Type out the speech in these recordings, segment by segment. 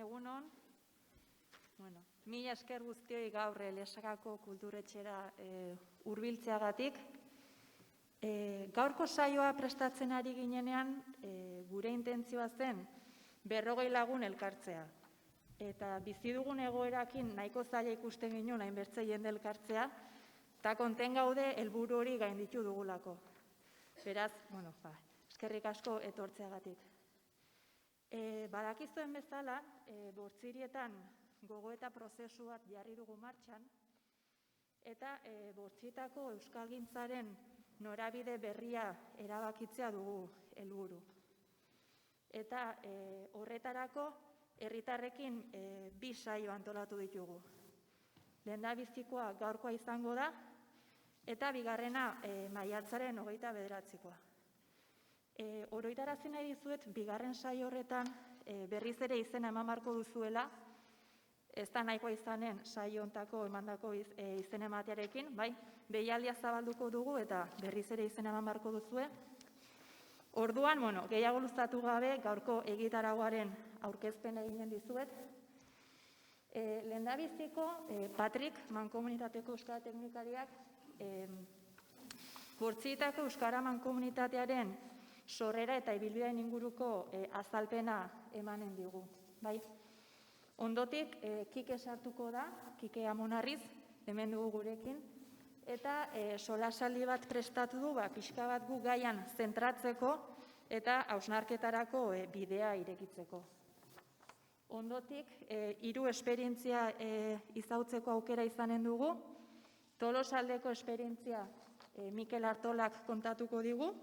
Egunon, mila esker guztioi gaur Lesakako kulturetxera hurbiltzeagatik. Gaurko saioa prestatzen ari ginenean, gure intentzioa zen 40 lagun elkartzea. Eta bizi dugun egoerakin nahiko zaila ikusten ginen hainbertze jende elkartzea, eta konten gaude helburu hori gainditu dugulako. Beraz, eskerrik asko etortzeagatik. Badakizuen bezala, Bortzirietan gogoeta prozesu bat jarri dugu martxan, eta Bortzietako euskalgintzaren norabide berria erabakitzea dugu helburu. Eta horretarako herritarrekin 2 saio antolatu ditugu. Lehendabizikoa gaurkoa izango da, eta bigarrena maiatzaren 29koa. Oroitarazi nahi dizuet, bigarren saio horretan berriz ere izena eman beharko duzuela, ez da nahikoa izanen saio hontako emandako izen ematearekin, deialdia zabalduko dugu eta berriz ere izena eman beharko duzue. Orduan, gehiago luzatu gabe, gaurko egitarauaren aurkezpena eginen dizuet. Lehendabiziko, Patrik, Mankomunitateko Euskara Teknikariak, Bortzietako Euskara Mankomunitatearen sorrera eta ibilbidearen inguruko azalpena emanen digu. Ondotik, Kike sartuko da, Kike Amonarriz, hemen dugu gurekin, eta solasaldi bat prestatu du, pixka bat gu gaian zentratzeko eta hausnarketarako bidea irekitzeko. Ondotik, 3 esperientzia izautzeko aukera izanen dugu. Tolosaldeko esperientzia Mikel Artolak kontatuko digu,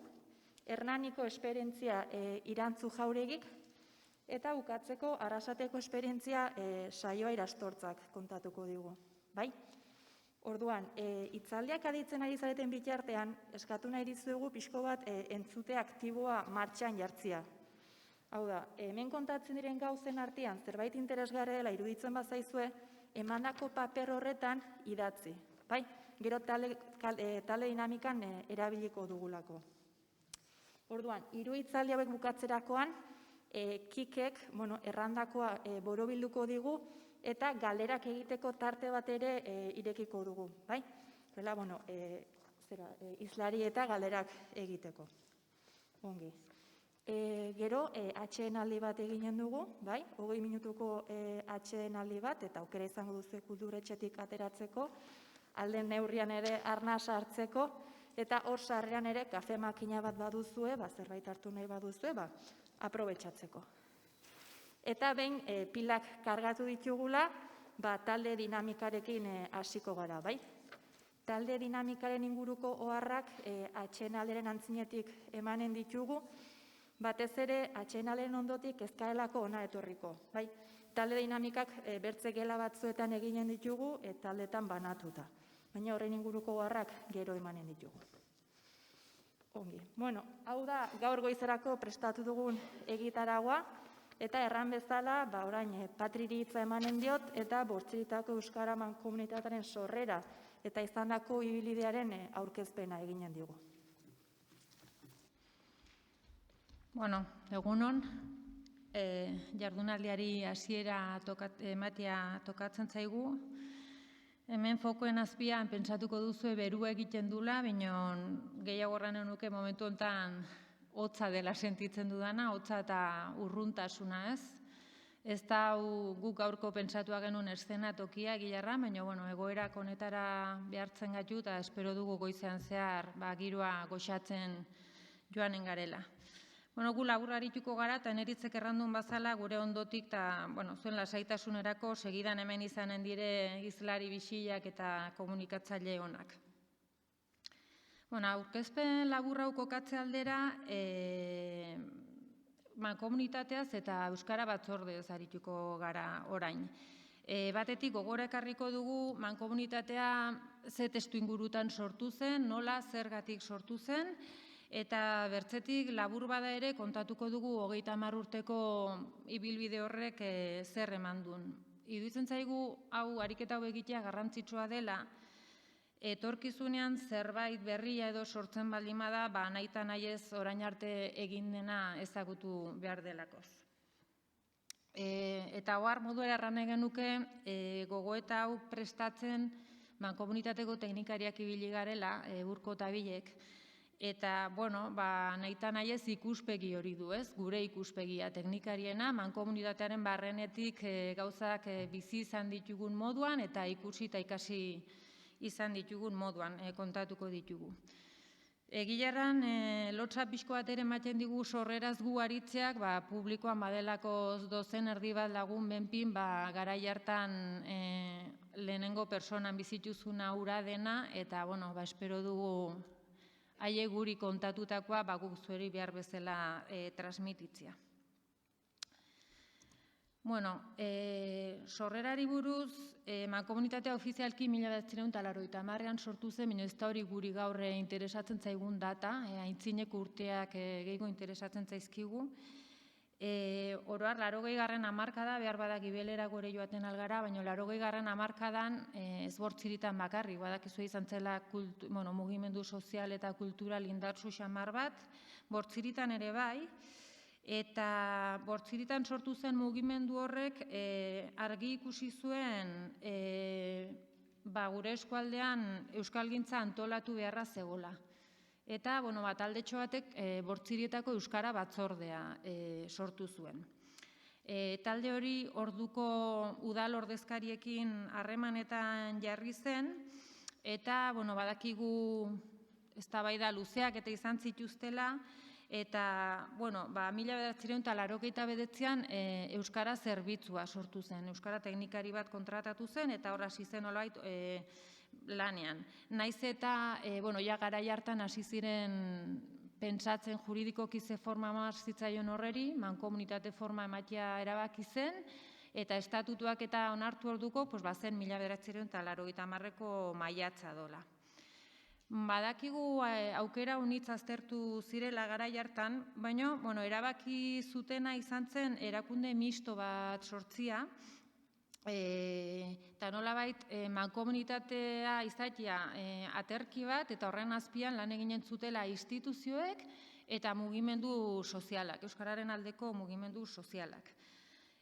Hernaniko esperientzia Irantzu Jauregik, eta bukatzeko Arrasateko esperientzia Saioa Irastortzak kontatuko digu. Orduan, hitzaldiak aditzen ari zareten bitartean, eskatu nahi dizuegu pixko bat entzute aktiboa martxan jartzea. Hau da, hemen kontatzen diren gauzen artean zerbait interesgarria dela iruditzen bazaizue, emandako paper horretan idatzi. Gero talde dinamikan erabiliko dugulako. Orduan, 3 hitzaldi hauek bukatzerakoan, Kikek errandakoa borobilduko digu eta galderak egiteko tarte bat ere irekiko dugu. Hizlari eta galderak egiteko. Ongi. Gero, atsedenaldi bat eginen dugu, 20 minutuko atsedenaldi bat, eta aukera izango duzu kulturetxetik ateratzeko, alden neurrian ere arnasa hartzeko, eta hor sarrean ere kafe makina bat baduzue, zerbait hartu nahi baduzue, aprobetxatzeko. Eta behin pilak kargatu ditugula, talde dinamikarekin hasiko gara, Talde dinamikaren inguruko oharrak atsedenaldiaren antzinetik emanen ditugu, batez ere atsedenaldiaren ondotik ez garelako hona etorriko. Talde dinamikak bertze gela batzuetan eginen ditugu, taldetan banatuta. Baina horren inguruko oharrak gero emanen ditugu. Ongi. Hau da gaur goizerako prestatu dugun egitaragoa, eta erran bezala, orain Patriri hitza emanen diot, eta Bortzitako Euskara Mankomunitatearen sorrera eta izandako ibilbidearen aurkezpena eginen digu. Egunon, jardunaldiari hasiera ematea tokatzen zaigu. Hemen fokoen azpian pentsatuko duzu berua egiten dula, baina gehiago erran nuke momentu honetan hotza dela sentitzen dudana, hotza eta urruntasuna ez. Ez da guk gaurko pentsatua genuen eszenatokia egilarra, baina egoerak honetara behartzen gaitu eta espero dugu goizean zehar giroa goxatzen joanen garela. Gu labur arituko gara eta neritzek errandun bazala gure ondotik eta zuen lasaitasunerako segidan hemen izanen dire hizlari bisiak eta komunikatzaile onak. Aurkezpen labur hau kokatze aldera mankomunitateaz eta euskara batzordeaz arituko gara orain. Batetik gogora ekarriko dugu mankomunitatea ze testu ingurutan sortu zen, nola, zergatik sortu zen, eta bertzetik labur bada ere kontatuko dugu 30 urteko ibilbide horrek zer eman duen. Iruditzen zaigu ariketa hau egitea garrantzitsua dela, etorkizunean zerbait berria edo sortzen baldin bada, nahita nahi ez orain arte egin dena ezagutu behar delakoz. Eta ohar moduera erran nahi genuke gogoeta hau prestatzen mankomunitateko teknikariak ibili garela, Urko eta Bilek, eta, nahita nahi ez ikuspegi hori du, ez? Gure ikuspegia teknikariena, mankomunitatearen barrenetik gauzak bizi izan ditugun moduan eta ikusi eta ikasi izan ditugun moduan kontatuko ditugu. Egilarran, lotsa pixko bat ere ematen digu sorreraz gu aritzeak, publikoan badelako dozen erdi bat lagun benpin, garai hartan lehenengo personan bizituzuna ura dena, eta, espero dugu haie guri kontatutakoa guk zueri behar bezala transmititzea. Sorrerari buruz, mankomunitatea ofizialki 1980an sortu zen, baina ez da hori guri gaur interesatzen zaigun data, aintzineko urteak gehiago interesatzen zaizkigu. Oroar, 80. hamarkada, behar badak Gibelera gore joaten algara, baina 80. hamarkadan ez Bortziritan bakarrik, badakizu izan zela mugimendu sozial eta kultural indartsu xamar bat, Bortziritan ere bai, eta Bortziritan sortu zen mugimendu horrek argi ikusi zuen gure eskualdean euskalgintza antolatu beharra zegoela. Eta, taldetxo batek Bortzirietako Euskara Batzordea sortu zuen. Talde hori orduko udal ordezkariekin harremanetan jarri zen, eta, badakigu eztabaida luzeak eta izan zituztela, eta, 1989an Euskara zerbitzua sortu zen. Euskara teknikari bat kontratatu zen, eta hor hasi zen olait lanean. Naiz eta, garai hartan hasi ziren pentsatzen juridikoki ze forma marzitzaion horreri, mankomunitate forma ematea erabaki zen, eta estatutuak eta onartu orduko, zen 1990ko maiatza dola. Badakigu aukera unitz aztertu zirela garai hartan, baina erabaki zutena izan zen erakunde misto bat sortzia, eta nolabait mankomunitatea izatea aterki bat, eta horren azpian lan eginen zutela instituzioek eta mugimendu sozialak, euskararen aldeko mugimendu sozialak.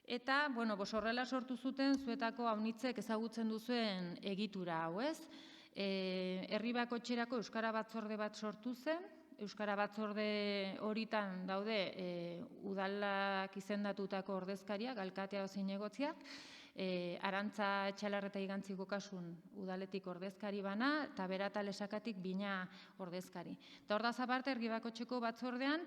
Eta, horrela sortu zuten zuetako haunitzek ezagutzen duzuen egitura hau, ez? Herri bakotxerako Euskara Batzorde bat sortu zen, Euskara Batzorde horitan daude udalak izendatutako ordezkariak, alkatea ozin egotziak, Arantza Etxalarreta Igantziko kasun udaletik ordezkari bana, eta Berata Lesakatik bina ordezkari. Eta hor da zaparte, Herri Bakotxeko batzordean,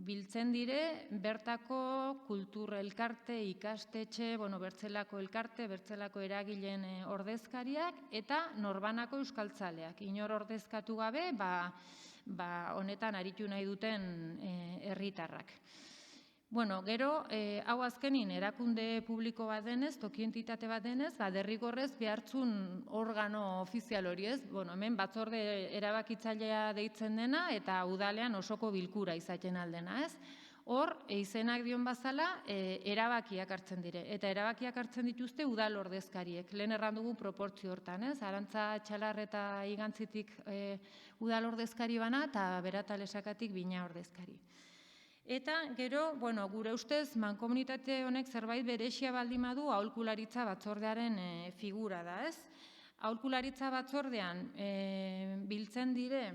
biltzen dire, bertako kultur elkarte, ikastetxe, bertzelako elkarte, bertzelako eragileen ordezkariak, eta norbanako euskaltzaleak. Inor ordezkatu gabe, honetan aritu nahi duten herritarrak. Gero, hau azkenin erakunde publiko bat denez, toki entitate bat denez, derrigorrez behartzun organo ofizial hori ez, hemen batzorde erabakitzailea deitzen dena, eta udalean osoko bilkura izaten aldena ez. Hor, izenak dion bazala, erabakiak hartzen dire, eta erabakiak hartzen dituzte udal ordezkariek. Lehen errandugu proportzio hortan, ez? Arantza Etxalarreta Igantzitik udal ordezkari bana, eta Berata Lesakatik bina ordezkari. Eta, gero, gure ustez, mankomunitate honek zerbait berexia baldin badu aholkularitza batzordearen figura da, ez? Aholkularitza batzordean biltzen dire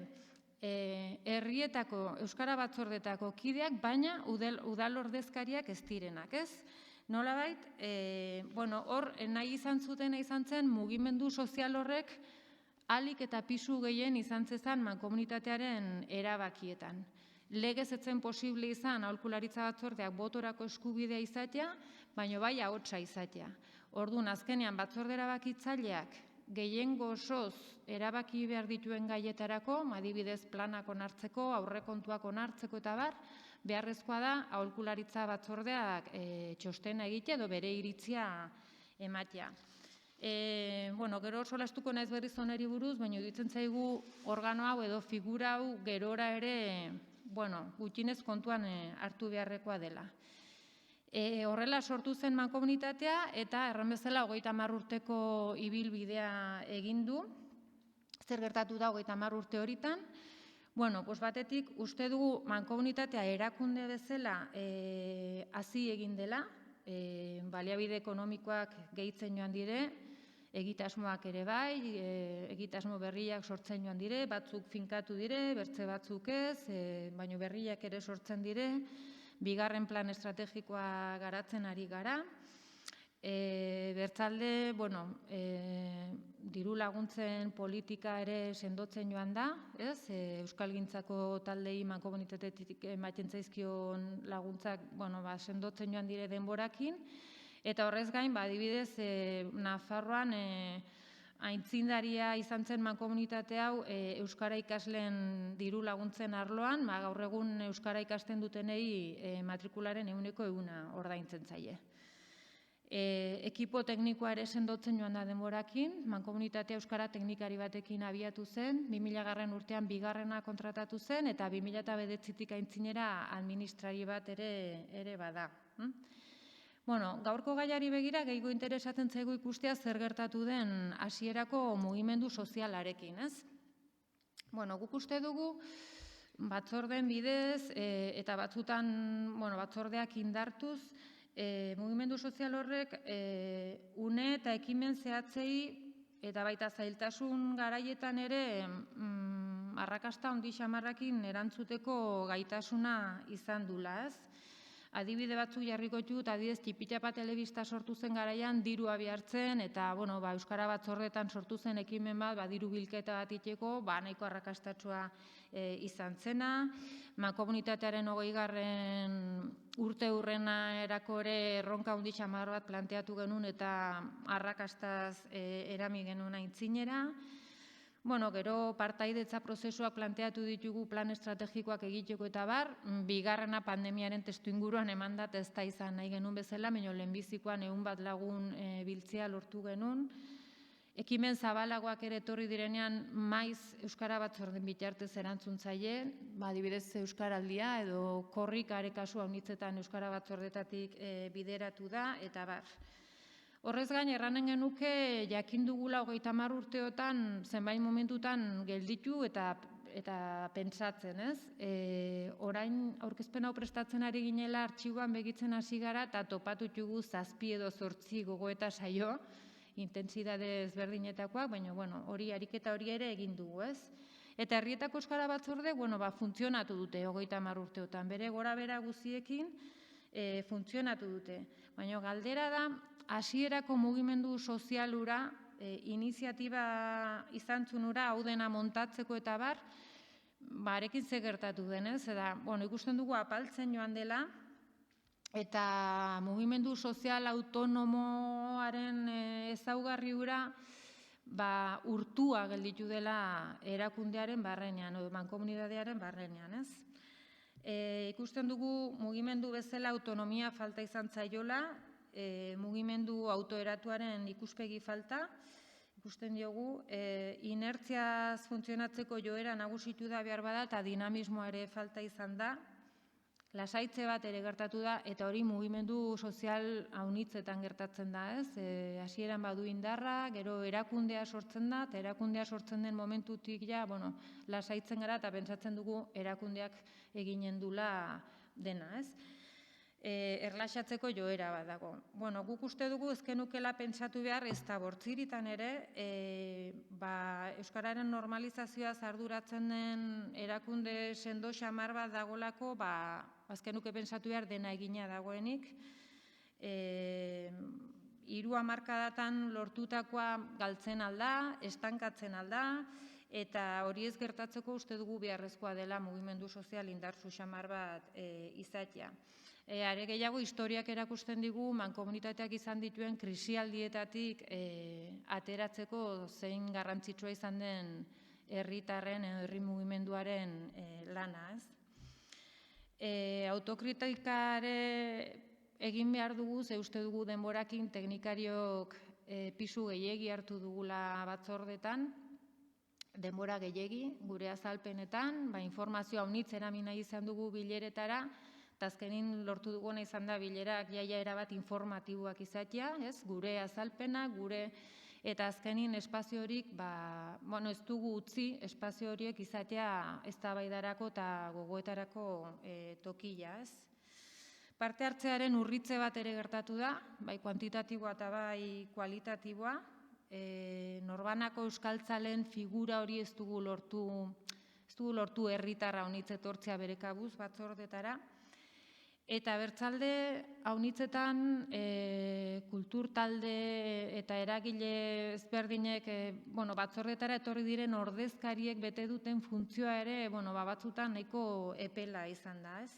herrietako, Euskara Batzordetako kideak, baina udal ordezkariak ez direnak, ez? Nolabait, hor nahi izan zutena izan zen mugimendu sozial horrek ahalik eta pisu gehien izan zezan mankomunitatearen erabakietan. Legez etzen posible izan aholkularitza batzordeak botorako eskubidea izatea, baina bai ahotsa izatea. Orduan, azkenean batzorde erabakitzaileak gehiengo osoz erabaki behar dituen gaietarako, adibidez planak onartzeko, aurrekontuak onartzeko eta beharrezkoa da aholkularitza batzordeak txostena egitea edo bere iritzia ematea. Gero solastuko naiz berriz honeri buruz, baina iruditzen zaigu organo hau edo figura hau gerora ere gutxinez kontuan hartu beharrekoa dela. Horrela sortu zen mankomunitatea eta erran bezala 30 urteko ibilbidea egin du. Zer gertatu da 30 urte horitan? Bueno, batetik, uste dugu mankomunitatea erakunde bezala hazi egin dela, baliabide ekonomikoak gehitzen joan dire, egitasmoak ere bai, egitasmo berriak sortzen joan dire, batzuk finkatu dire, bertze batzuk ez, baina berriak ere sortzen dire, bigarren plan estrategikoa garatzen ari gara. Bertzalde, diru laguntzen politika ere sendotzen joan da, Euskalgintzako taldei mankomunitatetik ematen zaizkion laguntzak sendotzen joan dire denborakin, eta horrez gain, adibidez, Nafarroan aitzindaria izan zen mankomunitate hau euskara ikasleen diru laguntzen arloan, gaur egun euskara ikasten dutenei matrikularen 100% ordaintzen zaie. Ekipo teknikoa ere sendotzen joan da denborakin, mankomunitatea euskara teknikari batekin abiatu zen, 2000 urtean bigarrena kontratatu zen, eta 2009tik aintzinera administrari bat ere bada. Gaurko gaiari begira, gehiago interesatzen zaigu ikustea zer gertatu den hasierako mugimendu sozialarekin, ez? Guk uste dugu, batzordeen bidez, eta batzutan, batzordeak indartuz, mugimendu sozial horrek une eta ekimen zehatzei eta baita zailtasun garaietan ere arrakasta handi xamarrakin erantzuteko gaitasuna izan dula, ez? Adibide batzuk jarriko ditut, adibidez Tipitapa telebista sortu zen garaian dirua bihartzen eta euskara batzordetan sortu zen ekimen bat, diru bilketa bat iteko, nahiko arrakastatsua izan zena. Mankomunitatearen 20. urte hurrena erako ere erronka handi xamar bat planteatu genuen eta arrakastaz erami genuen aintzinera. Gero partaidetza prozesuak planteatu ditugu plan estrategikoak egiteko eta bigarrena pandemiaren testuinguruan emandat ez da izan nahi genuen bezala, baina lehenbizikoan 100 lagun biltzea lortu genuen. Ekimen zabalagoak ere etorri direnean maiz euskara batzorden bitartez erantzun zaie, adibidez euskaraldia edo korrik arekasu haunitzetan euskara batzordetatik bideratu da, eta Horrez gain, erranen genuke jakin dugula 30 urteotan zenbait momentutan gelditu eta pentsatzen, ez? Orain aurkezpen hau prestatzen ari ginela artxiboan begitzen hasi gara eta topatu ditugu 7 edo 8 gogoeta saio, intentsitate ezberdinetakoak, baina ariketa hori ere egin dugu, ez? Eta herrietako euskara batzorde, funtzionatu dute 30 urteotan, bere gora-behera guztiekin funtzionatu dute. Baina galdera da, hasierako mugimendu sozialura, iniziatiba izan zunura, hau dena montatzeko eta arekin ze gertatu denez, ikusten dugu apaltzen joan dela, eta mugimendu sozial autonomoaren ezaugarri hura urtua gelditu dela erakundearen barrenean, edo mankomunitatearen barrenean, ez? Ikusten dugu mugimendu bezala autonomia falta izan zaiola, mugimendu autoeratuaren ikuspegi falta, ikusten diogu, inertziaz funtzionatzeko joera nagusitu da behar bada eta dinamismoa ere falta izan da, lasaitze bat ere gertatu da, eta hori mugimendu sozial haunitzetan gertatzen da, ez? Hasieran badu indarra, gero erakundea sortzen da, eta erakundea sortzen den momentutik lasaitzen gara eta pentsatzen dugu erakundeak eginen dula dena, ez? Erlaxatzeko joera bat dago. Guk uste dugu ezkenukela pentsatu behar, ez da bortziritan ere, euskararen normalizazioaz arduratzen den erakunde sendo xamar bat dagolako, azkenuke pentsatu behar dena egina dagoenik. 3 hamarkadatan lortutakoa galtzen alda, estankatzen alda, eta hori ez gertatzeko uste dugu beharrezkoa dela mugimendu sozial indartsu xamar bat izatea. Are gehiago, historiak erakusten digu mankomunitateak izan dituen krisialdietatik ateratzeko zein garrantzitsua izan den herritarren edo herri mugimenduaren lana, ez? Autokritikare egin behar dugu, ze uste dugu denborakin teknikariok pisu gehiegi hartu dugula batzordetan, denbora gehiegi gure azalpenetan, informazioa haunitz eramin nahi izan dugu bileretara, eta azkenin lortu duguna izan da bilerak jaia erabat informatiboak izatea, gure azalpena, gure Eta azkenin espazio horik, ez dugu utzi espazio horiek izatea eztabaidarako eta gogoetarako tokia, ez? Parte hartzearen urritze bat ere gertatu da, bai kuantitatiboa eta bai kualitatiboa. Norbanako euskaltzaleen figura hori ez dugu lortu herritarra aunitz etortzea bere kabuz batzordetara. Eta bertzalde aunitzetan kultur talde eta eragile ezberdinek batzordetara etorri diren ordezkariek bete duten funtzioa ere batzutan nahiko epela izan da, ez?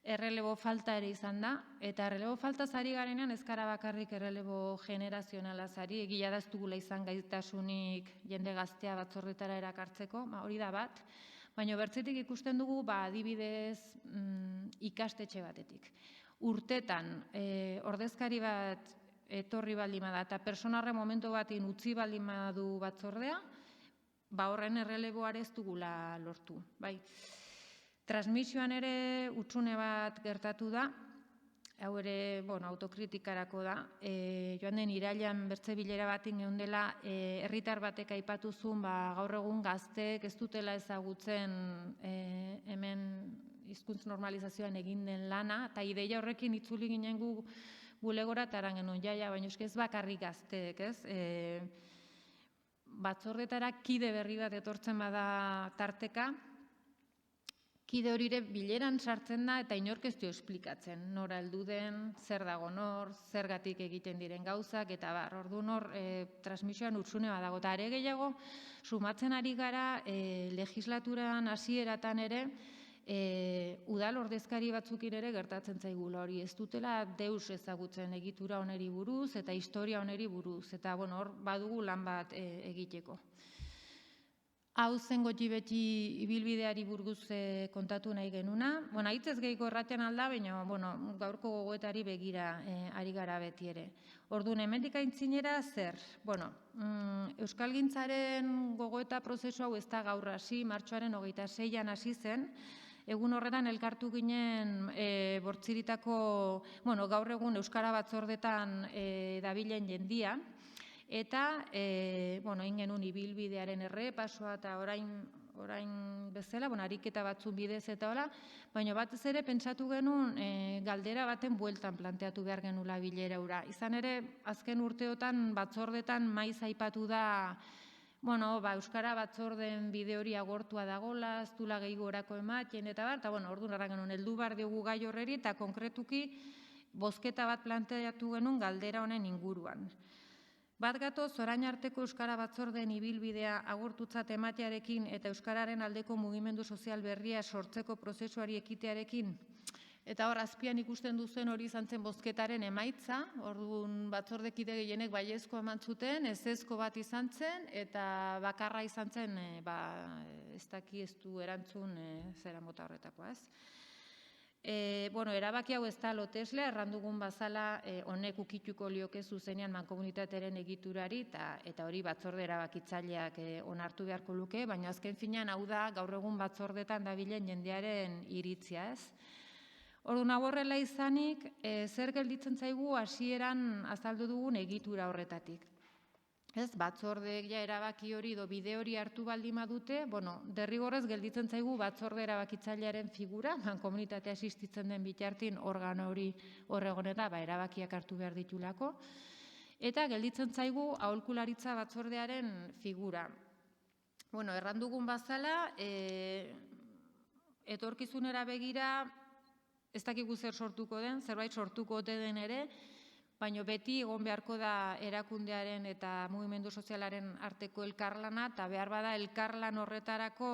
Errelebo falta ere izan da, eta errelebo falta zari garenean ez gara bakarrik errelebo generazionala zari, egia da ez dugula izan gaitasunik jende gaztea batzordetara erakartzeko, hori da bat, baina bertzetik ikusten dugu adibidez ikastetxe batetik. Urtetan ordezkari bat etorri baldin bada eta personarre momentu batean utzi baldin badu batzordea, horren erreleboa ez dugula lortu, bai. Transmisioan ere hutsune bat gertatu da, hau ere autokritikarako da. Joan den irailean bertze bilera batin geundela, herritar batek aipatu zuen gaur egun gazteek ez dutela ezagutzen hemen hizkuntz normalizazioan egin den lana, eta ideia horrekin itzuli ginen gu bulegora eta eran genuen, baina ez bakarrik gazteek, ez? Batzordetara kide berri bat etortzen bada tarteka, kide horire bileran sartzen da eta inork ez dio esplikatzen. Nora heldu den, zer dago nor, zergatik egiten diren gauzak, eta orduan hor transmisioan hutsune bat dago. Eta are gehiago, sumatzen ari gara legislaturan hasieratan ere, udal ordezkari batzukin ere gertatzen zaigula hori. Ez dutela deus ezagutzen egitura oneri buruz eta historia oneri buruz. Eta hor badugu lan bat egiteko. Hau zen goti beti ibilbideari buruz kontatu nahi genuna. Hitzez gehiko erraten alda, baina gaurko gogoetari begira ari gara beti ere. Orduan, hemendik aintzinera zer? Euskalgintzaren gogoeta prozesu hau ez da gaur hasi, martxoaren 26an hasi zen. Egun horretan elkartu ginen Bortziritako, gaur egun Euskara batzordetan dabilen jendia, eta egin genuen ibilbidearen errepasoa eta orain bezala, ariketa batzun bidez eta hola, baina batez ere pentsatu genuen galdera baten bueltan planteatu behar genuela bilera hura. Izan ere, azken urteotan batzordetan maiz aipatu da Euskara batzorden bide hori agortua dagola, ez dula gehi gorako ematen, eta orduan erran genuen heldu behar diogu gai horreri, eta konkretuki bozketa bat planteatu genuen galdera honen inguruan. Bat gatoz, orain arteko Euskara batzordeen ibilbidea agortutzat ematearekin eta Euskararen aldeko mugimendu sozial berria sortzeko prozesuari ekitearekin. Eta hor, azpian ikusten duzen hori izan zen bozketaren emaitza, orduan batzordekide gehienek baiezko eman zuten, ezezko bat izan zen, eta bakarra izan zen, ez daki ez du erantzun zera mota horretakoa, ez? Erabaki hau ez da lotesle, errandugun bazala honek ukituko lioke zuzenean mankomunitatearen egiturari eta hori batzorde erabakitzaileak onartu beharko luke, baina azken finean hau da gaur egun batzordetan dabilen jendearen iritzia, ez? Orduan hau horrela izanik, zer gelditzen zaigu hasieran azaldu dugun egitura horretatik. Ez, batzordeek erabaki hori edo bide hori hartu baldin badute, derrigorrez gelditzen zaigu batzorde erabakitzailearen figura, komunitatea existitzen den bitartin organo hori horregoneta erabakiak hartu behar ditulako, eta gelditzen zaigu aholkularitza batzordearen figura. Errandugun bazala, etorkizunera begira, ez dakigu zer sortuko den, zerbait sortuko ote den ere, baina beti egon beharko da erakundearen eta mugimendu sozialaren arteko elkarlana, eta behar bada elkarlan horretarako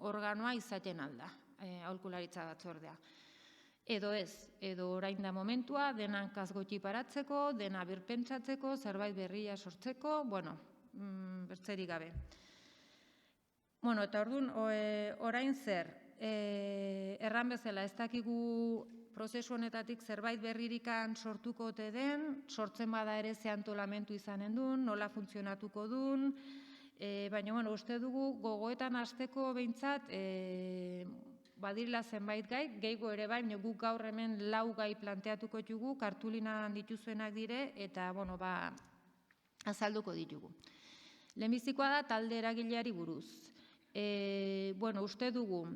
organoa izaten alda, aholkularitza batzordea. Edo ez, edo orain da momentua, dena hankaz-goti paratzeko, dena birpentsatzeko, zerbait berria sortzeko, bertzerik gabe. Eta orduan, orain zer, erran bezala ez dakigu prozesu honetatik zerbait berririkan sortuko ote den, sortzen bada ere ze antolamentu izanen duen, nola funtzionatuko duen, baina uste dugu gogoetan hasteko behintzat badirela zenbait gai, gehiago ere baina guk gaur hemen 4 gai planteatuko ditugu, kartulinan dituzuenak dire, eta azalduko ditugu. Lehenbizikoa da talde eragileari buruz. Uste dugu,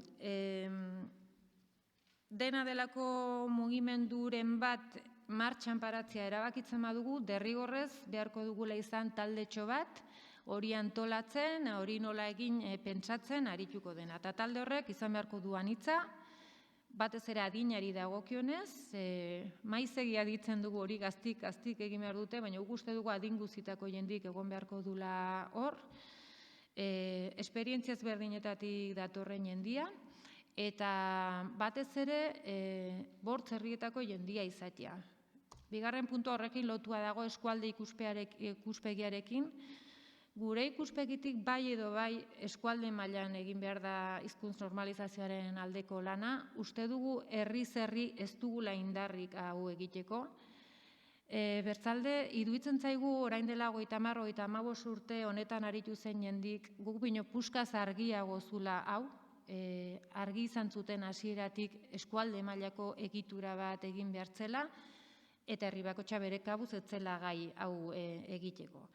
dena delako mugimenduren bat martxan paratzea erabakitzen badugu, derrigorrez beharko dugula izan taldetxo bat, hori antolatzen, hori nola egin pentsatzen arituko dena. Eta talde horrek izan beharko du anitza, batez ere adinari dagokionez, maizegi aditzen dugu hori gaztik egin behar dute, baina guk uste dugu adin guztietako jendik egon beharko dula hor, esperientzia ezberdinetatik datorren jendia, eta batez ere bortz herrietako jendia izatea. Bigarren puntu horrekin lotua dago eskualde ikuspegiarekin. Gure ikuspegitik bai edo bai eskualde mailan egin behar da hizkuntz normalizazioaren aldeko lana. Uste dugu herriz herri ez dugula indarrik hau egiteko. Bertzalde, iruditzen zaigu orain dela 30-35 urte honetan aritu zen jendik, guk bino puskaz argiago zula hau, argi izan zuten hasieratik eskualde mailako egitura bat egin behartzela, eta herri bakoitza bere kabuz ez zela gai hau egiteko.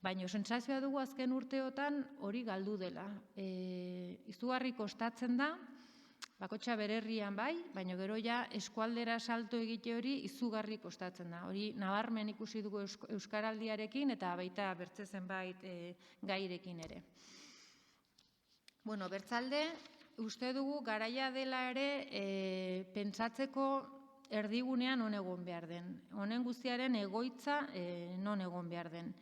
Baina sentsazioa dugu azken urteotan hori galdu dela. Izugarri kostatzen da, bakoitza bere herrian bai, baina gero ja eskualdera salto egite hori izugarri kostatzen da. Hori nabarmen ikusi dugu euskaraldiarekin eta baita bertze zenbait gairekin ere. Bertzalde, uste dugu garaia dela ere pentsatzeko erdigunean non egon behar den. Honen guztiaren egoitza non egon behar den.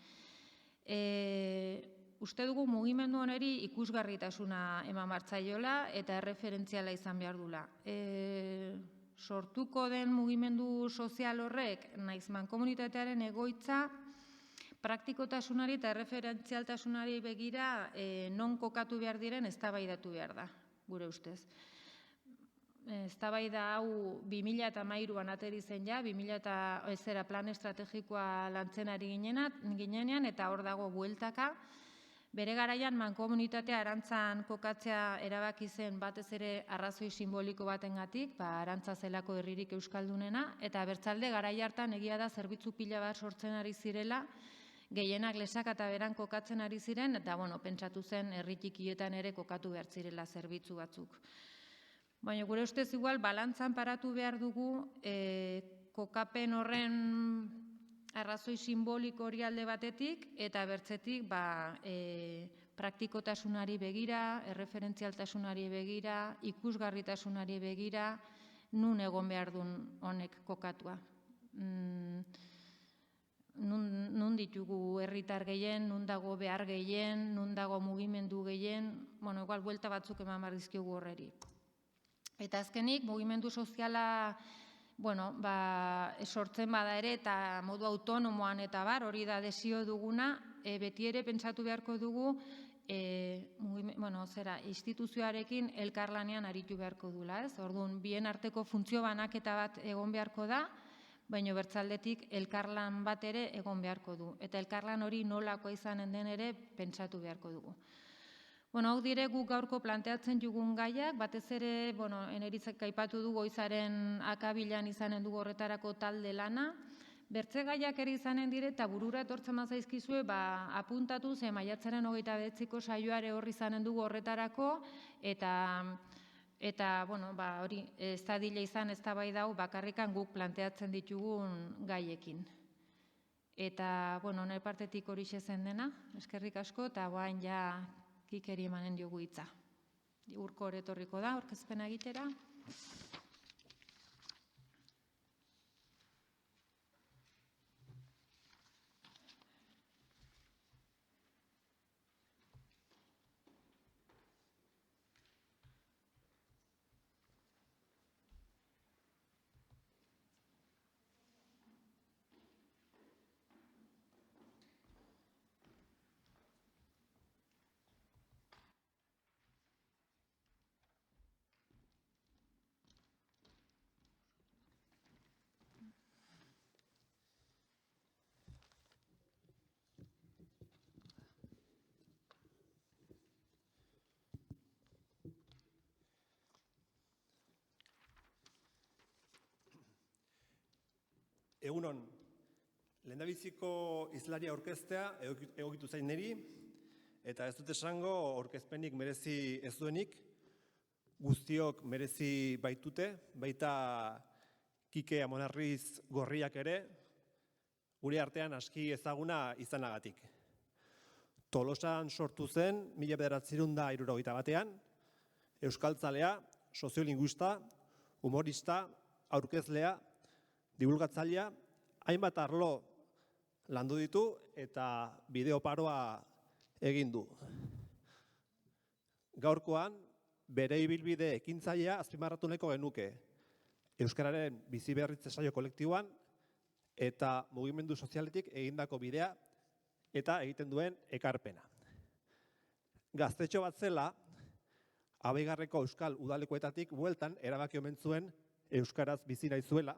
Uste dugu mugimendu honeri ikusgarritasuna eman martzaiola eta erreferentziala izan behar dula. Sortuko den mugimendu sozial horrek, naiz mankomunitatearen egoitza, praktikotasunari eta erreferentzialtasunari begira non kokatu behar diren eztabaidatu behar da, gure ustez. Eztabaida hau 2013an ateri zen ja, 2000 plan estrategikoa lantzen ari ginenean, eta hor dago bueltaka. Bere garaian mankomunitatea arantzan kokatzea erabaki zen batez ere arrazoi simboliko batengatik, arantza zelako herririk euskaldunena, eta bertzalde garai hartan egia da zerbitzu pila bat sortzen ari zirela, gehienak Lesaka eta Beran kokatzen ari ziren, eta pentsatu zen herri txikietan ere kokatu behar zirela zerbitzu batzuk. Baina gure ustez igual balantzan paratu behar dugu kokapen horren arrazoi simboliko hori alde batetik eta bertzetik praktikotasunari begira, erreferentzialtasunari begira, ikusgarritasunari begira, nun egon behar duen honek kokatua. Nun ditugu herritar gehien, nun dago behar gehien, nun dago mugimendu gehien, igual buelta batzuk eman behar dizkiogu horreri. Eta azkenik, mugimendu soziala sortzen bada ere eta modu autonomoan eta hori da desio duguna, beti ere pentsatu beharko dugu instituzioarekin elkarlanean aritu beharko dula. Orduan, bien arteko funtzio banaketa bat egon beharko da, baina bertzaldetik elkarlan bat ere egon beharko du. Eta elkarlan hori nolakoa izanen den ere pentsatu beharko dugu. Hau dire guk gaurko planteatzen dugun gaiak, batez ere, Eneritzek aipatu du goizaren akabilan izanen dugu horretarako talde lana. Bertze gaiak ere izanen dire eta burura etortzen mazaizkizue, apuntatu ze maiatzaren 29ko saioare horri izanen dugu horretarako, eta hori ez dadila izan eztabaida hau bakarrikan guk planteatzen ditugun gaiekin. Eta, nire partetik hori zen dena, eskerrik asko, eta guain ja Kikeri emanen diogu hitza. Urko etorriko da, aurkezpena egitera. Egunon, Lehendabiziko hizlaria aurkeztea egokitu zain niri, eta ez dut esango aurkezpenik merezi ez duenik, guztiok merezi baitute, baita Kike Amonarriz Gorriak ere, gure artean aski ezaguna izanagatik. Tolosan sortu zen, 1971 euskaltzalea, soziolinguista, humorista, aurkezlea, divulgatzailea, hainbat arlo landu ditu eta bideoparoa egin du. Gaurkoan, bere ibilbide ekintzailea azpimarratu nahiko genuke. Euskararen biziberritze saio kolektiboan eta mugimendu sozialetik egindako bidea eta egiten duen ekarpena. Gaztetxo bat zela, Abeigarreko euskal udalekuetatik bueltan erabaki omen zuen euskaraz bizi nahi zuela.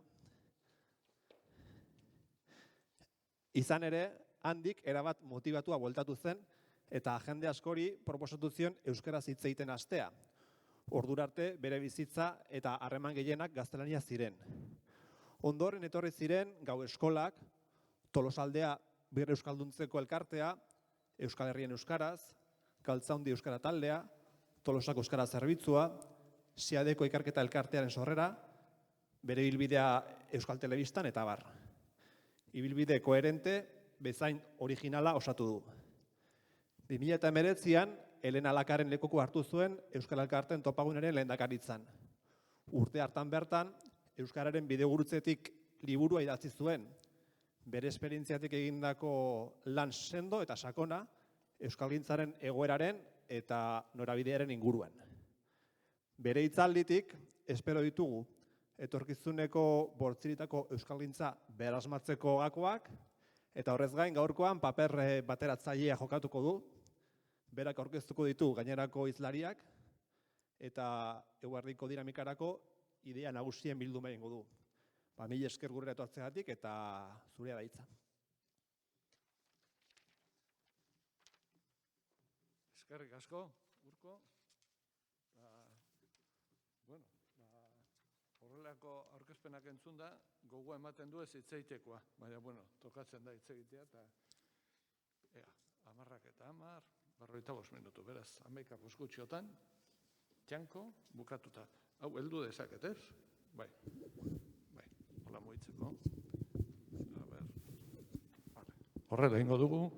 Izan ere, handik erabat motibatua bueltatu zen eta jende askori proposatu zion euskaraz hitz egiten hastea. Ordura arte bere bizitza eta harreman gehienak gaztelania ziren. Ondoren etorri ziren gau eskolak, Tolosaldea bir euskalduntzeko elkartea, Euskal Herrien euskaraz, Galtzaundi euskara taldea, Tolosako euskara zerbitzua, Siadeko ikerketa elkartearen sorrera, bere ibilbidea Euskal Telebistan eta abar. Ibilbide koherente, bezain originala osatu du. 2019an, Elena Lakaren lekuko hartu zuen Euskal Elkarteen topagunaren lehendakaritzan. Urte hartan bertan, euskararen bidegurutzetik liburua idatzi zuen, bere esperientziatik egindako lan sendo eta sakona euskalgintzaren egoeraren eta norabidearen inguruan. Bere hitzalditik, espero ditugu, etorkizuneko bortziritako euskalgintza berasmatzeko gakoak, eta horrez gain gaurkoan paper bateratzailea jokatuko du, berak aurkeztuko ditu gainerako hizlariak, eta eguerdiko dinamikarako idea nagusien bilduma egingo du. Mila esker gurera etortzeagatik eta zurea da hitza. Eskerrik asko, Urko. Horrelako aurkezpenak entzun da, gogoa ematen du ez hitz egitekoa. Baina, tokatzen da hitz egitea eta 10:10, 45 beraz, 11 gutxiotan, txanko, bukatuta. Hau, heldu dezaket, ez? Bai, hola mugitzeko. Horrela egingo dugu.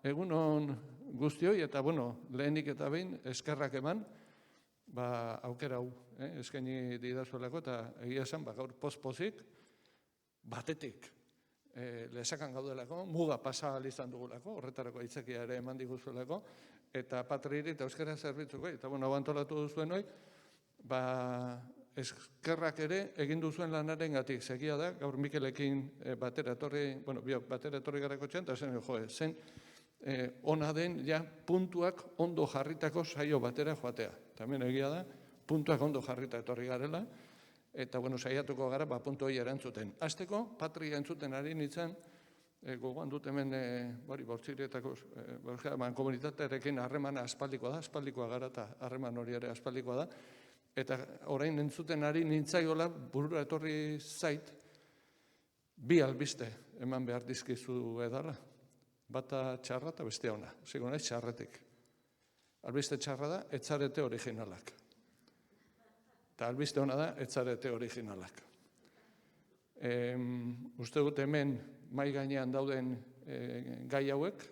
Egunon guztioi eta, lehenik eta behin, eskerrak eman, aukera hau eskaini didazuelako eta egia esan gaur poz-pozik batetik lesakan gaudelako, muga pasa izan dugulako, horretarako aitzakia ere eman diguzuelako, eta Patriri eta euskara zerbitzuko, eta antolatu duzuen hoi, eskerrak ere egin duzuen lanaren gatik, segia da, gaur Mikelekin batera etorri garako txan, eta zen ona den puntuak ondo jarritako saio batera joatea. Tamen egia da, puntuak ondo jarrita etorri garela, eta saiatuko gara puntu hori erantzuten. Azteko, Patria entzuten ari nintzen, gogoan dut hemen bortzirietako komunitatearekin harremana aspaldikoa gara eta harreman hori ere aspaldikoa da, eta orain entzuten ari nintzaiola burura etorri zait, bi albiste eman behar dizkizu edala. Bata txarra eta bestea ona. Zego naiz txarretik. Albiste txarra da, etzarete originalak. Eta albiste ona da, etzarete originalak. Uste dut hemen mai gainean dauden gai hauek,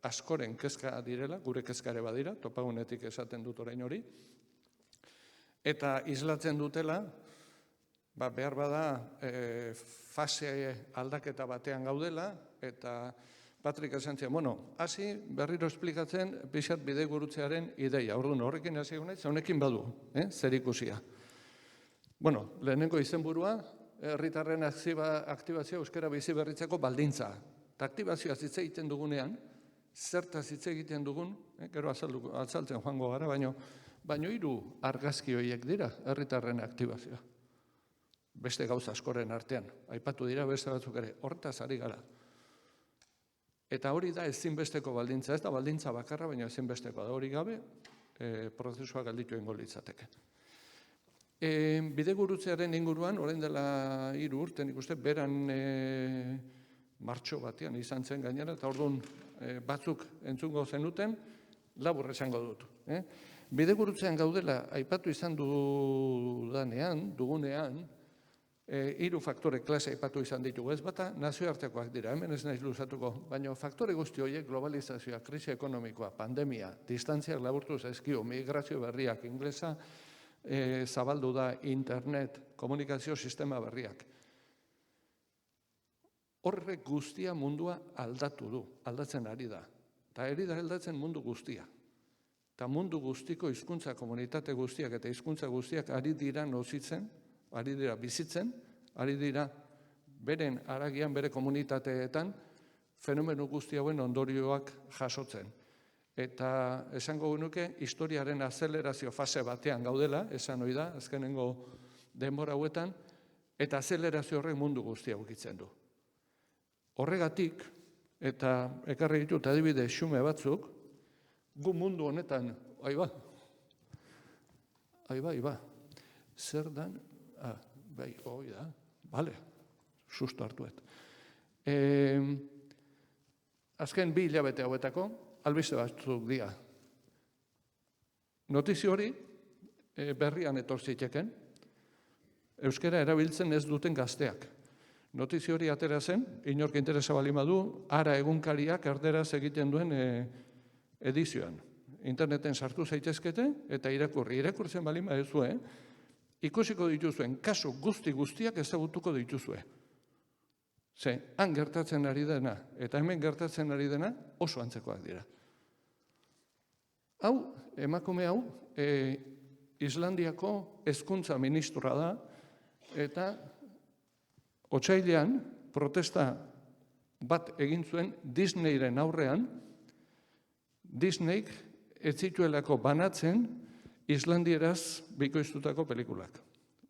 askoren kezka direla, gure kezkare badira, topagunetik esaten dut orain hori. Eta islatzen dutela, behar bada fase aldaketa batean gaudela, eta Patrik esan zian, hasi berriro esplikatzen pixat bidegurutzearen ideia. Orduan horrekin hasi egun nahi, honekin badu, zer ikusia. Lehenengo izenburua, herritarren aktibazioa euskara bizi berritzeko baldintza. Eta aktibazioa hitz egiten dugunean, zertaz hitz egiten dugun, gero azaltzen joango gara, baino 3 argazki horiek dira herritarren aktibazioa. Beste gauza askoren artean, aipatu dira beste batzuk ere, horretaz ari gara. Eta hori da ezinbesteko baldintza, ez da baldintza bakarra, baina ezinbesteko da hori gabe, prozesua gelditu egingo litzateke. Bidegurutzearen inguruan, orain dela 3 urte, nik uste, beran martxo batean izan zen gainera, eta orduan batzuk entzungo zenuten, labur esango dut. Bidegurutzean gaudela, aipatu izan dugunean, 3 faktore klase aipatu izan ditugu, ez bata nazioartekoak dira, hemen ez naiz luzatuko, baina faktore guzti horiek globalizazioa, krisi ekonomikoa, pandemia, distantziak laburtu zaizkio, migrazio berriak, inglesa zabaldu da, internet, komunikazio sistema berriak. Horrek guztia mundua aldatu du, aldatzen ari da. Eta ari da aldatzen mundu guztia. Eta mundu guztiko hizkuntza komunitate guztiak eta hizkuntza guztiak ari dira nozitzen, ari dira bizitzen, ari dira beren haragian, bere komunitateetan, fenomeno guzti hauen ondorioak jasotzen. Eta esango genuke, historiaren azelerazio fase batean gaudela, esan ohi da, azkenengo denbora hauetan, eta azelerazio horrek mundu guztia ukitzen du. Horregatik, eta ekarri ditut adibide xume batzuk, gu mundu honetan, aiba, zer dan, bai, hoi da, bale, susto hartuet. Azken 2 hilabete hauetako, albiste batzuk dira. Notizio hori berrian etortziteken, euskara erabiltzen ez duten gazteak. Notizio hori atera zen, inork interesa bali badu, Ara egunkariak erderaz egiten duen edizioan. Interneten sartu zaitezkete eta irakurtzen bali baduzue, ikusiko dituzuen kasu guztiak ezagutuko dituzue. Ze, han gertatzen ari dena eta hemen gertatzen ari dena oso antzekoak dira. Hau, emakume hau, Islandiako hezkuntza ministroa da, eta otsailean protesta bat egin zuen Disneyren aurrean, Disneyk ez zituelako banatzen islandieraz bikoiztutako pelikulak.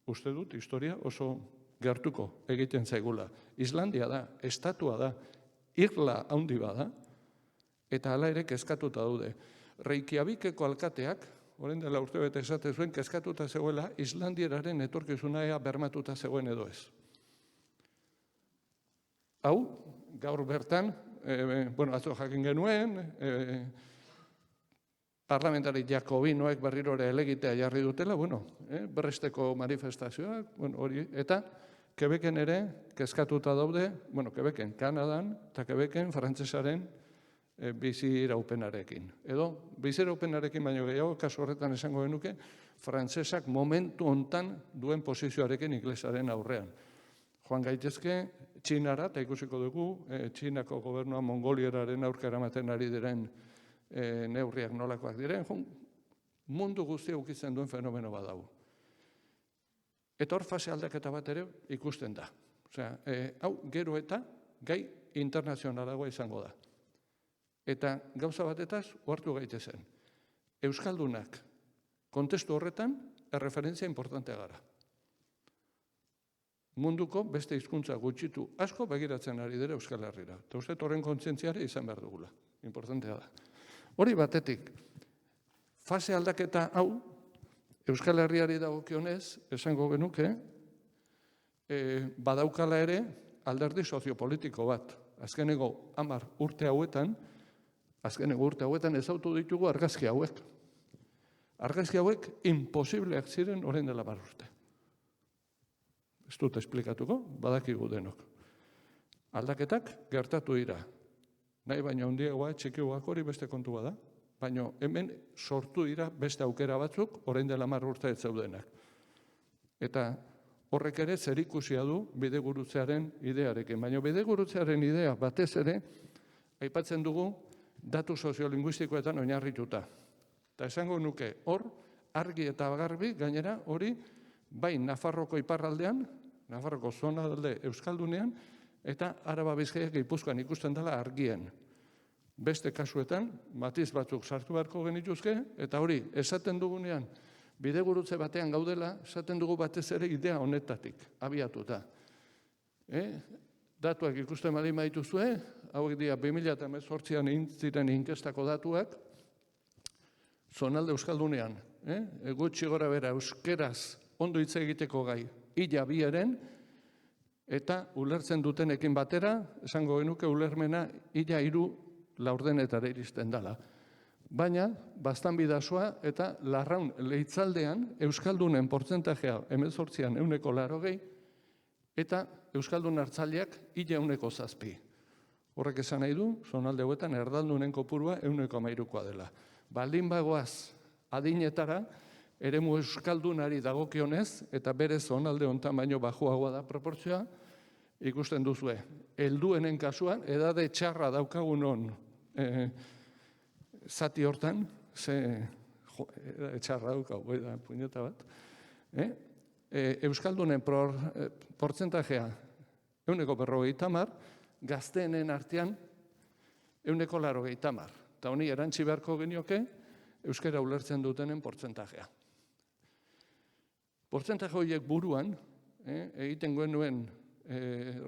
Uste dut, historia oso gertuko egiten zaigula. Islandia da, estatua da, irla handi bada, eta hala ere kezkatuta daude. Reykjavikeko alkateak, orain dela urtebete esate zuen, kezkatuta zegoela, islandieraren etorkizuna ea bermatuta zegoen edo ez. Hau, gaur bertan, atzo jakin genuen, parlamentari Jakobinoek berrirore elegitea jarri dutela, berresteko manifestazioak, eta Quebecen ere kezkatuta daude, Quebecen, Kanadan, eta Quebecen frantsesaren biziraupenarekin. Edo, biziraupenarekin baino gehiago, kasu horretan esango genuke, frantsesak momentu hontan duen posizioarekin inglesaren aurrean. Joan gaitezke, Txinara, eta ikusiko dugu, Txinako gobernua Mongolieraren aurka eramaten ari diren neurriak nolakoak diren, mundu guztia ukitzen duen fenomeno badau. Eta hor fase aldaketa bat ere ikusten da. Osea, hau gero eta gai internazionalagoa izango da. Eta gauza batetaz, ohartu gaitezen. Euskaldunak kontestu horretan erreferentzia importantea gara. Munduko beste hizkuntza gutxitu asko begiratzen ari dira Euskal Herrira. Eta uste horren kontzientziare izan behar dugula. Importantea da. Hori batetik, fase aldaketa hau, Euskal Herriari dagokionez, esango genuke, badaukala ere alderdi soziopolitiko bat. Azkeneko 10 urte hauetan ezautu ditugu argazki hauek. Argazki hauek imposibleak ziren orain dela 10 urte. Ez dut esplikatuko, badakigu denok. Aldaketak gertatu dira. Nahi baina handiagoa, txikiagoak hori beste kontua da. Baina hemen sortu dira beste aukera batzuk, orain dela 10 urte ez zeudenak. Eta horrek ere zerikusia du bidegurutzearen idearekin. Baina bidegurutzearen idea batez ere, aipatzen dugu datu soziolinguistikoetan oinarrituta. Eta esango nuke hor, argi eta garbi, gainera hori, bai Nafarroko iparraldean, Nafarroko zonalde Euskaldunean, eta Araba Bizkaiak Gipuzkoan ikusten dela argien. Beste kasuetan, matiz batzuk sartu beharko genituzke, eta hori, esaten dugunean, bidegurutze batean gaudela, esaten dugu batez ere idea honetatik, abiatuta. Datuak ikusten baldin badituzue, hauek dira 2018an egin ziren inkestako datuak, zonalde Euskaldunean, gutxi gora bera euskeraz ondo hitz egiteko gai, ila biaren, eta ulertzen dutenekin batera, esango genuke ulermena ila 3 laurdenetara iristen dela. Baina, bastan bidazoa eta Larraun Leitzaldean Euskaldunen portzentajea 18an 80%, eta Euskaldun hartzaileak ila 7%. Horrek esan nahi du, zonalde hauetan erdaldunen kopurua 13%koa dela. Baldin bagoaz adinetara, eremu euskaldunari dagokionez, eta berez zonalde honetan baino bajuagoa da proportzioa, ikusten duzue. Helduenen kasuan, edade txarra daukagunon zati hortan, edade txarra daukagu, da puñeta bat, euskaldunen portzentajea 50%, gazteenen artean 80%. Eta honi erantzi beharko genioke, euskara ulertzen dutenen portzentajea. Portzentaje horiek buruan, egiten genuen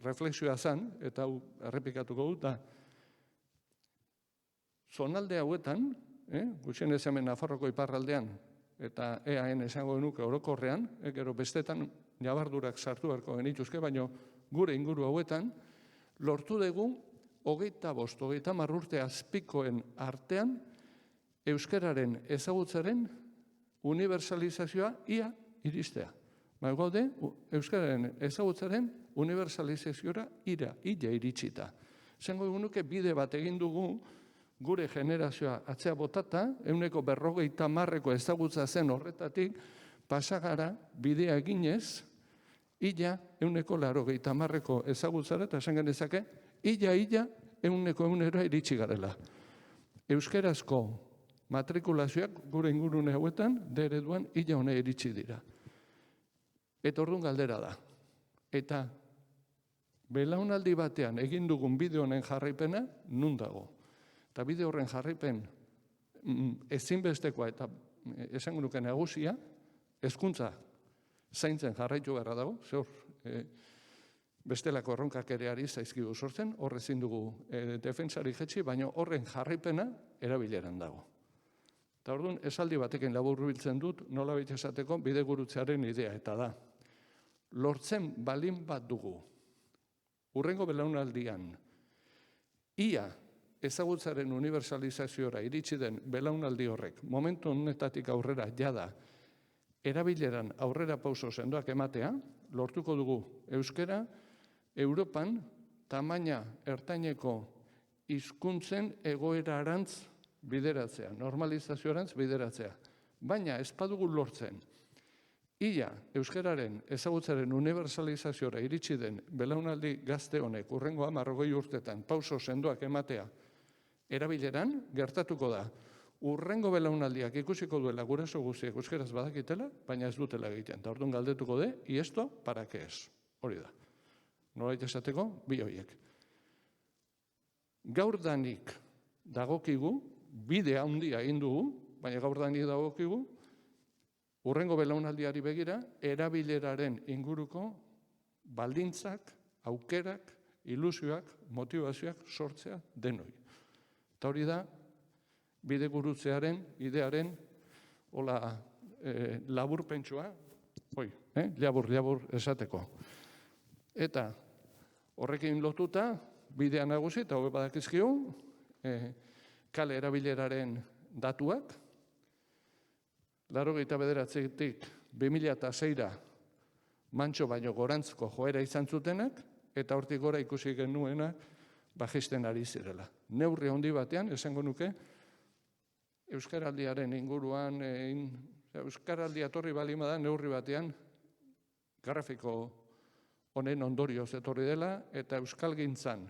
reflexioa zen, eta hau errepikatuko dut, da zonalde hauetan, gutxienez hemen Nafarroko iparraldean, eta EAN esango genuke orokorrean, gero bestetan nabardurak sartu beharko genituzke, baina gure inguru hauetan, lortu dugu 25-30 urte azpikoen artean euskararen ezagutzaren universalizazioa ia iristea. Gaude, euskararen ezagutzaren universalizaziora ila iritsita. Zengo egunuke bide bat egin dugu gure generazioa atzea botata, 50% ezagutza zen horretatik, pasagara bidea eginez, ila 80% ezagutzara, eta esan genezake, ila 100% iritsi garela. Euskarazko matrikulazioak gure ingurune hauetan, ereduan ila hone iritsi dira. Eta orduan galdera da. Eta belaunaldi batean egin dugun bide honen jarraipena, nun dago. Eta bide horren jarraipen ezinbestekoa eta esango nuke nagusia, hezkuntza zaintzen jarraitu beharra dago, zehor, bestelako erronkak ere ari zaizkigu sortzen, hor ezin dugu defentsari jetxi, baina horren jarraipena erabileran dago. Eta orduan, esaldi batekin laburbiltzen dut, nolabait esateko bidegurutzearen idea, eta da. Lortzen balin bat dugu, hurrengo belaunaldian, ia ezagutzaren universalizaziora iritsi den belaunaldi horrek, momentu honetatik aurrera jada, erabileran aurrera pauso sendoak ematea, lortuko dugu euskara, Europan tamaina ertaineko hizkuntzen egoerarantz bideratzea, normalizazioarantz bideratzea. Baina ez badugu lortzen, ia euskararen ezagutzaren universalizaziora iritsi den belaunaldi gazte honek hurrengo 10 urtetan pauso sendoak ematea erabileran, gertatuko da. Hurrengo belaunaldiak ikusiko duela guraso guztiek euskaraz badakitela, baina ez dutela egiten. Eta orduan galdetuko de, y esto, para qué es? Hori da. Nolait esateko, bi horiek. Gaurdanik dagokigu, bide handia egin dugu, baina gaurdanik dagokigu, hurrengo belaunaldiari begira, erabileraren inguruko baldintzak, aukerak, ilusioak, motivazioak sortzea denoi. Eta hori da, bide gurutzearen, idearen, laburpentsua, labur esateko. Eta horrekin lotuta, bidea nagusi, eta hobe badakizkigu, kale erabileraren datuak, 89tik 2006ra mantxo baino gorantzko joera izan zutenak, eta hortik gora ikusi genuena bajisten ari zirela. Neurri handi batean, esango nuke, euskaraldiaren inguruan, euskaraldia etorri balima da, neurri batean, grafiko honen ondorioz etorri dela, eta euskalgintzan,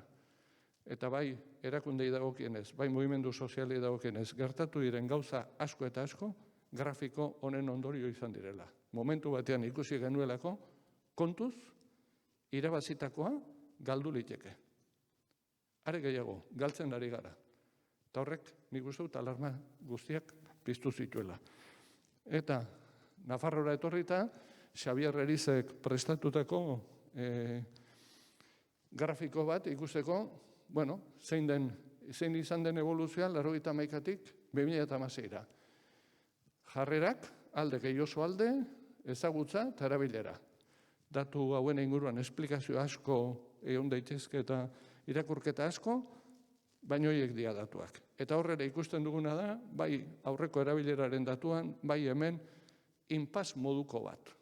eta bai erakundei dagokienez, bai mugimendu sozialei dagokienez, gertatu diren gauza asko eta asko, grafiko honen ondorio izan direla. Momentu batean ikusi genuelako, kontuz, irabazitakoa galdu liteke. Are gehiago, galtzen ari gara. Eta horrek, nik uste dut alarma guztiak piztu zituela. Eta Nafarroara etorrita, Xabier Erizek prestatutako grafiko bat ikusteko, zein izan den evoluzioa 91tik 2016ra. Jarrerak, alde gehi oso alde, ezagutza eta erabilera. Datu hauen inguruan esplikazio asko egon daitezke eta irakurketa asko, baina horiek dira datuak. Eta horrela ikusten duguna da, bai aurreko erabileraren datuan, bai hemen inpas moduko bat.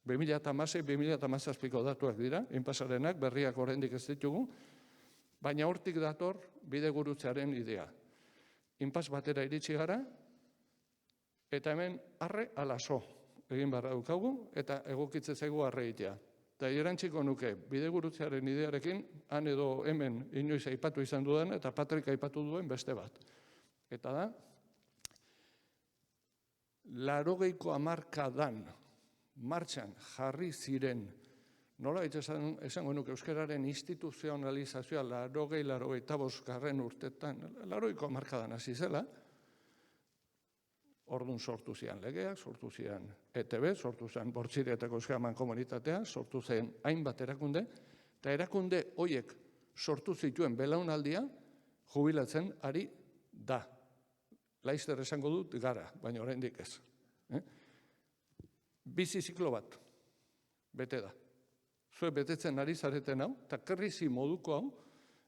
2016-2017ko datuak dira, inpasarenak, berriak oraindik ez ditugu, baina hortik dator bidegurutzearen idea. Inpas batera iritsi gara, eta hemen arre ala so egin barra daukagu, eta egokitze zaigu arre egitea. Eta erantziko nuke, bidegurutzearen idearekin, han edo hemen inoiz aipatu izan dudan, eta Patrik aipatu duen beste bat. Eta da, 80ko hamarkadan martxan jarri ziren, nola esango nuke euskararen instituzionalizazioa 80-85 urtetan, 80ko hamarkadan hasi zela, orduan sortu zian legeak, sortu zian ETB, sortu zen Bortzirietako Euskara Komunitatea, sortu zen hainbat erakunde, eta erakunde horiek sortu zituen belaunaldia jubilatzen ari da. Laizter esango dut gara, baina oraindik ez. Bizi ziklo bat, bete da. Zuek betetzen ari zareten hau, eta krisi moduko hau,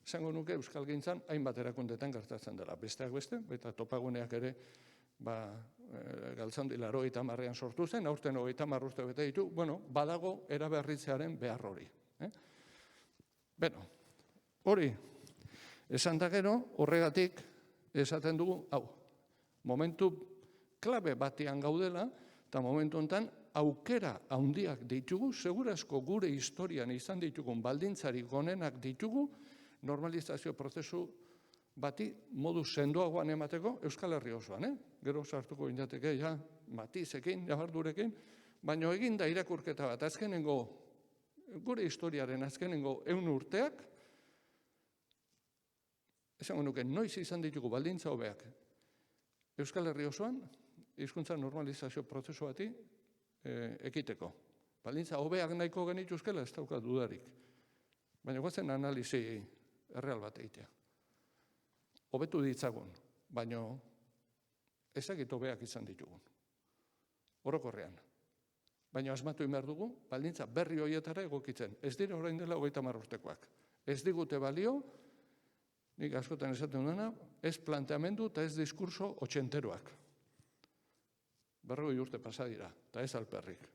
esango nuke euskalgintzan hainbat erakundetan gertatzen dela. Besteak beste, eta topaguneak ere, Galtzaundi 80an sortu zen, aurten 30 urte bete ditu, badago eraberritzearen behar hori. Hori, esan da gero, horregatik esaten dugu, momentu klabe batian gaudela, eta momentu honetan aukera handiak ditugu, segurazko gure historian izan ditugun baldintzarik onenak ditugu, normalizazio prozesu bati modu sendoagoan emateko Euskal Herri osoan, gero sartuko indateke, matizekin, jabardurekin, baina egin da irakurketa bat, azkenengo, gure historiaren azkenengo 100 urteak, esango nuke, noiz izan ditugu baldintza hobeak Euskal Herri osoan, hizkuntza normalizazio prozesu bati ekiteko. Baldintza hobeak nahiko genituzkela ez daukat dudarik. Baina guazen analizi erreal bat egitea. Hobetu ditzagun, baina ezagit hobeak izan ditugun. Orokorrean. Baina asmatu behar dugu, baldintza berri horietara egokitzen. Ez dira orain dela 30 urtekoak. Ez digute balio, nik askotan esaten duena, ez planteamendu eta ez diskurso 80eroak. 40 urte pasa dira, eta ez alperrik.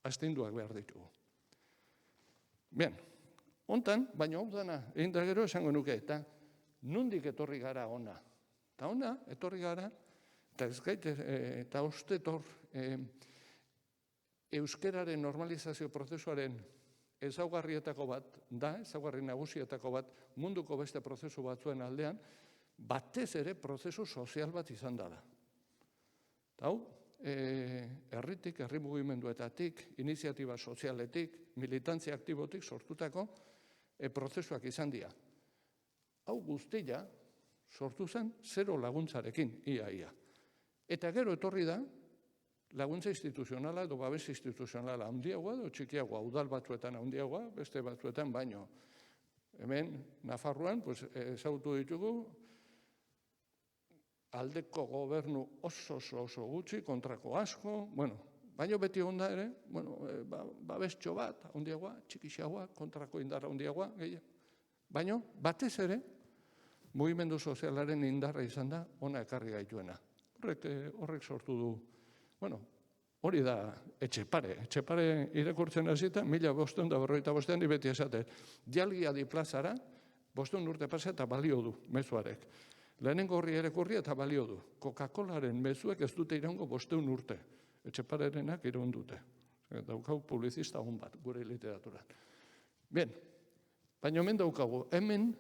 Astinduak behar ditugu. Bien, hontan, baina hau dana, egin da gero esango nuke, eta nondik etorri gara ona. Eta ona, etorri gara, eta ez gaite, eta ostetor, euskeraren normalizazio prozesuaren ezaugarrietako bat da, ezaugarri nagusietako bat, munduko beste prozesu batzuen aldean, batez ere prozesu sozial bat izan dela. Hau, herritik, herri mugimenduetatik, iniziatiba sozialetik, militantzia aktibotik sortutako prozesuak izan dira. Hau guztia sortu zen 0 laguntzarekin, ia. Eta gero etorri da, laguntza instituzionala edo babes instituzionala handiagoa edo txikiagoa, udal batzuetan handiagoa, beste batzuetan baino. Hemen, Nafarroan, ezagutu ditugu, aldeko gobernu oso gutxi, kontrako asko, baina beti onda ere, babestxo bat, handiagoa, txikixagoa, kontrako indarra handiagoa, baina batez ere, mugimendu sozialaren indarra izan da, ona ekarri gaituena. Horrek sortu du, hori da etxepare irakurtzen hasita, 1555 beti esate, Jalgiadi plazara, 500 urte pasa eta balio du, mezuarek. Lehenengo horri irakurri eta balio du. Coca-Colaren mezuek ez dute iraungo 500 urte. Etxeparerenak iraun dute. Daukau publizista hon bat, gure literaturan. Bien, baina hemen daukagu, hemen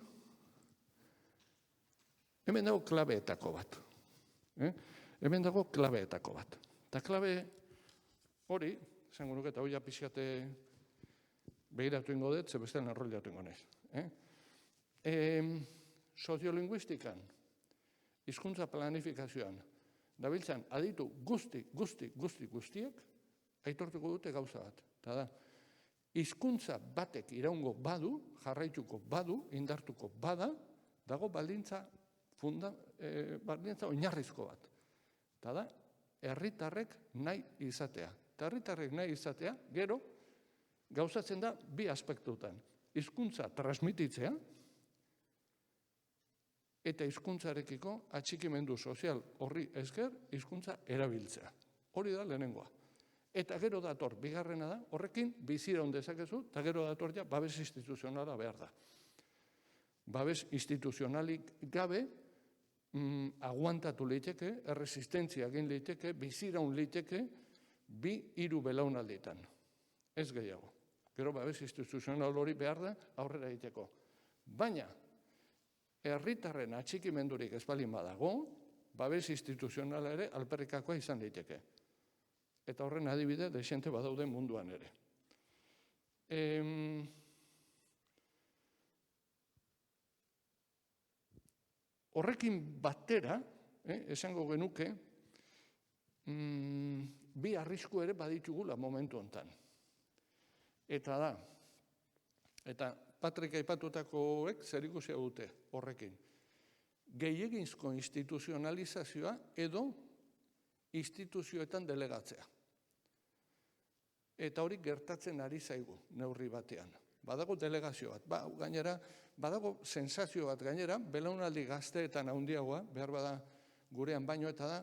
dago klabeetako bat. Hemen dago klabeetako bat. Eta klabe hori, esango nuke eta hori apizkate behiratu ingo dut, zebestean enrollatu ingo naiz. Soziolinguistikan, hizkuntza planifikazioan, dabiltzan aditu guztiek, aitortuko dute gauza bat. Eta da, hizkuntza batek iraungo badu, jarraituko badu, indartuko bada, dago baldintza oinarrizko bat. Eta da, herritarrek nahi izatea. Eta herritarrek nahi izatea, gero, gauzatzen da bi aspektutan. Hizkuntza transmititzea, eta hizkuntzarekiko atxikimendu sozial horri esker hizkuntza erabiltzea. Hori da lehenengoa. Eta gero dator, bigarrena da, horrekin biziraun dezakezu, eta gero dator ja babes instituzionala behar da. Babes instituzionalik gabe aguantatu liteke, erresistentzia egin liteke, biziraun liteke, 2-3 belaunalditan. Ez gehiago. Gero babes instituzional hori behar da aurrera egiteko. Baina, herritarren atxikimendurik ez baldin badago, babes instituzionala ere alperrikakoa izan liteke. Eta horren adibide dexente badaude munduan ere. Horrekin batera, esango genuke, bi arrisku ere baditugula momentu hontan. Eta da, eta Patrik aipatutakoek zerikusia dute horrekin. Gehieginzko instituzionalizazioa edo instituzioetan delegatzea. Eta hori gertatzen ari zaigu neurri batean. Badago delegazio bat, gainera, badago sensazio bat gainera, belaunaldi gazteetan handiagoa, behar bada gurean baino eta da,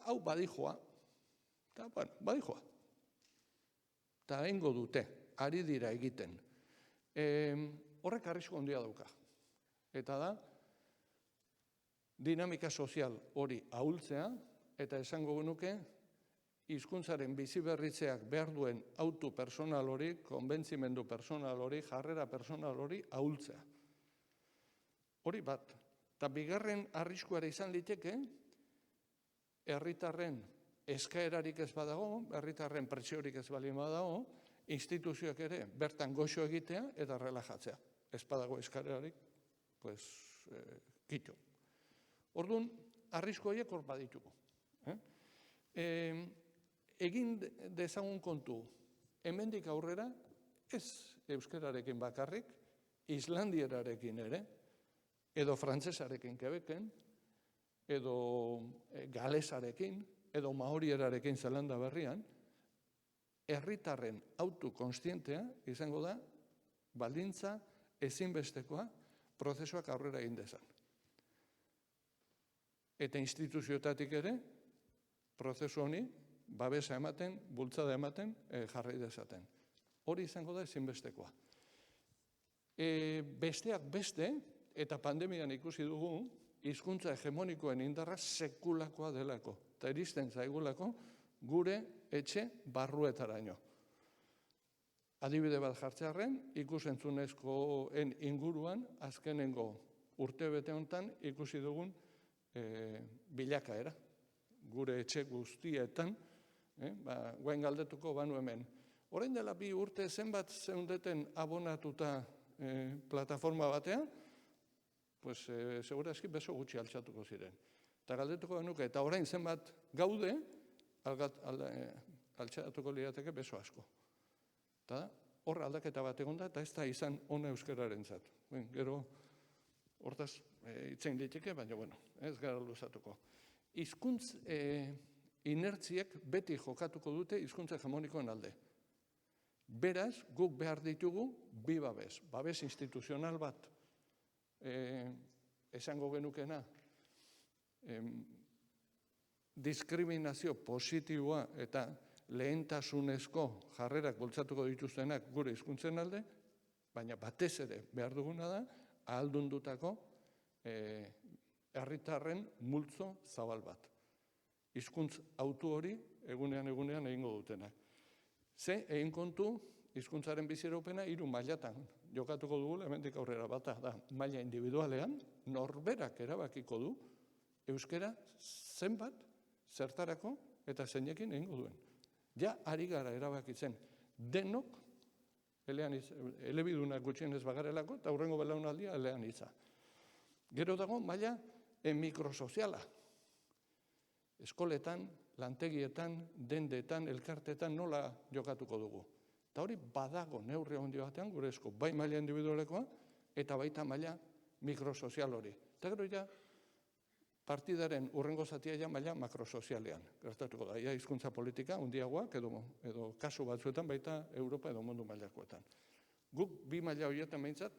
hau badijoa. Eta, badijoa. Eta egingo dute, ari dira egiten. Horrek arrisku handia dauka. Eta da, dinamika sozial hori ahultzea, eta esango genuke, hizkuntzaren biziberritzeak behar duen autu personal hori, konbentzimendu personal hori, jarrera personal hori ahultzea. Hori bat. Eta bigarren arriskuara izan liteke, herritarren eskaerarik ez badago, herritarren presiorik ez baldin badago, instituzioak ere bertan goxo egitea eta relajatzea. Ez badago eskaerarik, kito. Orduan, arrisku horiek hor baditugu. Egin dezagun kontu, hemendik aurrera, ez euskararekin bakarrik, islandierarekin ere, edo frantsesarekin Quebecen, edo galesarekin, edo maorierarekin Zelanda Berrian, herritarren autokonstientea izango da, baldintza ezinbestekoa prozesuak aurrera egin dezan. Eta instituzioetatik ere, prozesu honi, babesa ematen, bultzada ematen, jarri dezaten. Hori izango da ezinbestekoa. Besteak beste, eta pandemian ikusi dugu, hizkuntza hegemonikoen indarra sekulakoa delako. Eta iristen zaigulako gure etxe barruetaraino. Adibide bat jartzearren, ikusentzunezkoen inguruan, azkenengo urtebete honetan ikusi dugun bilakaera. Gure etxe guztietan, guain galdetuko banu hemen. Orain dela 2 urte zenbat zeundeten abonatuta plataforma batean, segurazki beso gutxi altxatuko ziren. Eta galdetuko genuke, eta orain zenbat gaude, altxatuko lirateke beso asko. Eta hor aldaketa bat egon da, eta ez da izan ona euskararen zat. Gero, hortaz, itzein liteke, baina, ez gara luzatuko. Hizkuntz inertziek beti jokatuko dute hizkuntza hegemonikoen alde. Beraz, guk behar ditugu bi babes. Babes instituzional bat, esango genukena, diskriminazio positiboa eta lehentasunezko jarrerak bultzatuko dituztenak gure hizkuntzen alde, baina batez ere behar duguna da, ahaldundutako herritarren multzo zabal bat. Hizkuntz autu hori egunean egingo dutenak. Ze egin kontu hizkuntzaren biziraupena 3 mailatan jokatuko dugu hemendik aurrera. Bata da maila individualean, norberak erabakiko du euskara zenbat, zertarako eta zeinekin egingo duen. Ja ari gara erabakitzen denok elebidunak gutxienez bagarelako eta hurrengo belaunaldia eleanitza. Gero dago maila mikrosoziala. Eskoletan, lantegietan, dendetan, elkartetan nola jokatuko dugu. Eta hori badago neurri handi batean gure esku, bai maila individualekoa eta baita maila mikrosozial hori. Eta gero ja partidaren urrengo zatia ja maila makrosozialean gertatuko da. Ia hizkuntza politika handiagoak edo kasu batzuetan baita Europa edo mundu mailakoetan. Guk bi maila horietan behintzat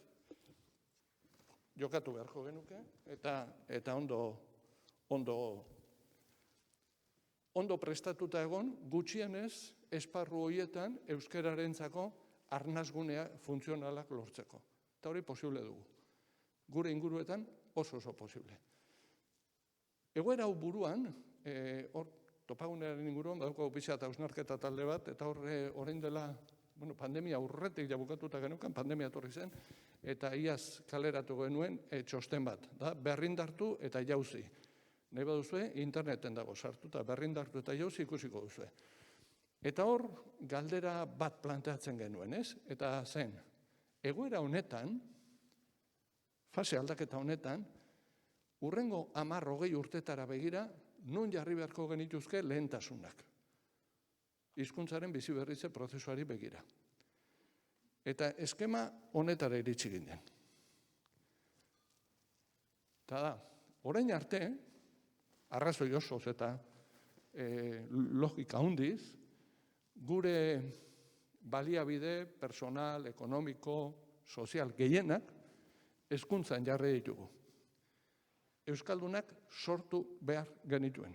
jokatu beharko genuke eta ondo prestatuta egon gutxienez esparru horietan euskararentzako arnasgunea funtzionalak lortzeko. Eta hori posible dugu. Gure inguruetan oso posible. Egoera hau buruan, topagunearen inguruan, badauko pixka eta hausnarketa talde bat, eta orain dela, pandemia aurretik jabukatuta genukan, pandemia etorri zen, eta iaz kaleratu genuen txosten bat, da, berrindartu eta jauzi. Nahi baduzue, interneten dago sartuta, berrindartu eta jauzi ikusiko duzue. Eta hor, galdera bat planteatzen genuen, ez? Eta zen, egoera honetan, fase aldaketa honetan, urrengo 10-20 urtetara begira, non jarri beharko genituzke lehentasunak. Hizkuntzaren biziberritze prozesuari begira. Eta eskema honetara iritsi ginen. Eta da, orain arte, arrazoi osoz eta logika handiz, gure baliabide personal, ekonomiko, sozial gehienak hezkuntzan jarri ditugu. Euskaldunak sortu behar genituen.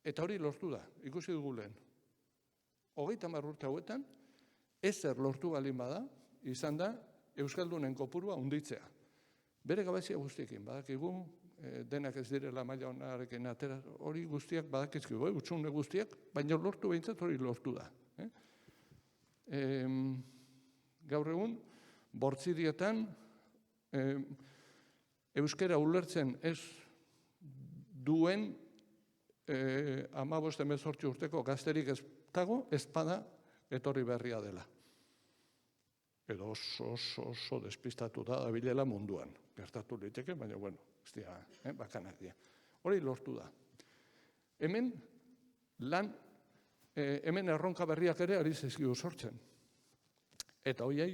Eta hori lortu da, ikusi dugu lehen. 30 urte hauetan, ezer lortu balin bada, izan da Euskaldunen kopurua handitzea. Bere gabezia guztiekin, badakigu, denak ez direla maila honarekin atera, hori guztiak badakizkigu, utxune guztiak, baina lortu behintzat hori lortu da. Gaur egun, bortzirietan, euskara ulertzen ez duen 15-18 urteko gazterik ez dago, ezpada etorri berria dela. Edo oso despistatu da bilela munduan. Gertatu liteke, baina, ez dira, bakanak dira. Hori lortu da. Hemen erronka berriak ere ari zaizkigu sortzen. Eta horiei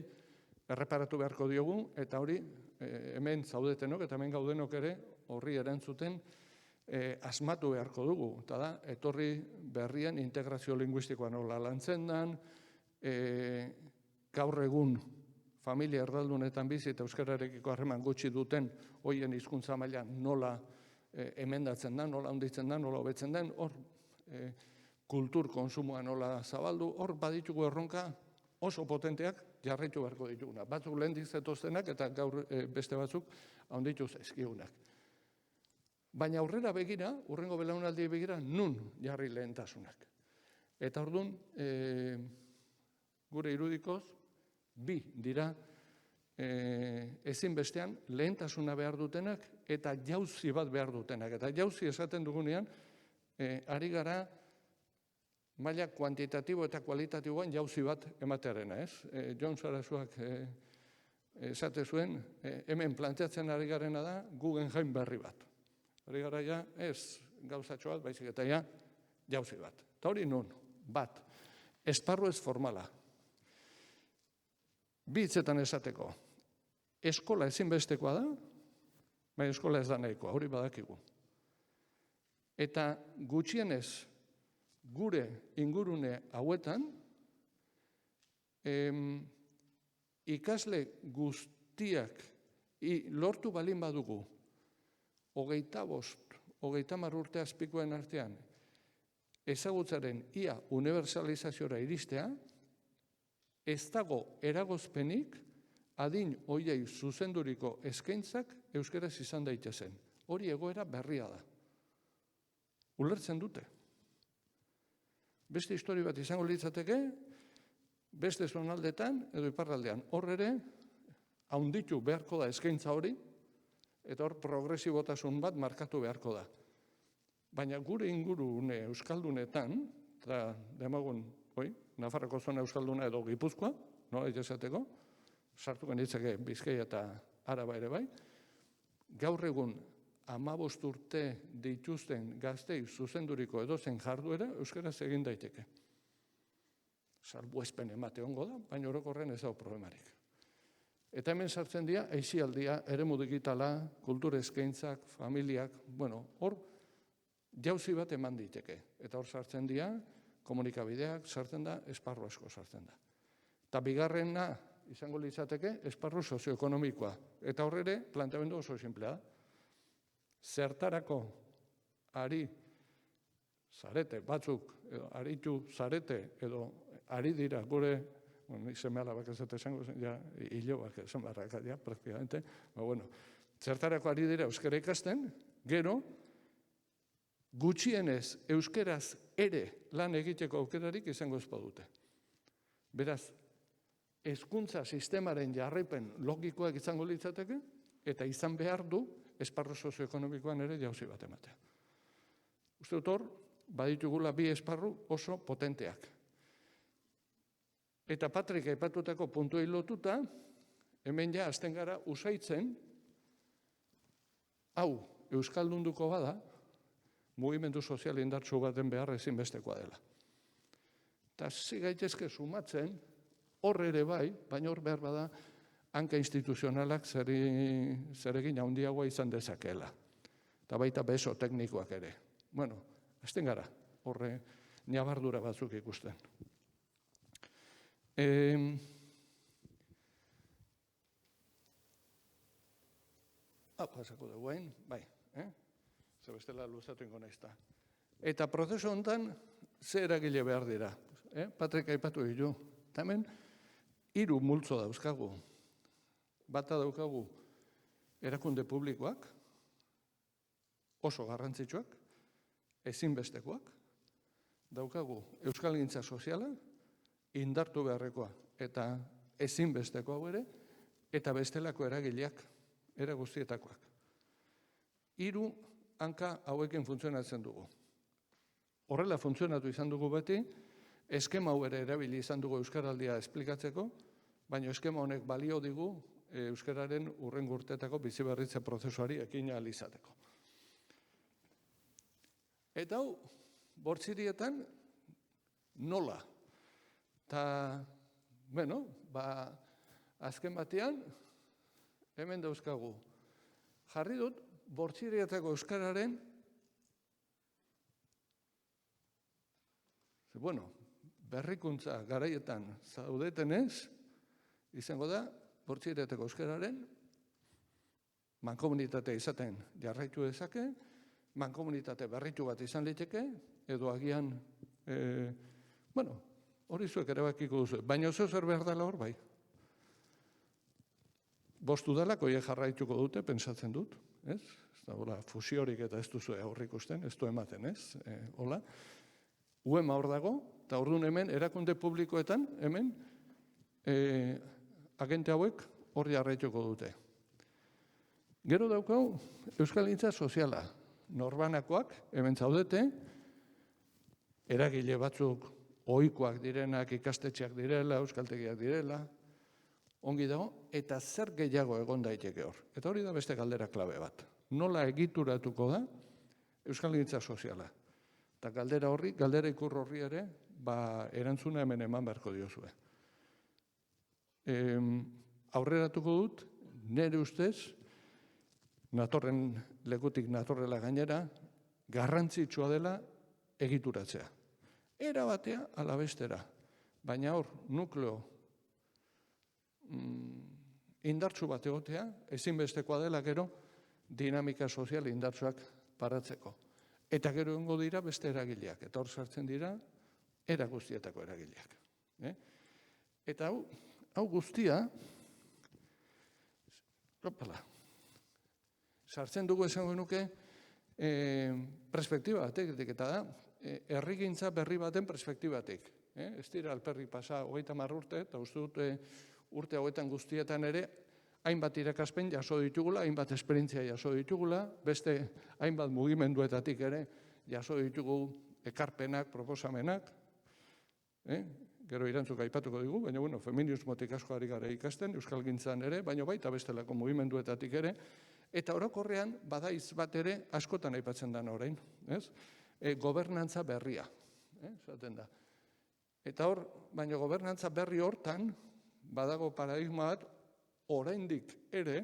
erreparatu beharko diogu, eta hori hemen zaudetenok eta hemen gaudenok ere horri erantzuten asmatu beharko dugu. Eta da, etorri berrien integrazio linguistikoa nola lantzen den, gaur egun familia erdaldunetan bizi eta euskararekiko harreman gutxi duten hoien hizkuntza maila nola emendatzen da, nola handitzen da, nola hobetzen den, hor kultur konsumoa nola zabaldu, hor baditugu erronka oso potenteak jarraitu beharko dituguna. Batzuk lehendik zetoztenak eta gaur beste batzuk handitu zaizkigunak. Baina aurrera begira, urrengo belaunaldi begira, nun jarri lehentasunak. Eta orduan, gure irudikoz, bi dira ezinbestean lehentasuna behar dutenak eta jauzi bat behar dutenak. Eta jauzi esaten dugunean, ari gara maila kuantitatibo eta kualitatiboan jauzi bat ematearena, ez? Jon Sarasuak esate zuen, hemen planteatzen ari garena da Guggenheim berri bat. Ari gara ja, ez gauzatxo bat, baizik eta ja, jauzi bat. Eta hori nun, bat, esparru ez formala. Bi hitzetan esateko, eskola ezinbestekoa da, baina eskola ez da nahikoa, hori badakigu. Eta gutxienez gure ingurune hauetan, ikasle guztiak lortu balin badugu, 25, 30 urte azpikoen artean, ezagutzaren ia universalizaziora iristea, ez dago eragozpenik adin hoiei zuzenduriko eskaintzak euskaraz izan daitezen. Hori egoera berria da. Ulertzen dute. Beste histori bat izango litzateke, beste zonaldetan edo iparraldean. Hor ere, handitu beharko da eskaintza hori, eta hor progresibotasun bat markatu beharko da. Baina gure ingurune euskaldunetan, eta demagun, Nafarroko zona euskalduna edo Gipuzkoa, nola esateko, sartuko nitzake Bizkaia eta Araba ere bai, gaur egun 15 urte dituzten gaztei zuzenduriko edozen jarduera euskaraz egin daiteke. Salbuespen emate ongo da, baina orokorren ez dago problemarik. Eta hemen sartzen dira, aisialdia, eremu digitala, kultura eskaintzak, familiak, hor jauzi bat eman diteke. Eta hor sartzen dira, komunikabideak sartzen da, esparru asko sartzen da. Eta bigarrena izango litzateke, esparru sozioekonomikoa. Eta hor ere, planteamendu oso simplea da. Zertarako ari zarete, batzuk, aritu zarete, edo ari dira gure, izan alabak ez dut esango, ja, hilobak esan barrak, ja, praktikamente, zertarako ari dira euskara ikasten, gero, gutxienez euskeraz ere lan egiteko aukerarik izango ez badute. Beraz, hezkuntza sistemaren jarraipen logikoak izango litzateke, eta izan behar du esparru sozioekonomikoan ere jauzi bat ematea. Uste dut hor, baditugula bi esparru oso potenteak. Eta Patrik aipatutako puntuei lotuta, hemen ja hasten gara usaitzen, hau euskaldunduko bada, mugimendu sozial indartsu baten behar ezinbestekoa dela. Eta zi gaitezke sumatzen, hor ere bai, baina hor behar bada, hanka instituzionalak zeregin handiagoa izan dezakeela. Eta baita beso teknikoak ere. Hasten gara, horre nabardura batzuk ikusten. Pasako dugu hain, bai. Zer bestela luzatu ingo naizta. Eta prozesu honetan, ze eragile behar dira. Patrik aipatu ditu. Eta hemen, 3 multzo dauzkagu. Bata daukagu erakunde publikoak, oso garrantzitsuak, ezinbestekoak. Daukagu euskalgintza soziala, indartu beharrekoa, eta ezinbesteko hau ere, eta bestelako eragileak, era guztietakoak. 3 hanka hauekin funtzionatzen dugu. Horrela funtzionatu izan dugu beti, eskema hau ere erabili izan dugu euskaraldia esplikatzeko, baina eskema honek balio digu euskararen hurrengo urteetako biziberritze prozesuari ekin ahal izateko. Eta hau, bortzirietan nola? Eta, azken batean, hemen dauzkagu. Jarri dut, bortzirietako euskararen, berrikuntza garaietan zaudetenez, izango da, bortzirietako euskararen, mankomunitatea izaten jarraitu dezake, mankomunitate berritu bat izan liteke, edo agian, hori zuek erabakiko duzu. Baina oso zer behar dela hor, bai. 5 udalak horiek jarraituko dute, pentsatzen dut, ez? Fusiorik eta ez duzu aurrik usten, ez du ematen, ez? Hola. UEMA hor dago, eta orduan hemen, erakunde publikoetan, hemen, agente hauek hor jarraituko dute. Gero daukau, euskalgintza soziala, norbanakoak, hemen zaudete, eragile batzuk ohikoak direnak, ikastetxeak direla, euskaltegiak direla, ongi dago, eta zer gehiago egon daiteke hor. Eta hori da beste galdera klabe bat. Nola egituratuko da euskalgintza soziala? Eta galdera horri, galdera ikur horri ere, erantzuna hemen eman beharko diozue. Aurreratuko dut, nire ustez, natorren lekutik natorrela gainera, garrantzitsua dela egituratzea. Era batea ala bestera, baina hor nukleo indartsu bat egotea, ezinbestekoa dela gero dinamika sozial indartsuak paratzeko. Eta gero egongo dira beste eragileak, eta hor sartzen dira era guztietako eragileak. Eta hau guztia, sartzen dugu esango nuke perspektiba batetik, eta da, herrigintza berri baten perspektibatik. Ez dira alperrik pasa 30 urte, eta uste dut urte hauetan guztietan ere, hainbat irakaspen jaso ditugula, hainbat esperientzia jaso ditugula, beste hainbat mugimenduetatik ere jaso ditugu ekarpenak, proposamenak, gero irantzuk aipatuko digu, baina feminismotik asko ari gara ikasten, euskalgintzan ere, baina baita bestelako mugimenduetatik ere, eta orokorrean badaiz bat ere askotan aipatzen da orain, gobernantza berria, esaten da. Eta hor, baina gobernantza berri hortan, badago paradigma bat oraindik ere,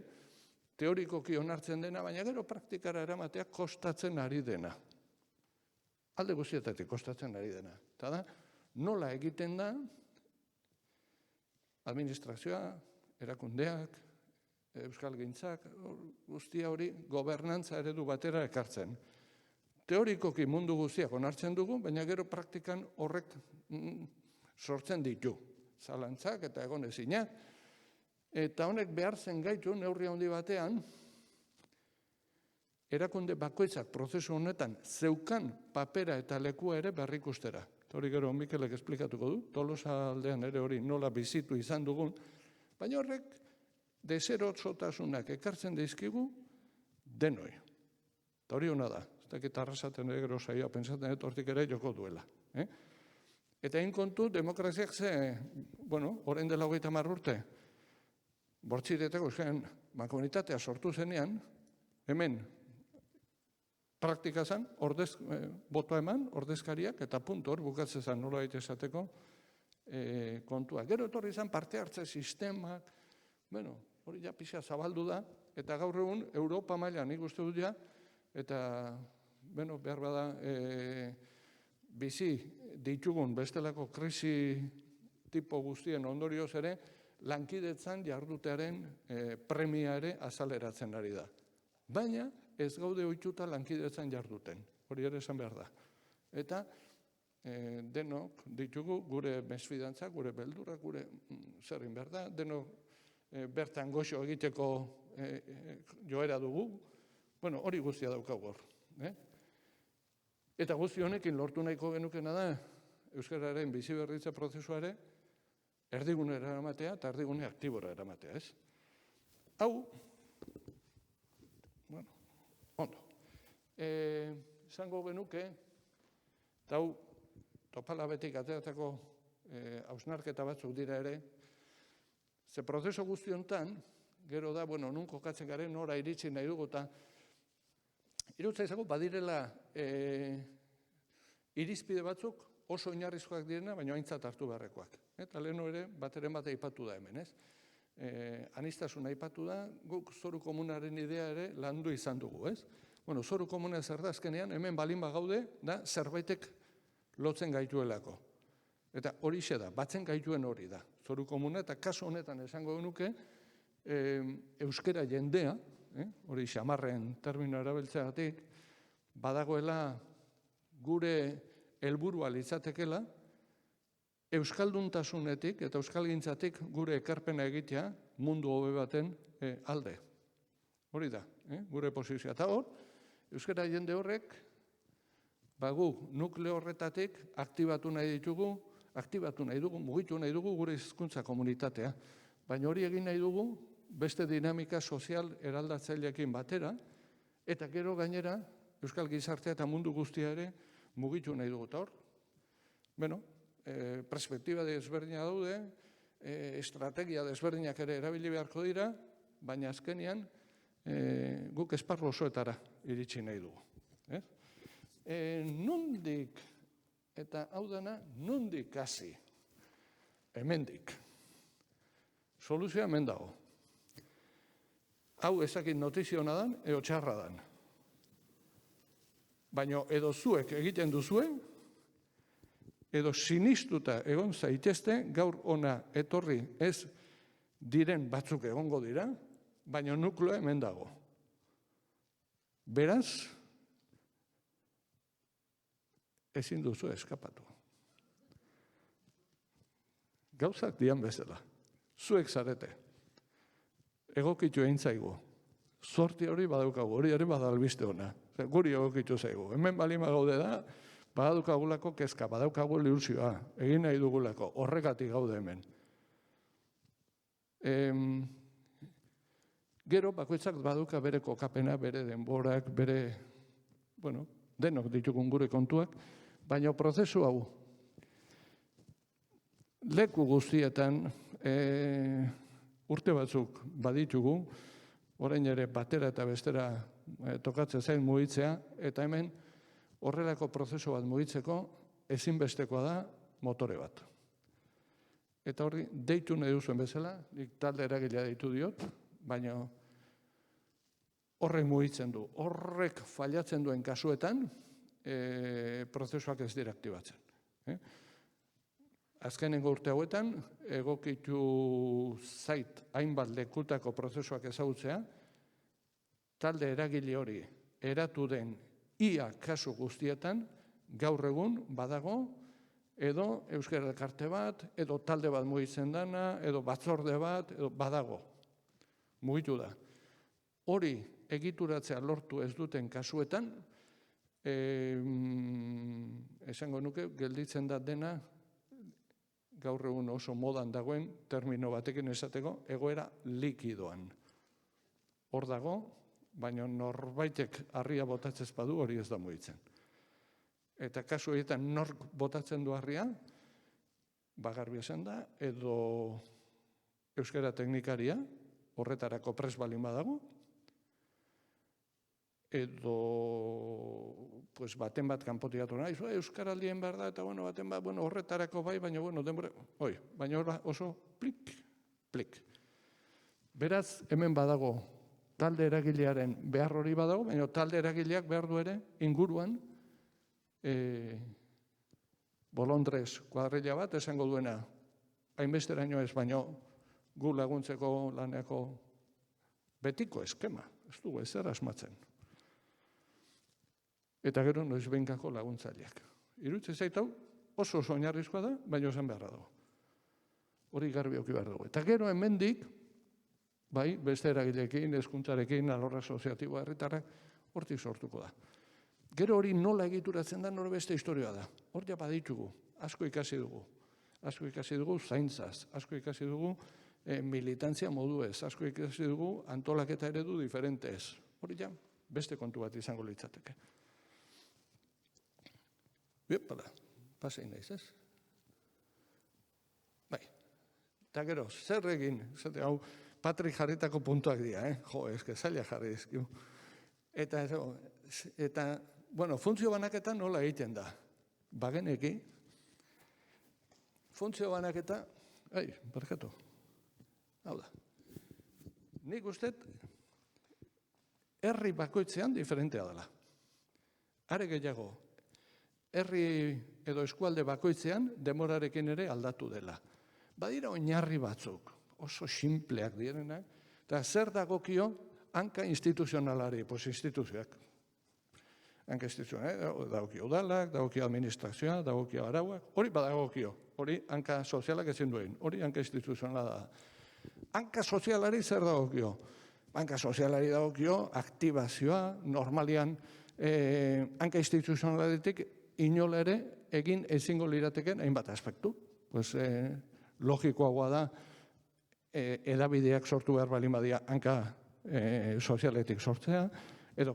teorikoki onartzen dena, baina gero praktikara eramatea kostatzen ari dena. Alde guztietatik kostatzen ari dena. Eta da, nola egiten da, administrazioa, erakundeak, euskalgintzak, guztia hori gobernantza eredu batera ekartzen. Teorikoki mundu guztiak onartzen dugu, baina gero praktikan horrek sortzen ditu. Zalantzak eta egonezinak. Eta honek behartzen gaitu neurri handi batean, erakunde bakoitzak prozesu honetan zeukan papera eta lekua ere berrikustera. Hori gero Mikelek esplikatuko du, Tolosa aldean ere hori nola bizitu izan dugun, baina horrek deserotsotasunak ekartzen dizkigu denoi. Eta hori hona da, ez dakit arrasaten ere gero saioa, pentsatzen dut hortik ere joko duela. Eta egin kontu, demokraziak orain dela 30 urte, Bortxiretako euskaren mankomunitatea sortu zenean, hemen praktika zen, botoa eman, ordezkariak, eta puntu hor bukatzen zen nola esateko kontua. Gero etorri zen parte hartze sistemak, hori ja pixa zabaldu da, eta gaur egun Europa mailan nik uste dut ja, eta behar bada bizi ditugun bestelako krisi tipo guztien ondorioz ere, lankidetzan jardutearen premia ere azaleratzen ari da. Baina ez gaude ohituta lankidetzan jarduten, hori ere esan behar da. Eta denok ditugu gure mesfidantzak, gure beldurrak, gure zerrin behar da, denok bertan goxo egiteko joera dugu, hori guztia daukagu hor. Eta guzti honekin lortu nahiko genukena da, euskararen biziberritze prozesua ere, erdigunera eramatea eta erdigune aktibora eramatea, ez? Hau, ondo. Izango genuke, eta hau, topala betik ateratako hausnarketa batzuk dira ere, ze prozeso guzti honetan, gero da, nun kokatzen garen, nora iritsi nahi dugu, eta irutza izango badirela irizpide batzuk oso oinarrizkoak direna, baina aintzat hartu beharrekoak. Eta leheno ere, bateren bat aipatu da hemen, ez? Aniztasuna aipatu da, guk zoru komunaren idea ere landu izan dugu, ez? Zoru komuna zer da azkenean, hemen balin bagaude, da zerbaitek lotzen gaituelako. Eta hori da, batzen gaituen hori da. Zoru komuna, eta kasu honetan esango genuke, euskera jendea, hori xamarren termino erabiltzeagatik, badagoela gure helburua litzatekela, euskalduntasunetik eta euskalgintzatik gure ekarpena egitea mundu hobe baten alde. Hori da, gure posizioa. Eta hor, euskara jende horrek, guk nukleo horretatik aktibatu nahi dugu, mugitu nahi dugu gure hizkuntza komunitatea. Baina hori egin nahi dugu beste dinamika sozial eraldatzaileekin batera, eta gero gainera, euskal gizartea eta mundu guztia ere mugitu nahi dugu. Eta hor, perspektiba desberdina daude, estrategia desberdinak ere erabili beharko dira, baina azkenean guk esparru osoetara iritsi nahi dugu. Nondik, eta hau dena, nondik hasi? Hemendik. Soluzioa hemen dago. Hau ezakit notizio hona dan, edo txarra dan. Baina edo zuek egiten duzuen, edo sinistuta egon zaitezte, gaur ona etorri ez diren batzuk egongo dira, baina nukleoa hemen dago. Beraz, ezin duzu eskapatu. Gauzak dian bezala. Zuek zarete. Egokitu egin zaigu. Zorti hori badaukagu, hori ere badalbiste ona. Guri egokitu zaigu. Hemen balima gaude da, badaukagulako kezka, badaukagu ilusioa, egin nahi dugulako, horregatik gaude hemen. Gero, bakoitzak baduka bere kokapena, bere denborak, bere, denok ditugun gure kontuak, baina prozesu hau, leku guztietan urte batzuk baditugu, orain ere batera eta bestera tokatzen zain mugitzea, eta hemen horrelako prozesu bat mugitzeko ezinbestekoa da motore bat. Eta horri, deitu nahi duzuen bezala, nik talde eragilea deitu diot, baina horrek mugitzen du. Horrek fallatzen duen kasuetan, prozesuak ez dira aktibatzen. Azkenengo urte hauetan, egokitu zait hainbat lekutako prozesuak ezagutzea, talde eragile hori eratu den ia kasu guztietan, gaur egun badago, edo euskara elkarte bat, edo talde bat mugitzen dana, edo batzorde bat, edo badago. Mugitu da. Hori egituratzea lortu ez duten kasuetan, esango nuke, gelditzen da dena, gaur egun oso modan dagoen, termino batekin esateko, egoera likidoan. Hor dago, baina norbaitek harria botatzez badu hori ez da mugitzen. Eta kasu horietan nork botatzen du harria, bagarbi esan da, edo euskara teknikaria, horretarako prest balin badago, edo baten bat kanpotik nahi, euskaraldien behar da, eta baten bat, horretarako bai, baina denbora, baina oso plik. Beraz, hemen badago, talde eragilearen behar hori badago, baina talde eragileak behar du ere, inguruan, bolondrez kuadrilla bat, esango duena, hainbesteraino ez, baina gu laguntzeko laneko betiko eskema, ez dugu ezer asmatzen. Eta gero noizbehinkako laguntzaileak. Iruditzen zait hau oso oinarrizkoa da, baina esan beharra dago. Hori garbi eduki behar dugu. Eta gero hemendik, bai, beste eragileekin, hezkuntzarekin, alorra soziatiboa herritarrak, hortik sortuko da. Gero hori nola egituratzen da norbeste historia da. Hor ja baditugu, asko ikasi dugu. Asko ikasi dugu zaintzaz, asko ikasi dugu militantzia moduez, asko ikasi dugu antolaketa eredu diferentez. Hori ja, beste kontu bat izango litzateke. Biepada, pasein naiz, ez? Bai, eta gero, zer egin, zate hau, Patrik jarritako puntuak dira, jo, eske zaila jarri dizkiu. Eta, funtzio banaketa nola egiten da? Bageneki, funtzio banaketa, barkatu, hau da. Nik ustet, herri bakoitzean diferentea dela. Are gehiago, herri edo eskualde bakoitzean demorarekin ere aldatu dela. Badira oinarri batzuk, oso simpleak direnak, eta zer dagokio hanka instituzionalari, instituzioak. Hanka instituzionalari, dagokio udalak, dagokio administrazioa, dagokio arauak, hori badagokio, hori hanka sozialak ezin duen, hori hanka instituzionala da. Hanka sozialari zer dagokio? Hanka sozialari dagokio aktibazioa, normalian hanka instituzionaletik inola ere egin ezingo lirateken hainbat aspektu. Logikoagoa da edabideak sortu behar balin badia hanka sozialetik sortzea, edo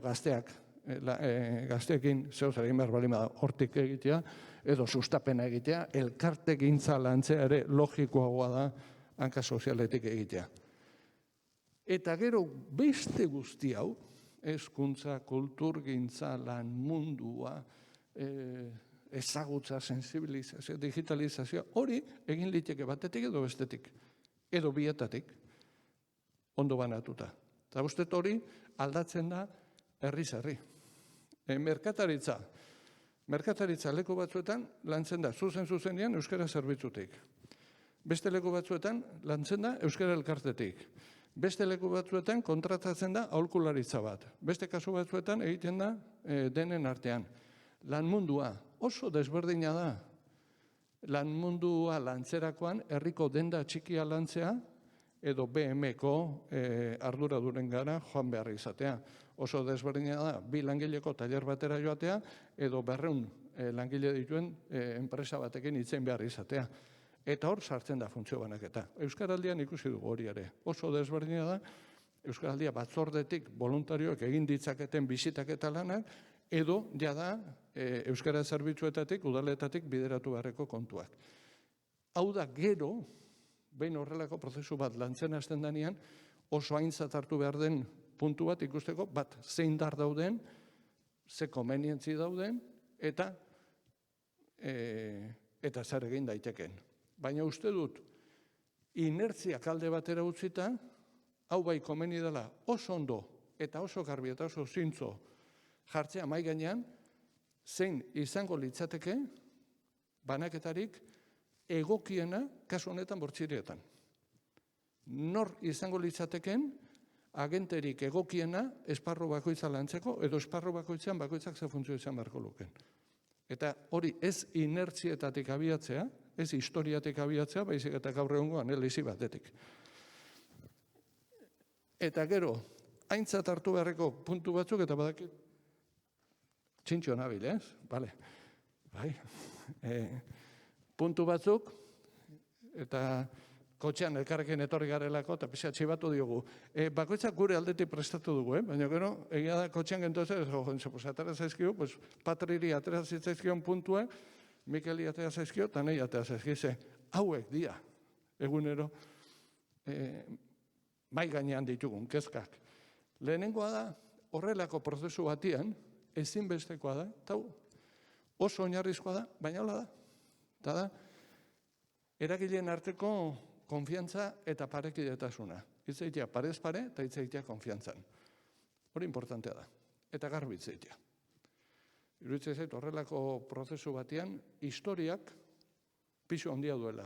gazteekin zehoz egin behar balin badia hortik egitea, edo sustapena egitea, elkarte gintza lantzea ere logikoagoa da hanka sozialetik egitea. Eta gero beste guzti hau, hezkuntza, kulturgintza, lan mundua, ezagutza, sensibilizazio, digitalizazio, hori egin liteke batetik edo bestetik, edo bietatik, ondo banatuta. Eta uste hori aldatzen da herriz herri. Merkataritza leku batzuetan lantzen da zuzenean euskara zerbitzutik. Beste leku batzuetan lantzen da euskara elkartetik. Beste leku batzuetan kontratatzen da aholkularitza bat. Beste kasu batzuetan egiten da denen artean. Lan mundua oso desberdina da. Lan mundua lantzerakoan herriko denda txikia lantzea edo BM-ko arduraduren gara joan behar izatea. Oso desberdina da, 2 langileko tailer batera joatea edo 200 langile dituen enpresa batekin hitzen behar izatea. Eta hor sartzen da funtzio banaketa. Euskaraldian ikusi dugu hori ere. Oso desberdina da, Euskaraldia batzordetik voluntarioek egin ditzaketen bizitak eta lanak, edo jada euskara zerbitzuetatik, udaletatik bideratu beharreko kontuak. Hau da gero, behin horrelako prozesu bat lantzen hasten denean, oso aintzat hartu behar den puntu bat ikusteko, bat zein dar dauden, ze komenientzi dauden, eta zer egin daiteken. Baina uste dut, inertziak alde batera utzita, hau bai komeni dela oso ondo eta oso garbi eta oso zintzo jartzea mahai gainean, zein izango litzateke banaketarik egokiena kasu honetan bortxirietan. Nor izango litzateken agenterik egokiena esparru bakoitza lantzeko edo esparru bakoitzean bakoitzak ze funtzio izan beharko lukeen. Eta hori ez inertzietatik abiatzea, ez historiatik abiatzea, baizik eta gaur egungo analizi batetik. Eta gero, aintzat hartu beharreko puntu batzuk, eta badakit, txintxo nabil, ez? Bale, bai. Puntu batzuk, eta kotxean elkarrekin etorri garelako, eta pixka txibatu diogu. Bakoitzak gure aldetik prestatu dugu, baina gero, egia da kotxean gentozen, pues atera zaizkio, pues Patriri atera zitzaizkion puntua, Mikeli atera zaizkio, eta nahi atera zaizkize. Hauek dia, egunero, mai gainean ditugun, kezkak. Lehenengoa da, horrelako prozesu batian, ezinbestekoa da, eta oso oinarrizkoa da, baina hola da. Eta da, eragileen arteko konfiantza eta parekidetasuna. Hitzeitea parez pare eta hitzeitea konfiantzan. Hori importantea da. Eta garbi hitzeitea. Iruditzen zait horrelako prozesu batean, historiak pisu handia duela.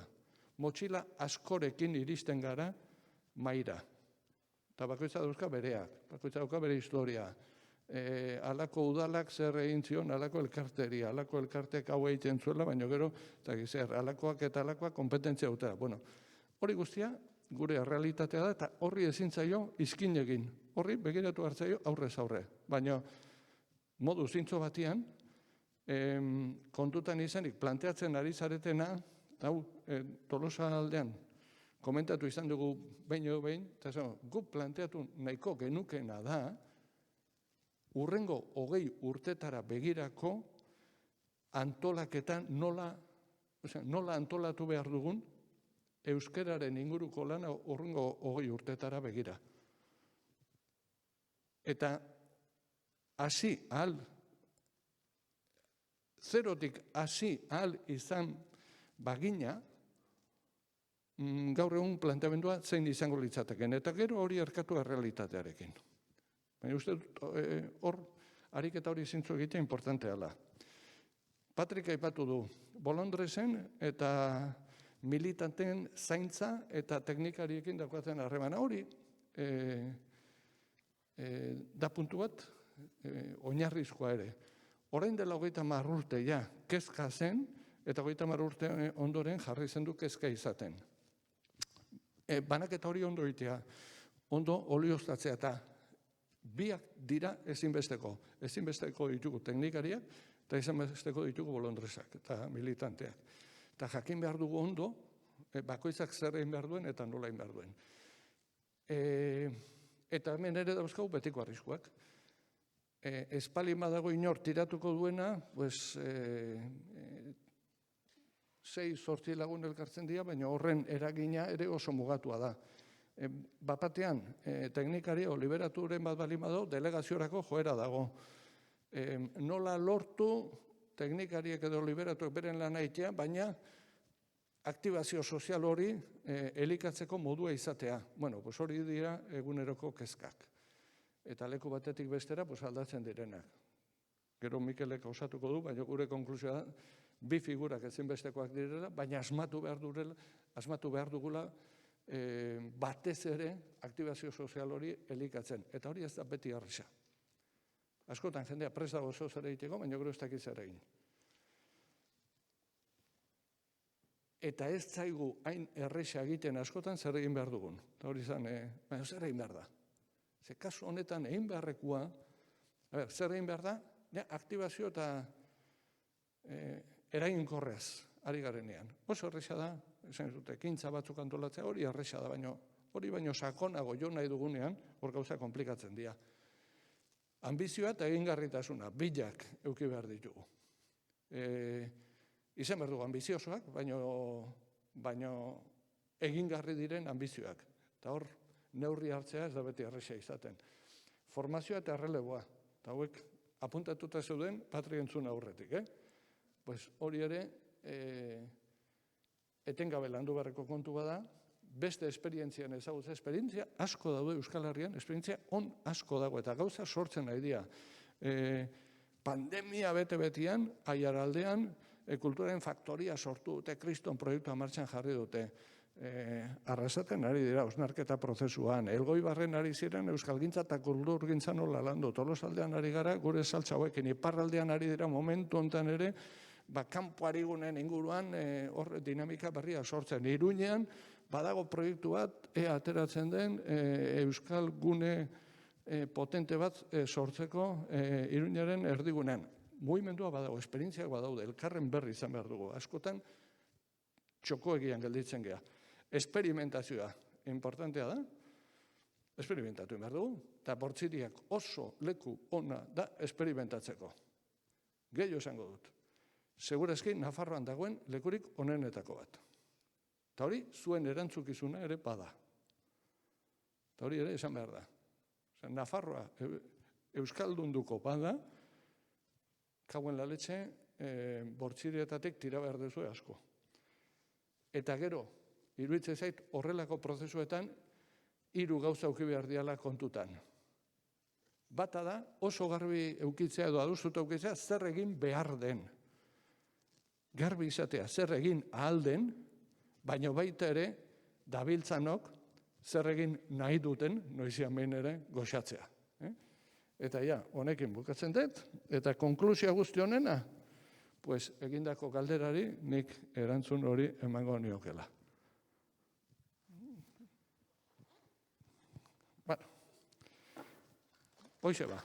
Motxila askorekin iristen gara maira. Eta bakoitza dauzka bereak, bakoitza dauka bere historia. Alako udalak zer egin zion, alako elkarteri, alako elkartek hau egiten zuela, baina gero, eta zer, alakoak eta alakoak kompetentzia dutela. Bueno, hori guztia gure realitatea da, eta horri ezin zaio izkin egin. Horri begiratu hartzaio aurrez aurre. Baina modu zintzo batian, kontutan izanik planteatzen ari zaretena, hau, Tolosa aldean, komentatu izan dugu behin edo behin, eta guk planteatu nahiko genukena da, urrengo 20 urtetara begirako antolaketan nola antolatu behar dugun euskararen inguruko lana urrengo 20 urtetara begira. Eta hasi ahal, zerotik hasi ahal izan bagina, gaur egun planteamendua zein izango litzateken, eta gero hori erkatu errealitatearekin. Baina uste dut, hor, ariketa hori zintzu egitea importantea da. Patrik aipatu du, Bolondresen eta militanten zaintza eta teknikariekin daukatzen harremana hori, da puntu bat, oinarrizkoa ere. Orain dela 30 urte ja, kezka zen, eta 30 urte ondoren jarri zen du kezka izaten. Banaketa hori ondo egitea, ondo olioztatzea eta biak dira ezinbesteko. Ezinbesteko ditugu teknikariak, eta ezinbesteko ditugu bolondresak eta militanteak. Eta jakin behar dugu ondo, bakoitzak zer egin behar duen eta nola egin behar duen. Eta hemen ere dauzkagu betiko arriskuak. Espalin badago inor tiratuko duena, pues, 6-8 lagun elkartzen dira, baina horren eragina ere oso mugatua da. Bapatean, teknikaria liberaturen bat bali bado, delegaziorako joera dago. Nola lortu teknikariek edo liberatuak beren lan egitea, baina aktibazio sozial hori elikatzeko modua izatea. Bueno, pues hori dira eguneroko kezkak. Eta leku batetik bestera aldatzen direnak. Gero Mikelek osatuko du, baina gure konklusioa da, bi figurak ezinbestekoak direla, baina asmatu behar dugula batez ere aktibazio sozial hori elikatzen. Eta hori ez da beti erresa. Askotan jendea prest dago oso zer egiteko, baina gero ez dakiz zer egin. Eta ez zaigu hain erresa egiten askotan zer egin behar dugun. Eta hori izan, baina zer egin behar da. Ze kasu honetan egin beharrekoa, zer egin behar da, aktibazio eta eraginkorrez ari garenean. Oso erresa da, esan zute, ekintza batzuk antolatzea hori erresa da, baina hori baino sakonago jo nahi dugunean, hor gauza komplikatzen dira. Ambizioa eta egingarritasuna, bilak eduki behar ditugu. Izan behar dugu ambiziosoak, baino egingarri diren ambizioak. Eta hor, neurri hartzea ez da beti erresa izaten. Formazioa eta erreleboa. Eta hauek apuntatuta zeuden Patrik entzun aurretik. Pues hori ere etengabe landu beharreko kontu bada, beste esperientzian ezagutza, esperientzia asko daude Euskal Herrian, esperientzia on asko dago, eta gauza sortzen nahi dira. Pandemia bete-betian, Aiaraldean, kulturaren faktoria sortu dute, kriston proiektua martxan jarri dute. Arrasaten ari dira, osnarketa prozesuan, Elgoibarren ari ziren euskalgintza eta kulturgintza nola landu, Tolosaldean ari gara, gure saltza hauekin, iparraldean ari dira momentu hontan ere, kanpoari gunen inguruan horre dinamika berria sortzen. Iruñean, badago proiektu bat, ateratzen den euskal gune potente bat sortzeko Iruñaren erdigunean. Mugimendua badago, esperientziak badaude, elkarren berri izan behar dugu. Askotan, txokoegian gelditzen geha. Esperimentazioa, importantea da, esperimentatu behar dugu, eta Bortziriak oso leku ona da esperimentatzeko. Gehiago esango dut. Segurazki Nafarroan dagoen lekurik onenetako bat. Eta hori, zuen erantzukizuna ere bada. Eta hori ere esan behar da. Nafarroa euskaldunduko bada, kauen laletxe, Bortzirietatik tira behar duzue asko. Eta gero, iruditzen zait, horrelako prozesuetan, 3 gauza auki behar diala kontutan. Bata da, oso garbi eukitzea edo adustuta eukitzea, zer egin behar den. Garbi izatea, zer egin ahal den, baina baita ere, dabiltzanok, zer egin nahi duten, noizian behin ere, goxatzea. Eta ja, honekin bukatzen dut, eta konklusia guzti honena, pues egindako galderari nik erantzun hori emango niokela. Bueno, hoxe ba.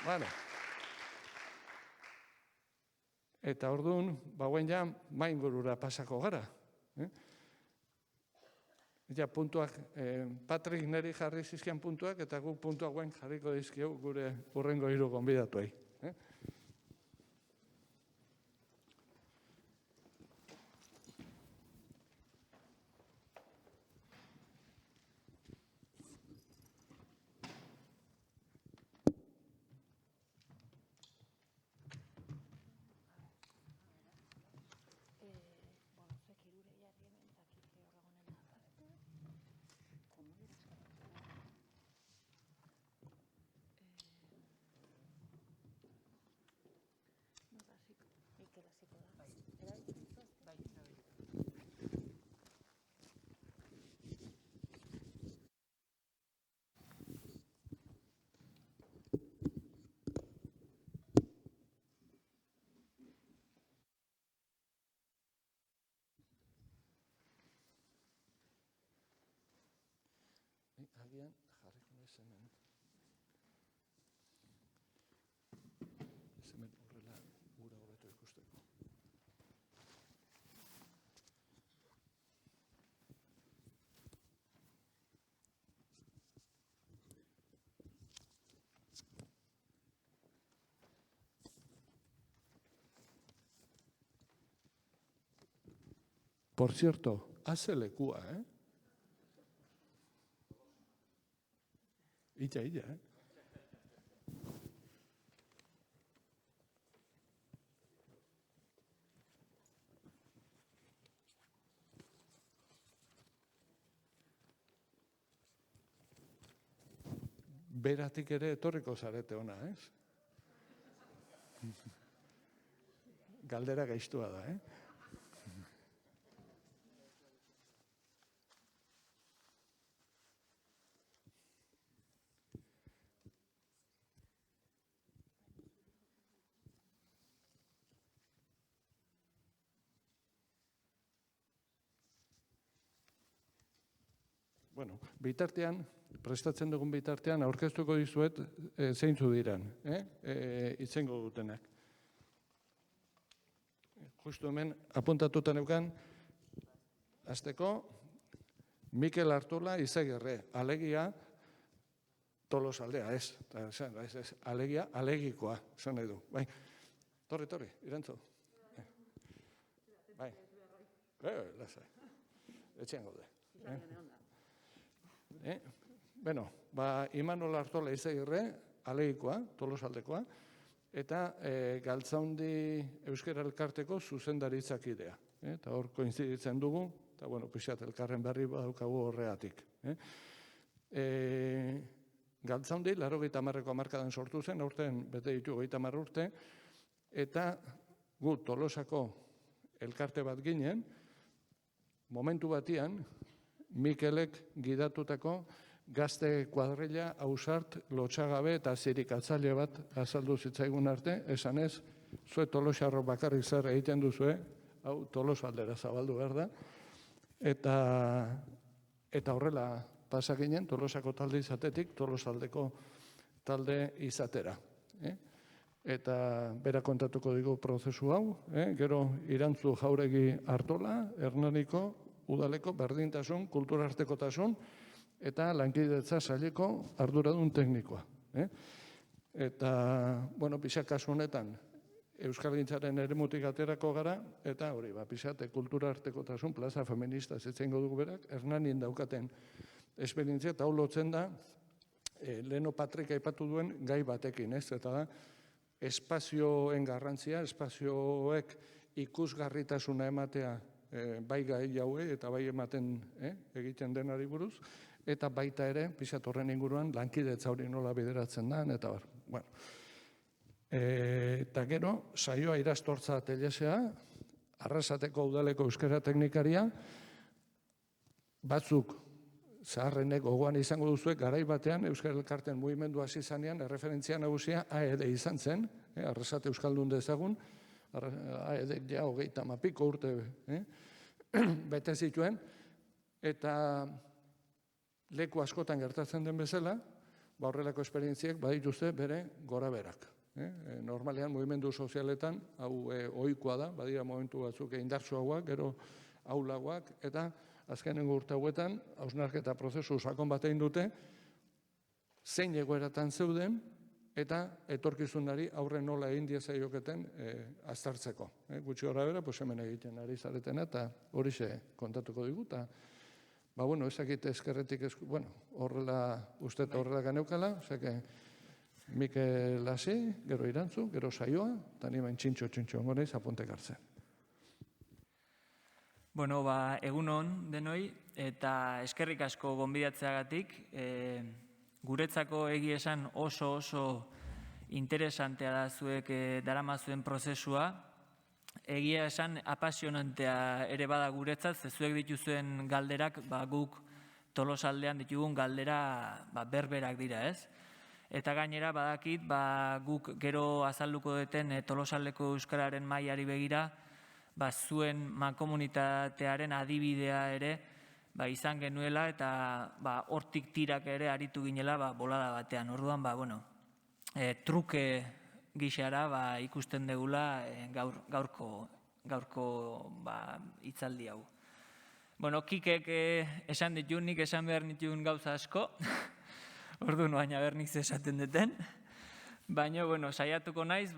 Bueno. Eta orduan, bauen ja, maingurura pasako gara. Ja, puntuak, Patrik neri jarri zizkian puntuak, eta guk puntuak guen jarriko dizkio gure hurrengo 3 gonbidatuei. Agian jarriko naiz hemen. Hemen horrela gura hobeto ikusteko. Por cierto, hace lekua, Illa, Beratik ere etorriko zarete ona, ez? Galdera gaiztua da, Bueno, bitartean, prestatzen dugun bitartean, aurkeztuko dizuet zeintzu diran, itzengo dutenak. Justu hemen, apuntatuta neukan, hasteko, Mikel Artola Izagirre, alegia Tolosaldea, ez, alegia alegikoa, esan nahi du. Bai, torri, irantzu. Bai, lasai, etxean gaude. Bueno, Imanol Artola Izagirre, alegikoa, Tolosaldekoa, eta Galtzaundi Euskara Elkarteko zuzendaritzak idea. Eta hor koinziditzen dugu, eta pixat elkarren berri badaukagu horreatik. Galtzaundi, 80ko hamarkadan sortu zen, aurten bete ditu 30 urte, eta gu Tolosako elkarte bat ginen, momentu batian, Mikelek gidatutako gazte kuadrilla, ausart, lotxagabe eta zirikatzaile bat azaldu zitzaigun arte, esanez, zue Tolosarro bakarrik zer egiten duzue, hau Tolosa aldera zabaldu behar da, eta horrela pasa ginen, Tolosako talde izatetik, Tolosaldeko talde izatera. Eta bera kontatuko digu prozesu hau, gero Irantzu Jauregi Artola, Hernaniko, Udaleko, berdintasun, kulturartekotasun, eta lankidetza saileko arduradun teknikoa. Eta, pixak kasu honetan, Euskalgintzaren eremutik aterako gara, eta hori, pixate kulturartekotasun, plaza feminista zitzeingo dugu berak, Hernanin daukaten esperientzia, eta hau lotzen da, Leno Patrik aipatu duen gai batekin, eta da, espazioen garrantzia, espazioek ikusgarritasuna ematea bai gai jaue eta bai ematen egiten denari buruz, eta baita ere, pixat horren inguruan, lankidetza hori nola bideratzen da, eta bar. Eta gero, saioa Irastortza Telesea, Arrasateko Udaleko Euskara Teknikaria, batzuk zaharrenek gogoan izango duzuek, garai batean Euskal Elkarten mugimendu hasi zanean, erreferentzia nagusia AED izan zen, Arrasate Euskaldun dezagun, AED ja 30 urte bete zituen, eta leku askotan gertatzen den bezala, horrelako esperientziek badituzte bere gora berak. Normalean, mugimendu sozialetan, hau ohikoa da, badira momentu batzuk indartsuagoak, gero ahulagoak, eta azkenengo urte hauetan, hausnarketa prozesu sakon bat egin dute, zein egoeratan zeuden, eta etorkizunari aurre nola egin diezaioketen aztertzeko. Gutxi gora bera, hemen egiten ari zaretena, eta horixe kontatuko digu, eta ezakit eskerretik, horrela, uste horrela ganeukala, Mikel hasi, gero Irantzu, gero saioa, eta nimen txintxo ongoneiz apuntek hartzen. Egunon denoi, eta eskerrik asko gonbidatzeagatik, guretzako egia esan oso interesantea da zuek daramazuen prozesua, egia esan apasionantea ere bada guretzat, zuek dituzuen galderak, guk Tolosaldean ditugun galdera berberak dira, ez? Eta gainera badakit, guk gero azalduko duten Tolosaldeko Euskararen mailari begira, zuen mankomunitatearen adibidea ere izan genuela, eta hortik tirak ere aritu ginela bolada batean. Orduan, truke gixara ikusten degula gaurko hitzaldi hau. Kikek esan ditun, nik esan behar nituen gauza asko, orduan baina bernik esaten duten. Baina, saiatuko naiz,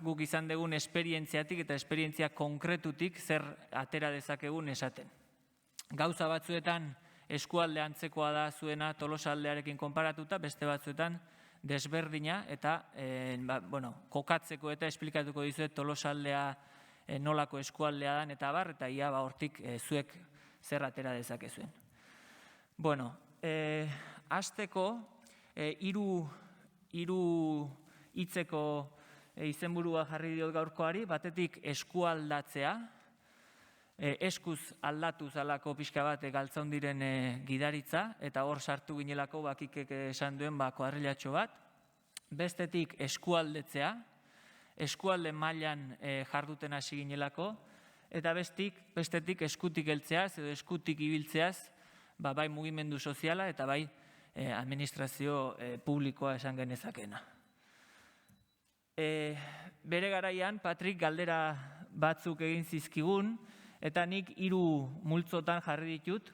guk izan dugun esperientziatik eta esperientzia konkretutik zer atera dezakegun esaten. Gauza batzuetan eskualde antzekoa da zuena Tolosaldearekin konparatuta, beste batzuetan desberdina, eta kokatzeko eta esplikatuko dizuet Tolosaldea nolako eskualdea dan, eta eta ia hortik zuek zer atera dezakezuen. Hasteko, hiru hitzeko izenburua jarri diot gaurkoari, batetik eskualdatzea, eskuz aldatu zalako pixka bat Galtzaundiren gidaritza, eta hor sartu ginelako Kikek esan duen kuadrilatxo bat. Bestetik eskualdetzea, eskualde mailan jarduten hasi ginelako, eta bestetik eskutik heltzeaz edo eskutik ibiltzeaz, bai mugimendu soziala eta bai administrazio publikoa esan genezakena. Bere garaian, Patrik galdera batzuk egin zizkigun, eta nik 3 multzotan jarri ditut,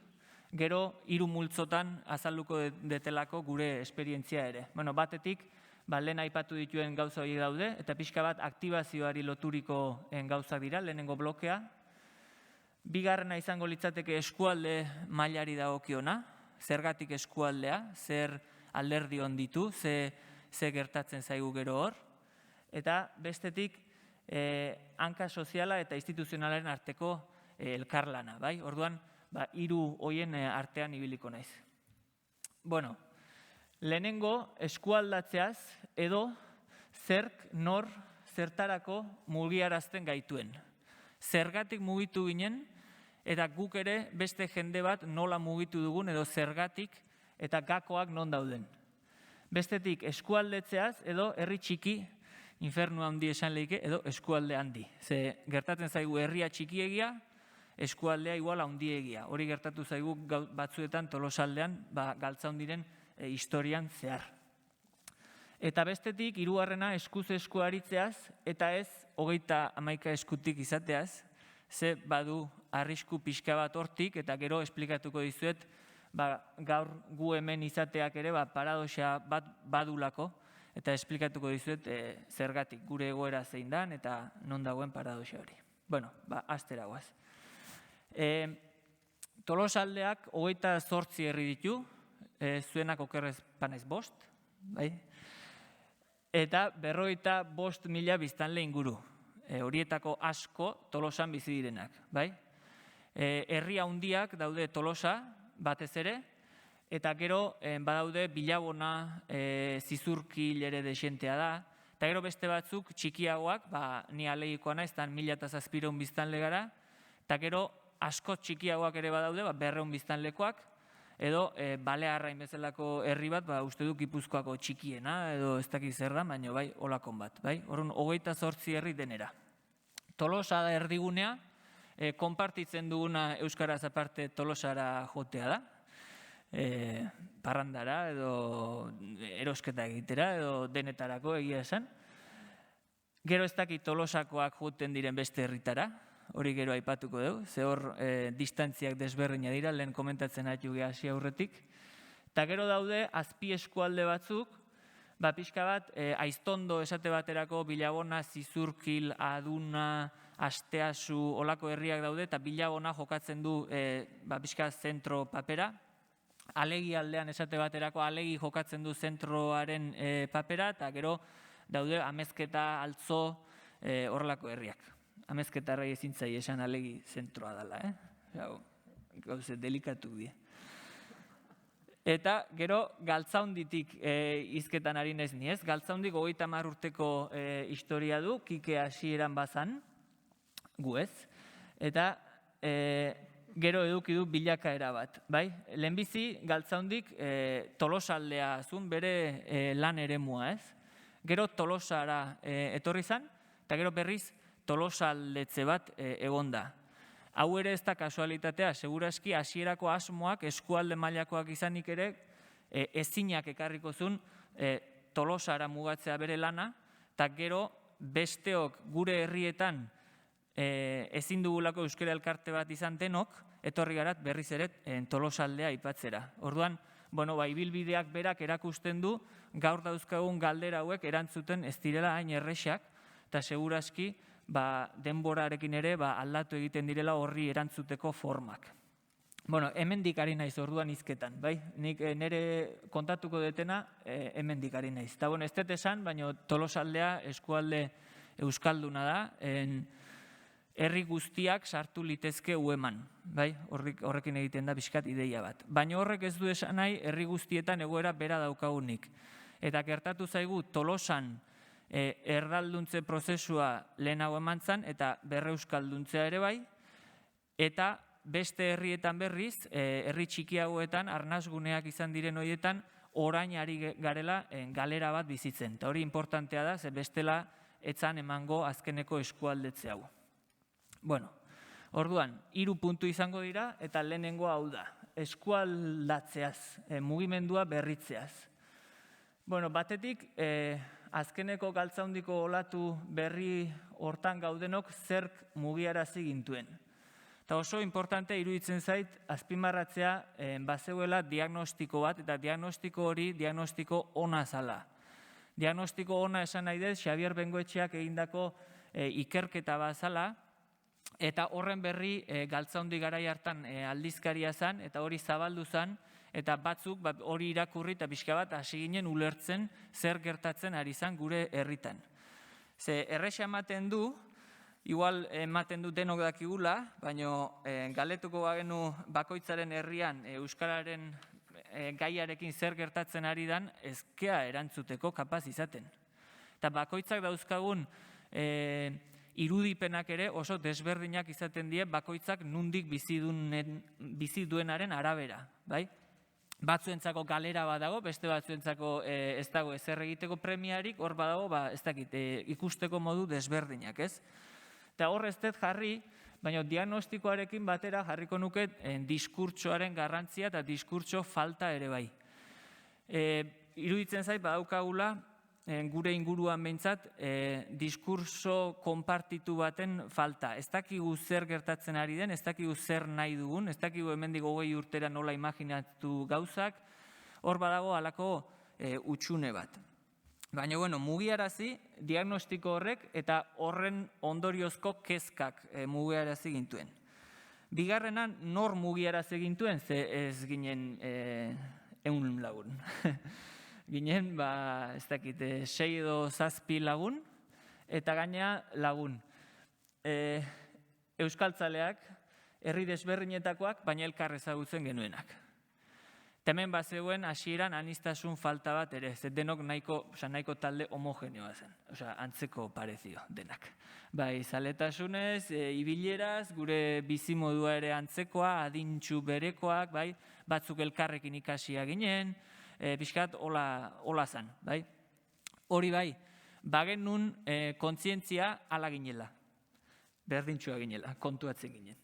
gero 3 multzotan azalduko detelako gure esperientzia ere. Batetik, lehen aipatu dituen gauza horiek daude, eta pixka bat aktibazioari loturiko gauzak dira, lehenengo blokea. Bigarrena izango litzateke eskualde mailari dagokiona, zergatik eskualdea, zer alderdi ditu, ze gertatzen zaigu gero hor. eta bestetik hanka soziala eta instituzionalaren arteko elkarlana, bai? Orduan, hiru hoien artean ibiliko naiz. Bueno, lehenengo eskualdatzeaz edo zerk, nor, zertarako mugiarazten gaituen. Zergatik mugitu ginen, eta guk ere beste jende bat nola mugitu dugun edo zergatik eta gakoak non dauden. Bestetik eskualdetzeaz edo herri txiki, infernu handi esan lehike, edo eskualde handi. Ze gertatzen zaigu herria txikiegia, eskualdea igual handiegia. Hori gertatu zaigu batzuetan Tolosaldean galtza handiren historian zehar. Eta bestetik, hirugarrena eskuz esku aritzeaz, eta ez 31 eskutik izateaz, ze badu arrisku pixka bat hortik, eta gero esplikatuko dizuet, gaur gu hemen izateak ere paradoxa bat badulako, eta esplikatuko dizuet zergatik gure egoera zein dan, eta non dagoen paradoxa hori. Bueno, astera goaz. Tolosaldeak 28 herri ditu, zuenak okerrez panez 5, bai? Eta 45.000 biztanle inguru. Horietako asko Tolosan bizi direnak, bai? Herri handiak daude Tolosa, batez ere, eta gero badaude Bilabona, Zizurkil ere desentea da, eta gero beste batzuk txikiagoak, ni alegikoa naiz, 1.700 biztanle gara, eta gero asko txikiagoak ere badaude, 200 biztanlekoak, edo Balearrain bezalako herri bat, uste du Gipuzkoako txikiena, edo ez dakit zer da, baina bai, olakon bat, bai? Orduan, 28 herri denera. Tolosa da erdigunea, konpartitzen duguna euskaraz aparte Tolosara jotea da, parrandara, edo erosketa egitera, edo denetarako egia esan. Gero ez dakit Tolosakoak joten diren beste herritara, hori gero aipatuko dugu, ze hor distantziak desberdina dira, lehen komentatzen haitu hasi aurretik. Eta gero daude, azpi eskualde batzuk, pixka bat, Aiztondo esate baterako, Bilabona, Zizurkil, Aduna, Asteasu, olako herriak daude, eta Bilabona jokatzen du pixka zentro papera. Alegi aldean esate baterako, Alegi jokatzen du zentroaren papera, eta gero daude Amezketa, Altzo, horrelako herriak. Amezketarrei ezintzai esan Alegi zentroa dela, gauze delikatu die. Eta gero Galtzaunditik hizketan ari naiz ni ez, Galtzaundik 30 urteko historia du, Kike hasieran bazan, gu ez, eta gero eduki du bilakaera bat, bai? Lehenbizi Galtzaundik Tolosaldea zuen bere lan eremua, ez? Gero Tolosara etorri zan, eta gero berriz Tolosaldetze bat egonda. Hau ere ez da kasualitatea, segurazki hasierako asmoak eskualde mailakoak izanik ere ezinak ekarriko zuen Tolosara mugatzea bere lana, eta gero besteok gure herrietan ezin dugulako euskara elkarte bat izan denok, etorri garat berriz ere Tolosaldea aipatzera. Orduan, ibilbideak berak erakusten du, gaur dauzkagun galdera hauek erantzuten ez direla hain errexak, eta segurazki denborarekin ere aldatu egiten direla horri erantzuteko formak. Hemendik ari naiz orduan hizketan, bai? Nik nire kontatuko detena hemendik ari naiz. Eta ez dut esan, baina Tolosaldea eskualde euskalduna da, herri guztiak sartu litezke ueman, bai? Horrekin egiten da pixkat ideia bat. Baina horrek ez du esan nahi, herri guztietan egoera bera daukagunik. Eta gertatu zaigu Tolosan erdalduntze prozesua lehenago eman zan, eta berreuskalduntzea ere bai, eta beste herrietan berriz, herri txikiagoetan, arnasguneak izan diren horietan, orain ari garela galera bat bizitzen. Eta hori importantea da, ze bestela etzan emango azkeneko eskualdetze hau. Orduan, 3 puntu izango dira, eta lehenengo hau da, eskualdatzeaz, mugimendua berritzeaz. Batetik, azkeneko Galtzaundiko olatu berri hortan gaudenok zerk mugiarazi gintuen. Eta oso importante iruditzen zait, azpimarratzea bazeuela diagnostiko bat, eta diagnostiko hori diagnostiko ona zala. Diagnostiko ona esan nahi dut, Xabier Bengoetxeak egindako ikerketa bat zala, eta horren berri Galtzaundi garai hartan aldizkaria zan, eta hori zabaldu zan, eta batzuk hori irakurri eta pixka bat hasi ginen ulertzen zer gertatzen ari zan gure herritan. Ze erresa ematen du, igual ematen du denok dakigula, baina galetuko bagenu bakoitzaren herrian euskararen gaiarekin zer gertatzen ari dan, ezkea erantzuteko kapaz izaten. Eta bakoitzak dauzkagun irudipenak ere oso desberdinak izaten die bakoitzak nundik bizi duenaren arabera, bai? Batzuentzako galera badago, beste batzuentzako ez dago ezer egiteko premiarik, hor badago, ez dakit, ikusteko modu desberdinak, ez? Eta hor ez dut jarri, baina diagnostikoarekin batera jarriko nuke diskurtsoaren garrantzia eta diskurtso falta ere bai. Iruditzen zait, badaukagula, gure inguruan behintzat, diskurso konpartitu baten falta. Ez dakigu zer gertatzen ari den, ez dakigu zer nahi dugun, ez dakigu hemendik 20 urtera nola imaginatu gauzak, hor badago halako utxune bat. Baina, mugiarazi, diagnostiko horrek eta horren ondoriozko kezkak mugiarazi gintuen. Bigarrenan, nor mugiarazi gintuen, ze ez ginen 100 lagun. Ginen, ez dakit, 6 edo 7 lagun, eta gaina lagun. Euskaltzaleak, herri desberdinetakoak, baina elkar ezagutzen genuenak. Hemen bazegoen hasieran aniztasun falta bat ere, ze denok nahiko talde homogeneoa zen, antzeko parezio denak. Bai, zaletasunez, ibileraz, gure bizimodua ere antzekoa, adintxu berekoak, bai, batzuk elkarrekin ikasia ginen, pixkat hola zen, bai. Hori bai, bagen nun kontzientzia ala ginela, berdintxua ginela, kontuatzen ginen.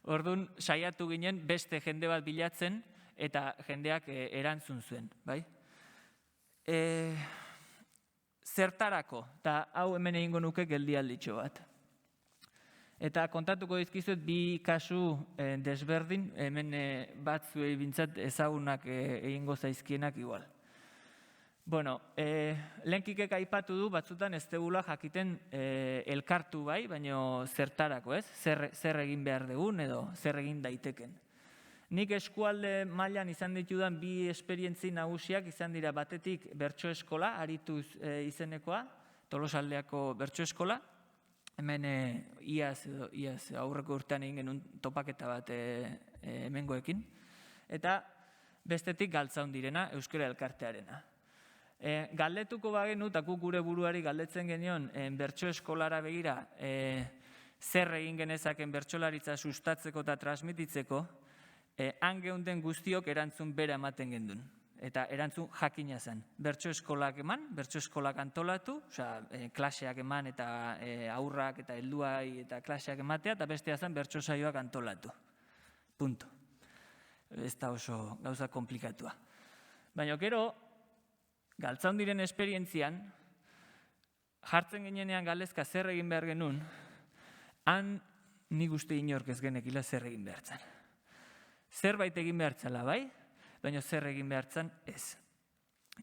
Orduan, saiatu ginen beste jende bat bilatzen, eta jendeak erantzun zuen, bai? Zertarako, eta hau hemen egingo nuke geldialditxo bat. Eta kontatuko dizkizuet 2 kasu desberdin, hemen batzuei bintzat ezagunak egingo zaizkienak igual. Lehenkikek aipatu du, batzutan ez degula jakiten elkartu bai, baina zertarako, ez? Zer egin behar dugun edo zer egin daiteken. Nik eskualde mailan izan ditudan 2 esperientzi nagusiak izan dira batetik bertso eskola, arituz izenekoa, Tolosaldeako bertso eskola, hemen iaz aurreko urtean egin genuen topaketa bat hemengoekin, eta bestetik Galtzaundirena, Euskara Elkartearena. Galdetuko bagenu, eta gure buruari galdetzen genion bertso eskolara begira zer egin genezaken bertsolaritza sustatzeko eta transmititzeko, han geunden guztiok erantzun bera ematen gendun. Eta erantzun jakina zen. Bertso eskolak eman, bertso eskolak antolatu, klaseak eman eta aurrak eta helduai eta klaseak ematea, eta bestea zen bertso saioak antolatu. Punto. Ez da oso gauza komplikatua. Baina gero, Galtzaundiren esperientzian, jartzen ginenean galdezka zer egin behar genuen, han nik uste inork ez genekila zer egin behar zen. Zerbait egin behar zela, bai? Baina zer egin behar zen, ez.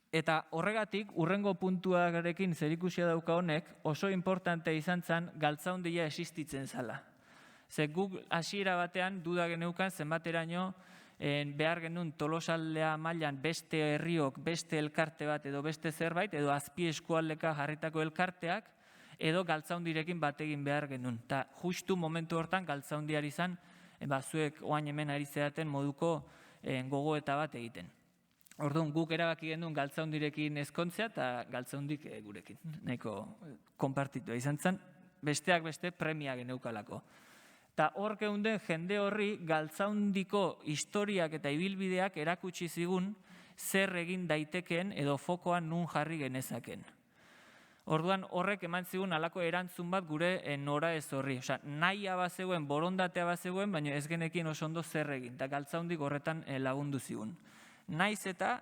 Eta horregatik, urrengo puntuarekin zerikusia dauka honek, oso importante izan zen Galtzaundia existitzen zela. Ze guk hasiera batean duda geneukan zenbateraino behar genuen Tolosaldea mailan beste herriok, beste elkarte bat edo beste zerbait, edo azpi eskualdeka jarritako elkarteak, edo Galtzaundirekin bat egin behar genuen. Eta justu momentu hortan Galtzaundiari izan, zuek oain hemen ari zeraten moduko gogoeta bat egiten. Orduan, guk erabaki genuen Galtzaundirekin ezkontzea eta Galtzaundik gurekin. Nahiko konpartitua izan zen, besteak beste premia geneukalako. Eta hor geunden jende horri Galtzaundiko historiak eta ibilbideak erakutsi zigun zer egin daitekeen edo fokoan nun jarri genezaken. Orduan horrek eman zigun halako erantzun bat gure nora ez horri. Nahia bazegoen, borondatea bazegoen, baina ez genekin oso ondo zer egin. Eta Galtzaundik horretan lagundu zigun. Naiz eta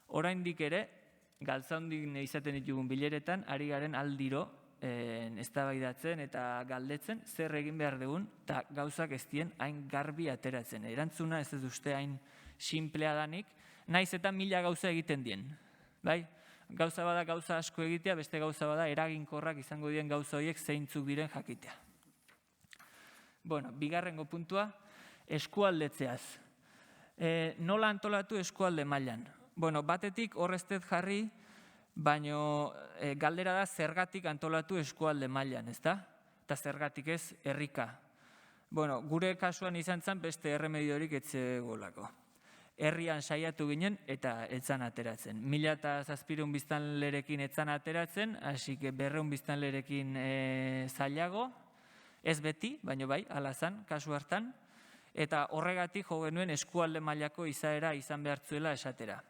oraindik ere, Galtzaundik izaten ditugun bileretan, ari garen aldiro eztabaidatzen eta galdetzen zer egin behar dugun, eta gauzak ez dien hain garbi ateratzen. Erantzuna ez uste hain simplea danik, naiz eta 1000 gauza egiten dien. Bai? Gauza bada gauza asko egitea, beste gauza bada eraginkorrak izango dien gauza horiek zeintzuk diren jakitea. Bigarrengo puntua, eskualdetzeaz. Nola antolatu eskualde mailan? Batetik horreztet jarri baino galdera da zergatik antolatu eskualde mailan, ezta? Eta zergatik ez herrika. Bueno, gure kasuan izan zen beste erremediorik ez zegoelako. Herrian saiatu ginen eta etzan ateratzen. 1700 biztanlerekin etzan ateratzen, hasi 200 biztanlerekin zailago, ez beti, baino bai, hala zen, kasu hartan, eta horregatik jo genuen eskualde mailako izaera izan behar zuela esatera.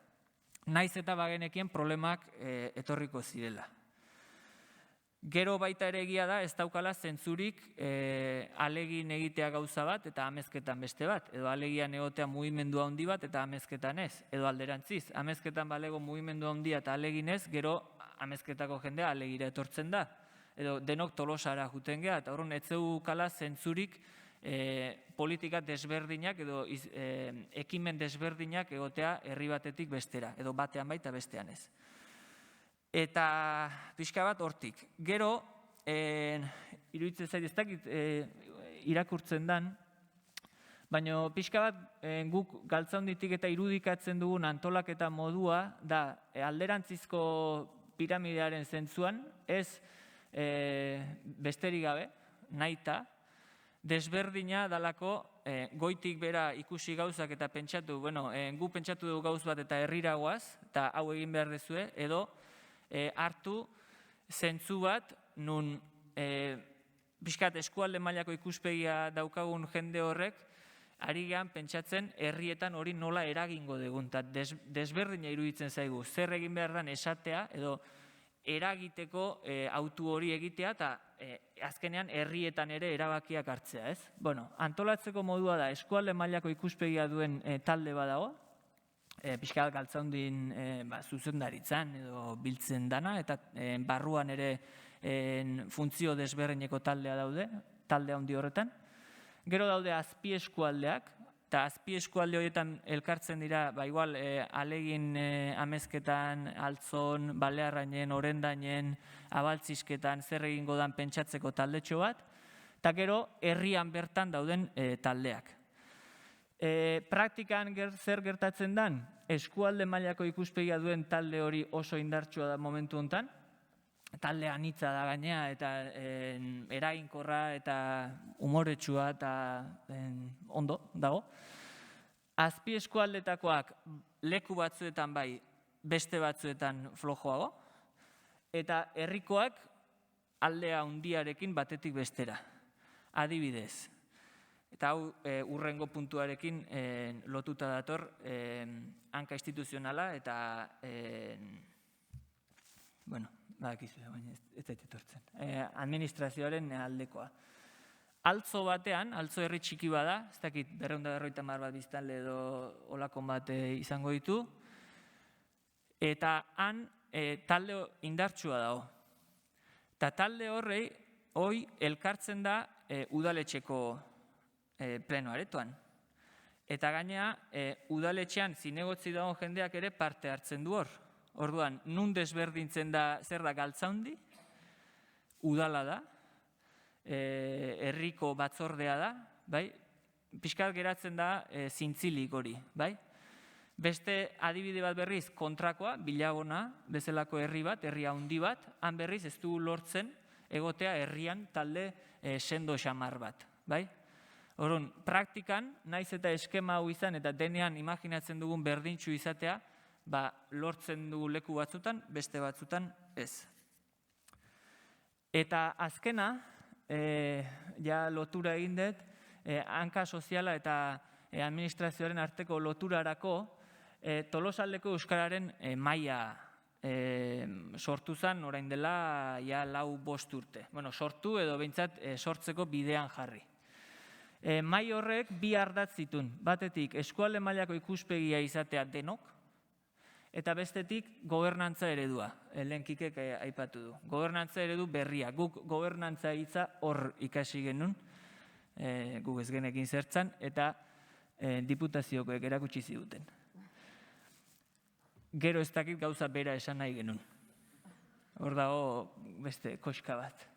Naiz eta bagenekien problemak etorriko zirela. Gero baita ere egia da, ez daukala zentzurik alegin egitea gauza bat eta amezketan beste bat. Edo alegian egotea mugimendua handi bat eta amezketan ez. Edo alderantziz, amezketan balego mugimendua handia eta alegin ez, gero amezketako jendea alegira etortzen da. Edo denok Tolosara juten geha, eta horren ez zeukala zentzurik politika desberdinak edo ekimen desberdinak egotea herri batetik bestera. Edo batean baita bestean ez. Eta pixka bat hortik. Gero, iruditzen zait ez dakit irakurtzen dan, baina pixka bat guk Galtzaunditik eta irudikatzen dugun antolaketa modua da alderantzizko piramidearen zentzuan, ez besterik gabe, nahita, desberdina dalako goitik bera ikusi gauzak eta pentsatu, gu pentsatu dugu gauz bat eta herrira goaz, eta hau egin behar dezue, edo hartu zentzu bat nun pixkat eskualde mailako ikuspegia daukagun jende horrek ari gehan pentsatzen herrietan hori nola eragingo dugun, eta desberdina iruditzen zaigu, zer egin behar den esatea edo eragiteko autu hori egitea eta azkenean herrietan ere erabakiak hartzea, ez? Antolatzeko modua da eskualde mailako ikuspegia duen talde badago, pixka Galtzaundin zuzendaritzan edo biltzen dana, eta barruan ere funtzio desberdineko taldea daude, talde handi horretan. Gero daude azpieskualdeak, eta azpieskualde horietan elkartzen dira, igual alegin amezketan, altzon, balearrainen, orendainen, abaltzisketan, zer egingo dan pentsatzeko taldetxo bat, eta gero herrian bertan dauden taldeak. Praktikan zer gertatzen dan, eskualde mailako ikuspegia duen talde hori oso indartsua da momentu honetan, talde anitza da gainea eta eraginkorra eta umoretsua eta ondo dago. Azpi eskualdetakoak leku batzuetan bai, beste batzuetan flojoago, eta herrikoak aldea handiarekin batetik bestera. Adibidez, eta hau urrengo puntuarekin lotuta dator hanka instituzionala eta badakizu, baina ez zait etortzen. Administrazioaren aldekoa. Altzo batean, altzo herri txiki bada, ez dakit 250 bat biztanle edo olakon bat izango ditu, eta han talde indartsua dago. Eta talde hori elkartzen da udaletxeko pleno aretoan. Eta gainea, udaletxean zinegotzi dagoen jendeak ere parte hartzen du hor. Orduan, nun desberdintzen da, zer da Galtzaundi, udala da, herriko batzordea da, bai? Pixkat geratzen da zintzilik hori, bai? Beste adibide bat berriz kontrakoa, Bilagona, bezalako herri bat, herri handi bat, han berriz ez du lortzen egotea herrian talde sendo xamar bat, bai? Orduan, praktikan, naiz eta eskema hau izan eta denean imaginatzen dugun berdintxu izatea, lortzen dugu leku batzutan, beste batzutan ez. Eta azkena, ja lotura egin dut, hanka soziala eta administrazioaren arteko loturarako Tolosaldeko euskararen maila sortu zen orain dela 4-5 urte. Sortu edo behintzat sortzeko bidean jarri. Mai horrek bi ardatz zituen, batetik eskualde mailako ikuspegia izatea denok, eta bestetik gobernantza eredua, lehen Kikek aipatu du. Gobernantza eredu berria, guk gobernantza hitza hor ikasi genuen, guk ez genekin zertzan, eta diputaziokoek erakutsi ziguten. Gero ez dakit gauza bera esan nahi genuen. Hor dago beste koska bat.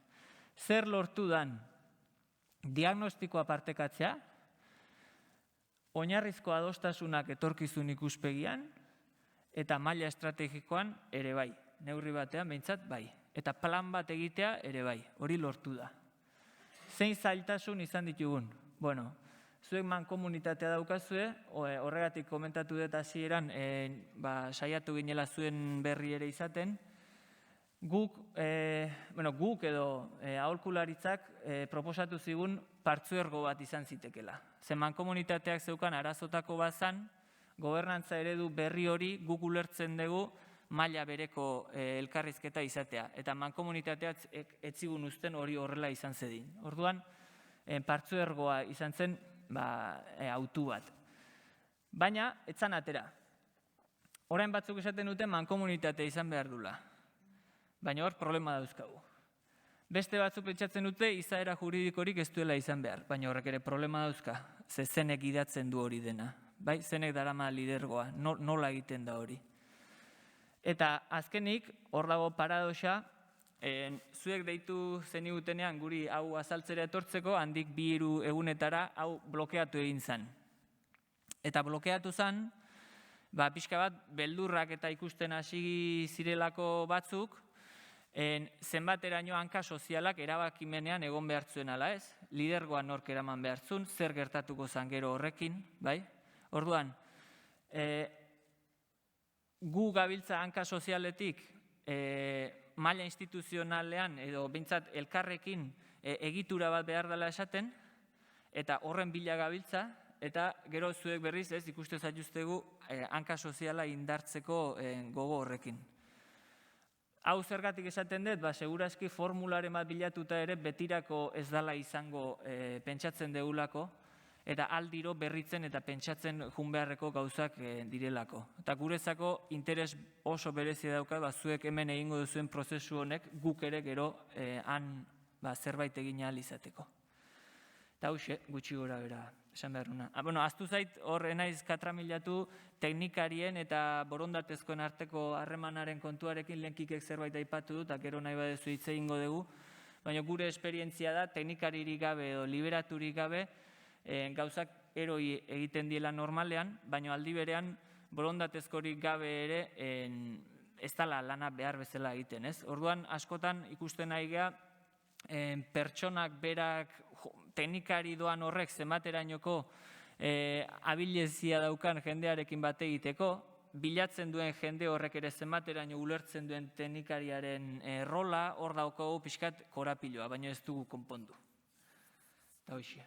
Zer lortu dan diagnostikoa partekatzea, oinarrizko adostasunak etorkizun ikuspegian, eta maila estrategikoan ere bai. neurri batean, behintzat, bai. Eta plan bat egitea ere bai, hori lortu da. Zein zailtasun izan ditugun? Bueno, zuek mankomunitatea daukazue, horregatik komentatu dut hasieran, saiatu ginela zuen berri ere izaten. Guk edo aholkularitzak proposatu zigun partzuergo bat izan zitekela. Ze mankomunitateak zeukan arazotako bazan, gobernantza eredu berri hori guk ulertzen dugu maila bereko elkarrizketa izatea. Eta mankomunitateak etzigun uzten hori horrela izan zedin. Orduan, partzuergoa izan zen autu bat. Baina, etzan atera. Orain batzuk esaten dute mankomunitatea izan behar dula. Baina hor problema dauzkagu. Beste batzuk pentsatzen dute izaera juridikorik ez duela izan behar, baina horrek ere problema dauzka, ze zenek idatzen du hori dena. Bai, zenek darama lidergoa, nola egiten da hori. Eta azkenik, hor dago paradoxa, zuek deitu zenigutenean guri hau azaltzera etortzeko, handik 2-3 egunetara hau blokeatu egin zen. Eta blokeatu zen, pixka bat, beldurrak eta ikusten hasi zirelako batzuk, zenbateraino hanka sozialak erabakimenean egon behartzuen ala ez, lidergoa nork eraman behartzun, zer gertatuko zan gero horrekin, bai? Orduan, gu gabiltza hanka sozialetik maila instituzionalean edo bintzat elkarrekin egitura bat behar dela esaten, eta horren bila gabiltza, eta gero zuek berriz ez ikuste zaituztegu hanka soziala indartzeko gogo horrekin. Hau zergatik esaten dut, segurazki formularen bat bilatuta ere betirako ez dala izango pentsatzen deulako, eta aldiro berritzen eta pentsatzen jun beharreko gauzak direlako. Eta gurezako interes oso berezia dauka, zuek hemen egingo duzuen prozesu honek guk ere gero han zerbait egin ahal izateko. Eta hauxe, gutxi gora bera, esan behar nuna. Aztu zait, hor enaiz katramilatu teknikarien eta borondatezkoen arteko harremanaren kontuarekin lehenkikek zerbait aipatu dut, eta gero nahi badezu hitz egingo dugu, baina gure esperientzia da teknikaririk gabe edo liberaturik gabe gauzak eroi egiten diela normalean, baina aldi berean borondatezkorik gabe ere ez dela lana behar bezala egiten, ez? Orduan, askotan ikusten nahi geha, pertsonak berak teknikari doan horrek zenbaterainoko abilezia daukan jendearekin bat egiteko, bilatzen duen jende horrek ere zenbateraino ulertzen duen teknikariaren rola, hor daukagu pixkat korapiloa, baina ez dugu konpondu. Eta hoxe.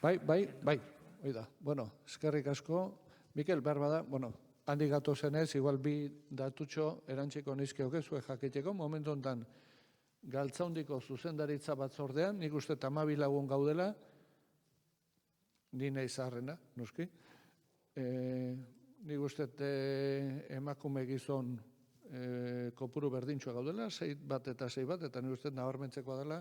Bai, oida. Bueno, eskerrik asko. Mikel, behar bada, handik gatozenez, igual bi datutxo erantziko nizkeok ezue jakiteko, momentu honetan Galtzaundiko zuzendaritza batzordean, nik uste 12 lagun gaudela, ni nahi zaharrena, noski. Nik uste emakume gizon kopuru berdintxoa gaudela, 6 bat, eta nik uste nabarmentzekoa dela,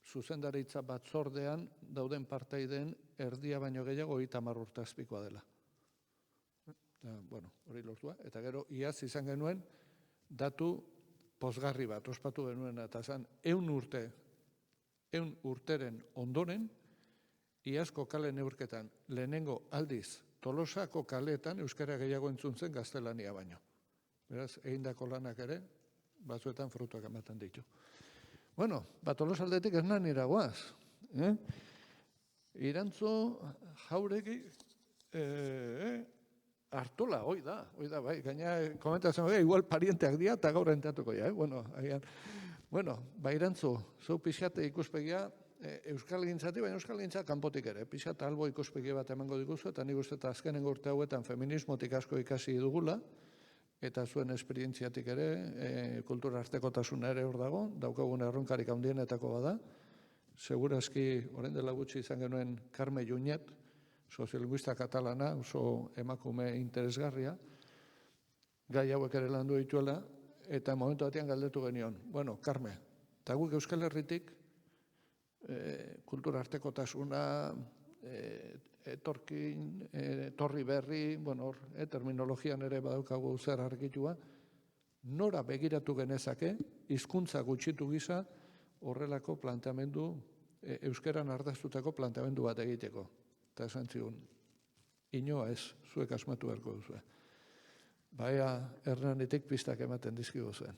zuzendaritza batzordean dauden parteideen erdia baino gehiago 30 urte azpikoa dela. Hori lortua. Eta gero, iaz izan genuen, datu pozgarri bat, ospatu genuen, eta zan, 100 urteren ondoren, iazko kale neurketan, lehenengo aldiz, Tolosako kaleetan euskara gehiago entzun zen gaztelania baino. Beraz, egindako lanak ere, batzuetan frutuak ematen ditu. Tolosaldetik ez nahi iragoaz. Irantzo jauregi Artola, hoi da, bai, gaina komentatzen igual parienteak dira, eta gaur entatuko ja, irantzu, zu pixate ikuspegia Euskal Gintzati, baina Euskal Gintzat kanpotik ere, pixat albo ikuspegia bat emango diguzu, eta nik uste eta azkenengo urte hauetan feminismotik asko ikasi dugula, eta zuen esperientziatik ere, kultura artekotasuna ere hor dago, daukagun erronkarik handienetako bada, segurazki, orain dela gutxi izan genuen Carme Junyet, soziolinguista katalana, oso emakume interesgarria, gai hauek ere landu dituela, eta momentu batean galdetu genion. Carme, eta guk Euskal Herritik, kultura artekotasuna, etorri berri, terminologian ere badaukagu zer argitua, nora begiratu genezake, hizkuntza gutxitu gisa, horrelako planteamendu euskeran ardaztutako planteamendu bat egiteko. Eta esan zigun, inoa ez, zuek asmatu beharko duzue. Baina Hernanitik pistak ematen dizkigu zuen.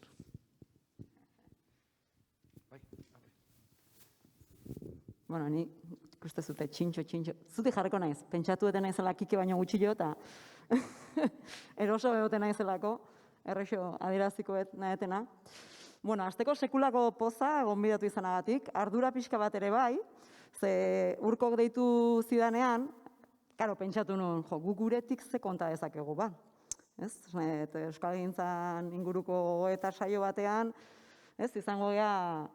Bueno, ni ikuste zute, txintxo. Zutik jarriko naiz, pentsatu eten naizela Kike baino gutxillo, eta eroso egoten naizelako, errexo adierazikoet nahetena. Bueno, azteko sekulako poza gonbidatu izanagatik, ardura pixka bat ere bai, ze urkok deitu zidanean, karo, pentsatu nuen, gu guretik ze konta dezakegu, ba. Ez? Euskalgintzan inguruko eta saio batean, ez, izango gea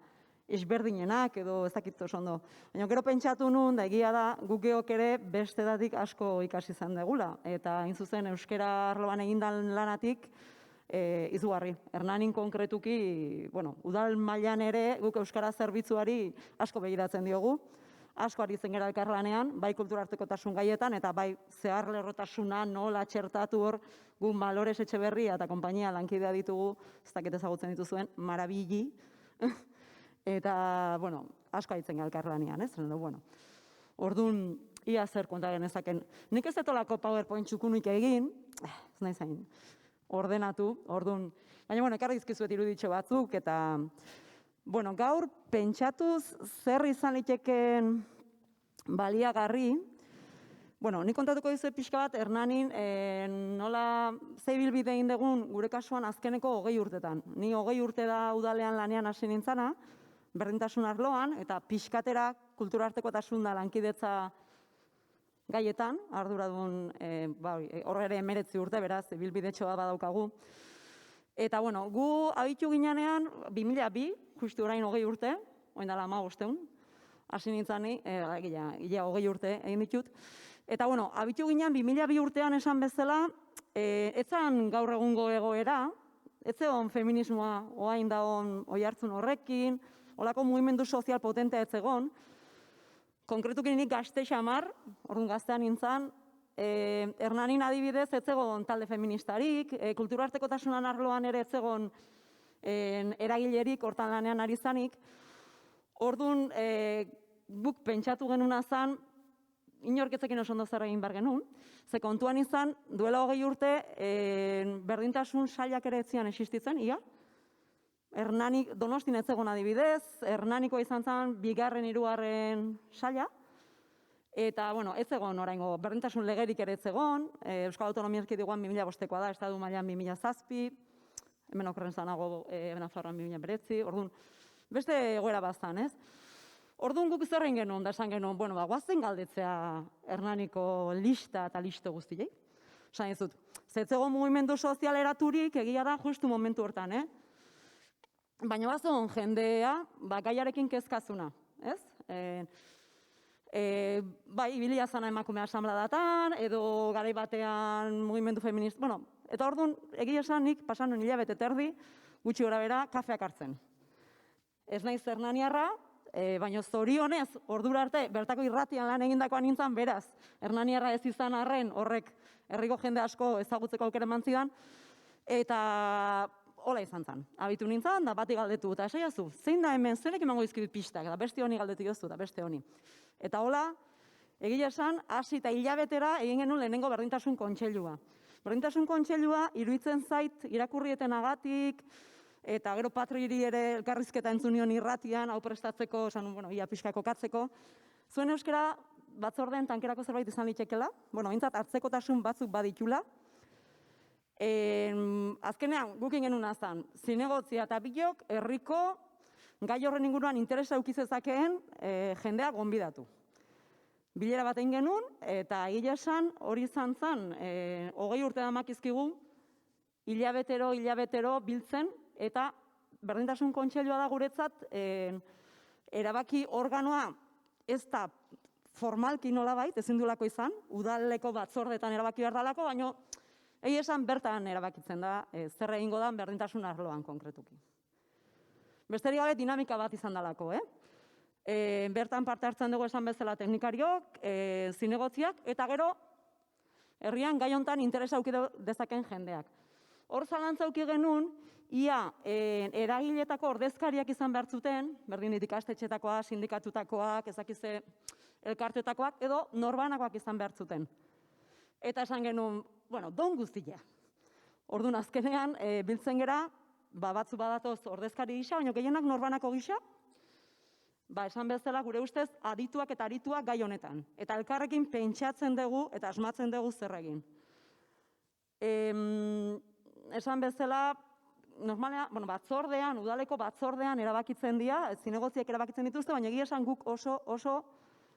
ezberdinenak edo ez dakit oso ondo. Baina gero pentsatu nuen, da egia da, guk geok ere bestedatik asko ikasi izan degula. Eta hain zuzen euskara arloan egindan lanatik, izugarri. Hernanin konkretuki, bueno, udal mailan ere guk euskara zerbitzuari asko begiratzen diogu. Asko ari zen gara elkarlanean, bai kulturartekotasun gaietan, eta bai zeharlerrotasuna nola txertatu hor, gu Malores Etxeberria eta konpainia lankidea ditugu, ez dakit ezagutzen dituzuen, marabili. Eta, bueno, asko aritzen gara elkarlanean, ez? Bueno, orduan, ia zer konta genezaken. Nik ez etolako PowerPoint txukunik egin, ez nahi zain, ordenatu, orduan. Baina, bueno, ekarri dizkizuet iruditxo batzuk, eta, bueno, gaur pentsatuz zer izan liteken baliagarri, bueno, nik kontatuko dizuet pixka bat, Hernanin, nola zeibilbide egin dugun gure kasuan azkeneko 20 urtetan. Ni 20 urte da udalean lanean hasi nintzana, berdintasun arloan, eta pixkatera kulturartekotasun da lankidetza gaietan, arduradun, horre ere 19 urte, beraz, bilbidetxoa badaukagu. Eta, bueno, gu abitu ginean 2002, justu orain 20 urte, oin dala 15 hasi nintzani, gila 20 urte egin ditut. Eta, bueno, abitu ginean 2002 urtean esan bezala, etzan gaur egungo egoera, etzegon feminismoa oain dagoen oihartzun horrekin, olako mugimendu sozial potentea etzegon. Konkretuki nik gazte xamar, orduan gaztean nintzen, Hernanin adibidez etzegon talde feministarik, kulturartekotasunan arloan ere etzegon eragilerik hortan lanean ari zanik. Orduan guk pentsatu genuna zan, inorketzekin oso ondo zer egin behar genuen, ze kontuan izan, duela 20 urte berdintasun sailak ere etzian existitzen, ia? Hernanik, Donostin etzegon adibidez, Hernaniko izan zen 2., 3. saila, eta, bueno, etzegon oraingo berdintasun legerik ere etzegon, Euskal Autonomia Erkidegoan 2005koa da, Estatu mailan 2007, hemen okerren zanago Nafarroan 2009, orduan, beste egoera bazan, ez? Orduan guk zer egin genuen, da esan genuen, bueno, guazen galdetzea Hernaniko lista eta listo guztiei. Esan dizut, zetzegon mugimendu sozial eraturik egia da justu momentu hortan, Baina bazen jendea, gaiarekin kezkazuna, ez? Bai, ibilia zana emakume asanbladatan, edo garai batean mugimendu feminista, bueno, eta orduan, egia esan nik pasan nuen hilabete terdi, gutxi gora bera, kafeak hartzen. Ez naiz hernaniarra, baina zorionez, ordura arte, bertako irratian lan egindakoan nintzen, beraz, hernaniarra ez izan arren, horrek herriko jende asko ezagutzeko aukera eman zidan, eta hola izan zen. Abitu nintzen, da bati galdetu, eta esaiazu, zein da hemen, zeinek emango dizkidut pistak, eta beste honi galdetu joztu, eta beste honi. Eta hola, egia esan, hasi eta hilabetera egin genuen lehenengo berdintasun kontseilua. Berdintasun kontseilua, iruditzen zait, irakurrietenagatik, eta gero Patriri ere elkarrizketa entzunion irratian, hau prestatzeko, esan, bueno, ia pixka kokatzeko. Zuen euskara batzordeen tankerako zerbait izan litekela, bueno, aintzat hartzekotasun batzuk baditula. Azkenean, gukin genuen azan, zinegotzia eta bilok, herriko gai horren inguruan interesa eukizezakeen jendea gonbidatu. Bilera bat egin genuen, eta egia esan hori izan zen, 20 urte damakizkigu, hilabetero biltzen, eta berdintasun kontseilua da guretzat, erabaki organoa ez da formalki nolabait, ezin duelako izan, udaleko batzordetan erabaki behar dalako, baina egia esan bertan erabakitzen da, zer egingo da berdintasun arloan konkretuki. Besterik gabe dinamika bat izan dalako, bertan parte hartzen dugu esan bezala teknikariok, zinegotziak, eta gero herrian gai hontan interesa auki dezaken jendeak. Hor zalantza eduki genuen, ia eragiletako ordezkariak izan behar zuten, berdin ikastetxeetakoak, sindikatutakoak, ezakize elkartetakoak, edo norbanakoak izan behar zuten. Eta esan genuen, bueno, don guztia. Orduan azkenean, biltzen gera, batzu badatoz ordezkari gisa, baina gehienak norbanako gisa, esan bezala gure ustez adituak eta arituak gai honetan. Eta elkarrekin pentsatzen dugu eta asmatzen dugu zer egin. Esan bezala, normalean, batzordean, udaleko batzordean erabakitzen dira, zinegotziek erabakitzen dituzte, baina egia esan guk oso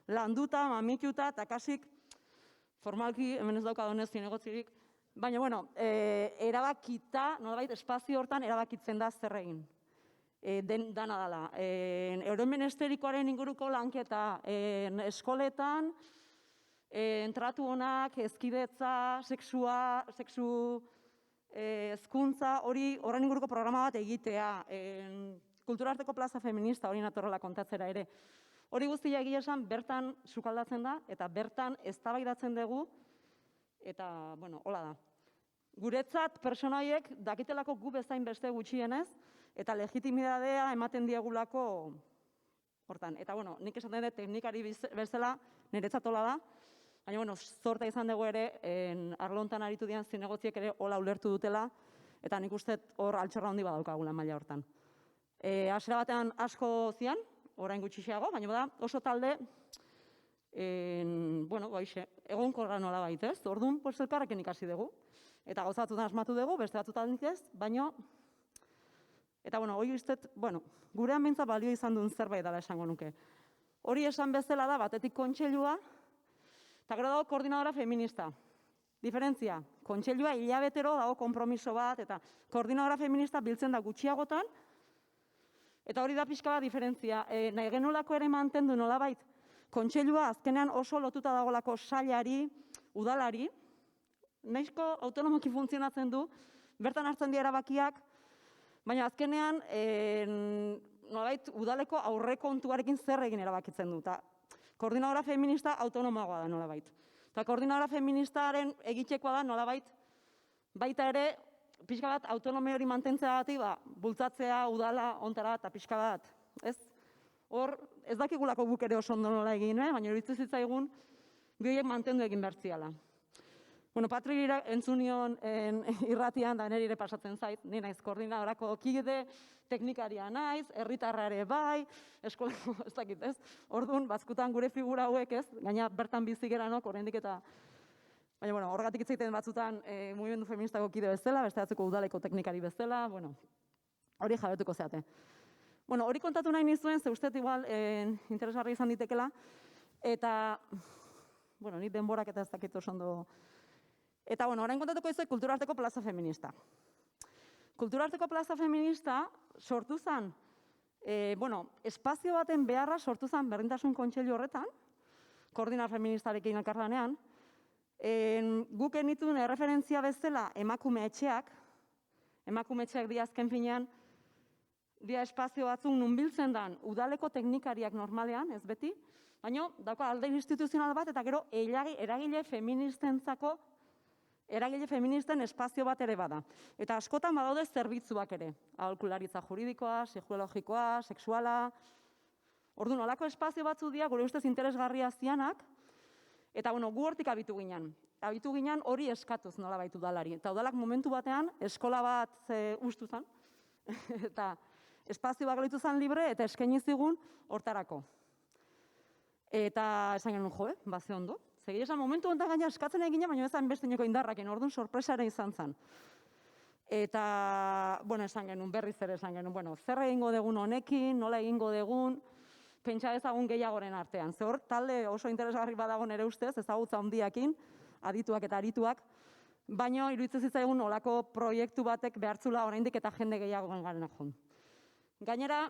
landuta, mamituta, eta kasik formalki, hemen ez daukadonez zinegotzirik, baina, erabakita, nolabait, espazio hortan erabakitzen da zer egin. Dana dela. Euromenesterikoaren inguruko lanketa, eskoletan, tratu honak, hezkidetza, sexu hezkuntza, horren inguruko programa bat egitea, kulturarteko plaza feminista hori natorrela kontatzera ere. Hori guztia egia esan bertan sukaldatzen da, eta bertan eztabaidatzen dugu, eta, hola da. Guretzat, pertsona horiek dakitelako gu bezain beste gutxienez, eta legitimidadea ematen diegulako hortan. Eta, nik esaten dut teknikari bezala, niretzat hola da, baina, zorta izan dugu ere, arlontan aritu dian zinegotziek ere hola ulertu dutela, eta nik uste hor altxorra handi badaukagula maila hortan. Hasiera batean asko zian, orain gutxiago, baina oso talde, egonkorra nola baitez, orduan, elkarrekin ikasi dugu. Eta gauza batzutan asmatu dugu, beste batzutan ez, baina, eta hori uste, gurean behintzat balio izan duen zerbait dela esango nuke. Hori esan bezala da, batetik kontseilua, eta gero dago koordinadora feminista. Diferentzia, kontseilua hilabetero dago konpromiso bat, eta koordinadora feminista biltzen da gutxiagotan, eta hori da pixka bat diferentzia. Nahi genolako ere mantendu nolabait, kontseilua azkenean oso lotuta dagolako sailari, udalari, nahizko autonomoki funtzionatzen du, bertan hartzen dira erabakiak, baina azkenean nolabait udaleko aurrekontuarekin zer egin erabakitzen du. Koordinadora feminista autonomoagoa da nolabait. Eta koordinadora feministaren egitekoa da nolabait baita ere pixka bat autonomia hori mantentzeagatik bultzatzea udala ontara eta pixka bat. Hor ez dakigulako guk ere oso ondo nola egin, baina iruditzen zitzaigun bi horiek mantendu egin behar ziala. Patri entzunion irratian da nire ere pasatzen zait, ni naiz koordinadorako kide, teknikaria naiz, herritarra ere bai, eskolako ez dakit ez. Orduan, bazkutan gure figura hauek ez, gaina bertan bizi geranok, oraindik eta, baina horregatik hitz egiten batzutan mugimendu feministako kide bezala, beste batzuk udaleko teknikari bezala, hori jabetuko zeate. Hori kontatu nahi nizuen, ze ustez igual interesgarri izan ditekela, eta, ni denborak eta ez dakit oso ondo. Eta, orain kontatuko izuet kulturarteko plaza feminista. Kulturarteko plaza feminista sortu zen, espazio baten beharra sortu zen berdintasun kontseilu horretan, koordinar feministarekin elkarlanean, guk genituen erreferentzia bezala emakume etxeak di azken finean, dia espazio batzuk nun biltzen dan udaleko teknikariak normalean, ez beti, baina dauka alde instituzional bat eta gero eragile feministen espazio bat ere bada. Eta askotan badaude zerbitzuak ere, aholkularitza juridikoa, psikologikoa, sexuala. Orduan, olako espazio batzu dira gure ustez interesgarria zianak, eta gu hortik abitu ginen. Abitu ginen hori eskatuz nola baitu udalari. Eta udalak momentu batean eskola bat ustu zen, eta espazio bat gelitu zen libre, eta eskaini zigun hortarako. Eta esan genuen, ze ondo. Zegi esan momentu honetan gaina eskatzen egin, baina ezan bestineko indarraken, orduan sorpresaren izan zen. Eta, esan genuen, berriz ere esan genuen, zer egingo degun honekin, nola egingo degun, pentsa ezagun gehiagoren artean. Ze hor, talde oso interesgarri badago nere ustez, ezagutza handiakin, adituak eta arituak, baina iruditzen zitzaigun olako proiektu batek behartzula oraindik eta jende gehiagoen garen joan. Gainera,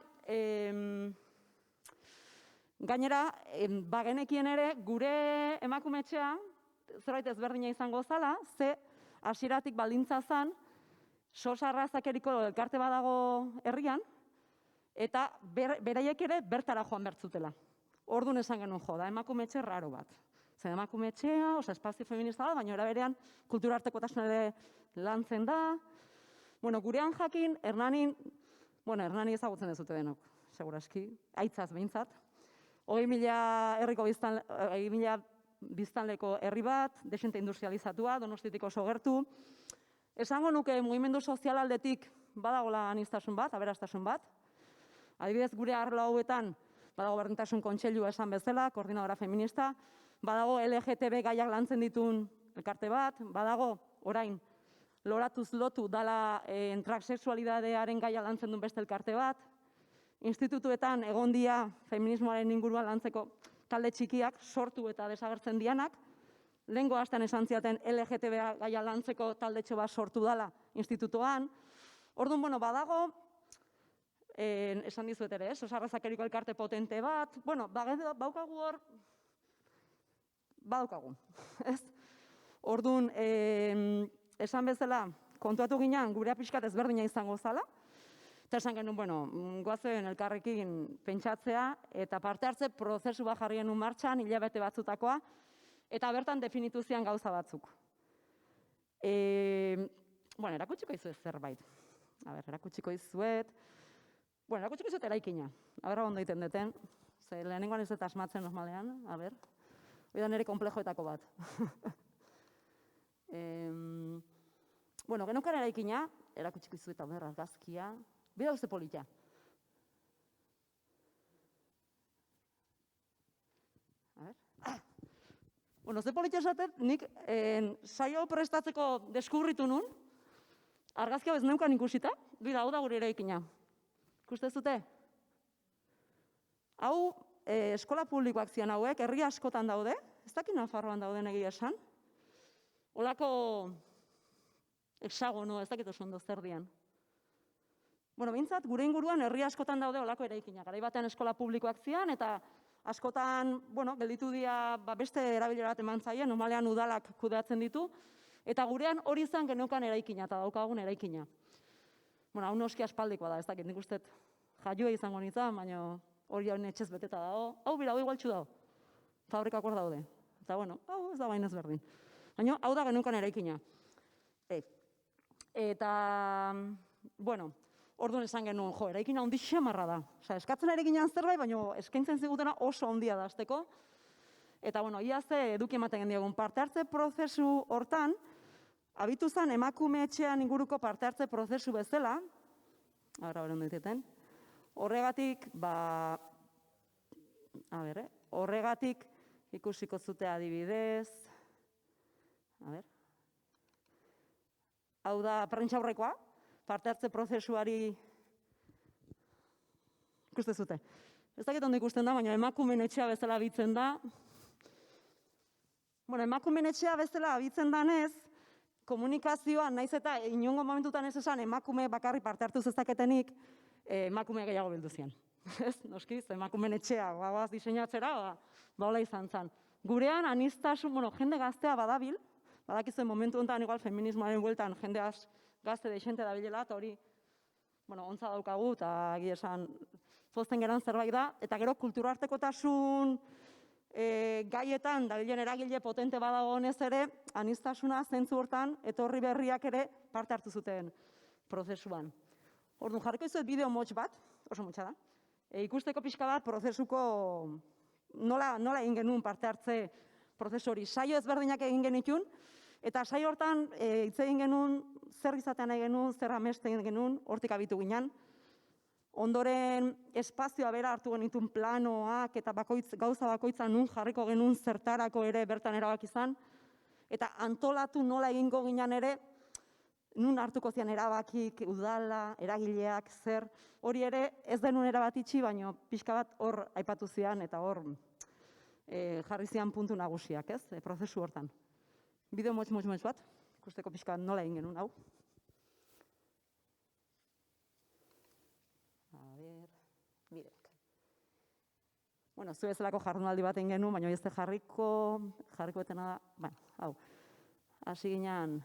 bagenekien ere, gure emakumetxea, zerbait ezberdina izango zala, ze hasieratik baldintza zen, sosarrazakeriko elkarte badago herrian, eta beraiek ere bertara joan bertzutela. Orduan esan genuen da, emakumetxe raro bat. Zer emakumetxea, espazio feminista da, baina era berean kulturartekotasun ere lantzen da, Bueno, gurean jakin, Hernani ezagutzen dezute denok, seguraski, aitzaz behintzat. 20.000 biztanleko herri bat, desente industrializatua, Donostiatik oso gertu. Esango nuke mugimendu sozial aldetik badagola aniztasun bat, aberastasun bat. Adibidez, gure arlo hauetan badago berdintasun kontseilua esan bezala, koordinadora feminista, badago LGTB gaiak lantzen ditun elkarte bat, badago orain loratuz lotu dala transexualidadearen gaia lantzen duen beste elkarte bat, institutuetan egon dira feminismoaren inguruan lantzeko talde txikiak sortu eta desagertzen dianak, lehengo astean esan ziaten LGTB gaia lantzeko taldetxo bat sortu dala institutuan. Orduan, bueno, badago, esan dizuet ere, Osarrazakeriko elkarte potente bat, bueno, baukagu hor, badaukagu, ez? Orduan, esan bezala, kontuatu ginean, gure pixkat ezberdina izango zala, eta esan genuen, bueno, goazen elkarrekin pentsatzea, eta parte hartze prozesu bat jarri genuen martxan, hilabete batzutakoa, eta bertan definitu zian gauza batzuk. Bueno, erakutsiko izuet zerbait. Erakutsiko izuet eraikina. Ondo egiten duten. Lehenengoan ez dut asmatzen normalean. Hori da nire komplejoetako bat. Bueno, geneukan eraikina, erakutsiko izuet argazkia. Bida uste polita. Bueno, ze polita esatet, nik saio prestatzeko deskubritu nun, argazkia ez neukan ikusita, bida, hau da gure eraikina. Ikuste zute? Hau, eskola publikoak zian hauek, herri askotan daude, ez dakit Nafarroan dauden egia esan. Olako hexagono, ez dakit oso ondo zer dian. Bueno, behintzat, gure inguruan herri askotan daude olako eraikinak. Garai batean eskola publikoak zian, eta askotan, bueno, gelditu dira beste erabilera bat eman zaien, normalean udalak kudeatzen ditu, eta gurean hori izan geneukan eraikina, eta daukagun eraikina. Bueno, hau noski aspaldikoa da, ez dakit, nik uste jaioa izango nintzen, baina hori hau etxez beteta dago. Hau bera, hau igualtxu dago. Fabrikak hor daude. Eta, bueno, hau ez da baina ezberdin. Baina, hau da geneukan eraikina. Eta, bueno, orduan esan genuen, eraikina handi xamarra da. Osea, eskatzen eraikinan zerbait, baina eskaintzen zigutena oso handia da azteko. Eta, bueno, iazte eduki ematen gendiogun parte hartze prozesu hortan, abitu zen emakume etxean inguruko parte hartze prozesu bezala, horregatik, horregatik ikusiko zute adibidez, hau da prentsaurrekoa, parte hartze prozesuari ikuste zute. Ez dakit ondo ikusten da, baina emakumeen etxea bezala abitzen da. Bueno, emakumeen etxea bezala abitzen danez, komunikazioan, naiz eta inongo momentutan ez esan emakume bakarri parte hartu zezaketenik, emakume gehiago bildu zian. Ez, noski, emakumeen etxea, goaz diseinatzera, hola izan zen. Gurean, aniztasun, bueno, jende gaztea badabil, badakizuen momentu honetan igual feminismoaren bueltan jende gazte deixente dabilela, eta hori, bueno, ontza daukagu, eta egi esan, pozten geran zerbait da, eta gero kulturartekotasun gaietan dabilen eragile potente badago honez ere, aniztasuna zentzu hortan, etorri berriak ere parte hartu zuten prozesuan. Orduan, jarriko izuet bideo motz bat, oso motza da, ikusteko pixka bat prozesuko nola egin genuen parte hartze prozesu hori. Saio ezberdinak egin genitun, eta saio hortan hitz egin genuen, zer izatean egin genuen, zer amesten egin genuen, hortik abitu ginen. Ondoren espazioa bera hartu genitun planoak eta gauza bakoitza nun jarriko genuen zertarako ere bertan erabaki izan. Eta antolatu nola egingo ginen ere, nun hartuko zian erabakik, udala, eragileak, zer. Hori ere ez denun erabatitxi, baina pixka bat hor aipatu zian eta hor jarri zian puntu nagusiak, ez? Prozesu hortan. Bideo motz bat, ikusteko pixka bat nola egin genuen, hau. Bideak. Bueno, zu bezalako jardunaldi bat egin genuen, baina ez jarriko etena da, hau, hasi ginean.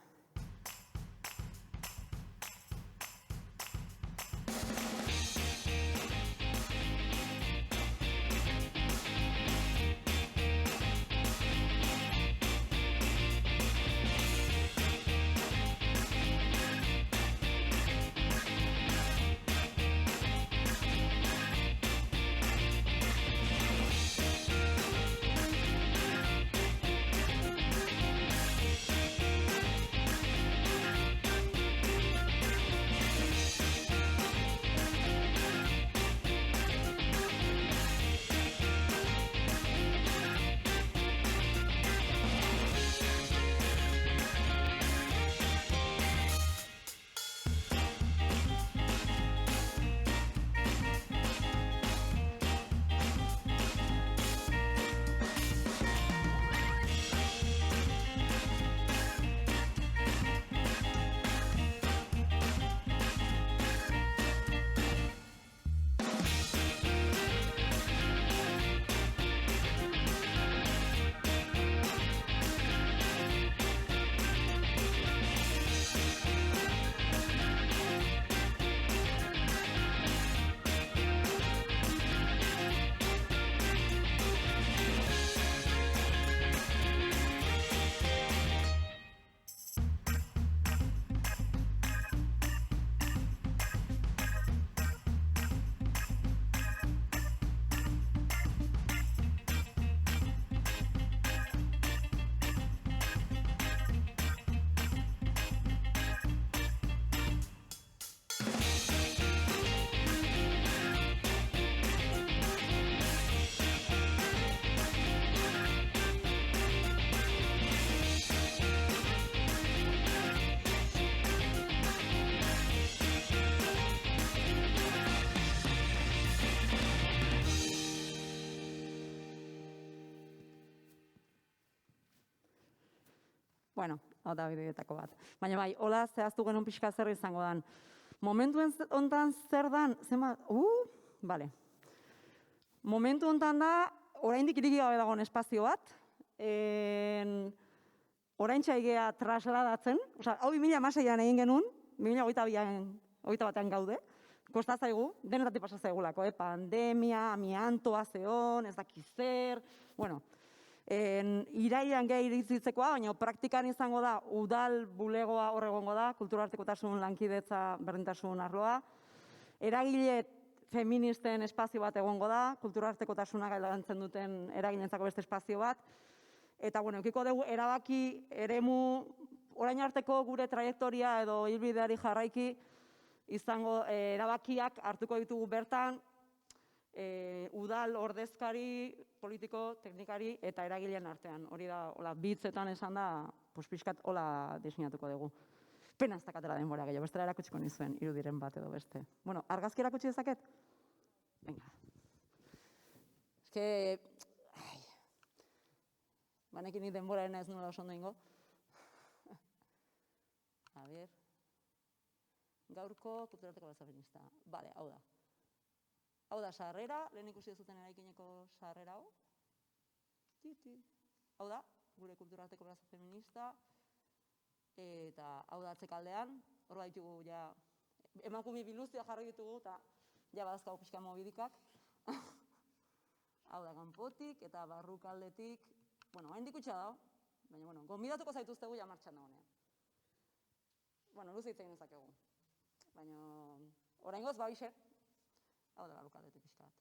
Bueno, hau da bideetako bat. Baina bai, hola zehaztu genuen pixka zer izango dan. Momentu honetan zer dan, bale. Momentu honetan da, oraindik iriki gabe dagoen espazio bat, oraintxe aigea trasladatzen, hau 2016an egin genuen, 2022an gaude, kosta zaigu, denetatik pasa zaigulako, pandemia, amiantoa zeon, ez dakiz zer, bueno, irailean gehi iritzitzikoa, baina praktikan izango da, udal bulegoa hor egongo da, kulturartekotasun lankidetza berdintasun arloa, eragile feministen espazio bat egongo da, kulturartekotasunak lantzen duten eragilentzako beste espazio bat, eta, bueno, eukiko dugu erabaki, eremu, orain arteko gure trajektoria edo hilbideari jarraiki, izango erabakiak hartuko ditugu bertan, udal ordezkari, politiko, teknikari eta eragileen artean. Hori da, hola, bitzetan esan da, pixkat hola diseinatuko dugu. Pena ez dakatela denbora gehiago, bestela erakutsiko nizuen, irudiren bat edo beste. Bueno, argazki erakutsi dezaket? Venga. Banekin nik denboraren ez nola oso ondo ingo. A ber. Gaurko kulturarteko plaza feminista. Bale, hau da. Hau da sarrera, lehen ikusi duzuten eraikineko sarrera hau. Hau da, gure kulturarteko plaza feminista. Eta hau da atzekaldean, hor ditugu ja, emakume biluztia jarri ditugu, eta ja badazkagu pixka mobidikak. Hau da kanpotik eta barrukaldetik, bueno, hain dikutxa dago, baina, bueno, gonbidatuko zaituztegu ja martxan dagoenean. Bueno, luze hitz egin dezakegu. Baina, oraingoz baixe, hau da barrukaldetik pixka bat.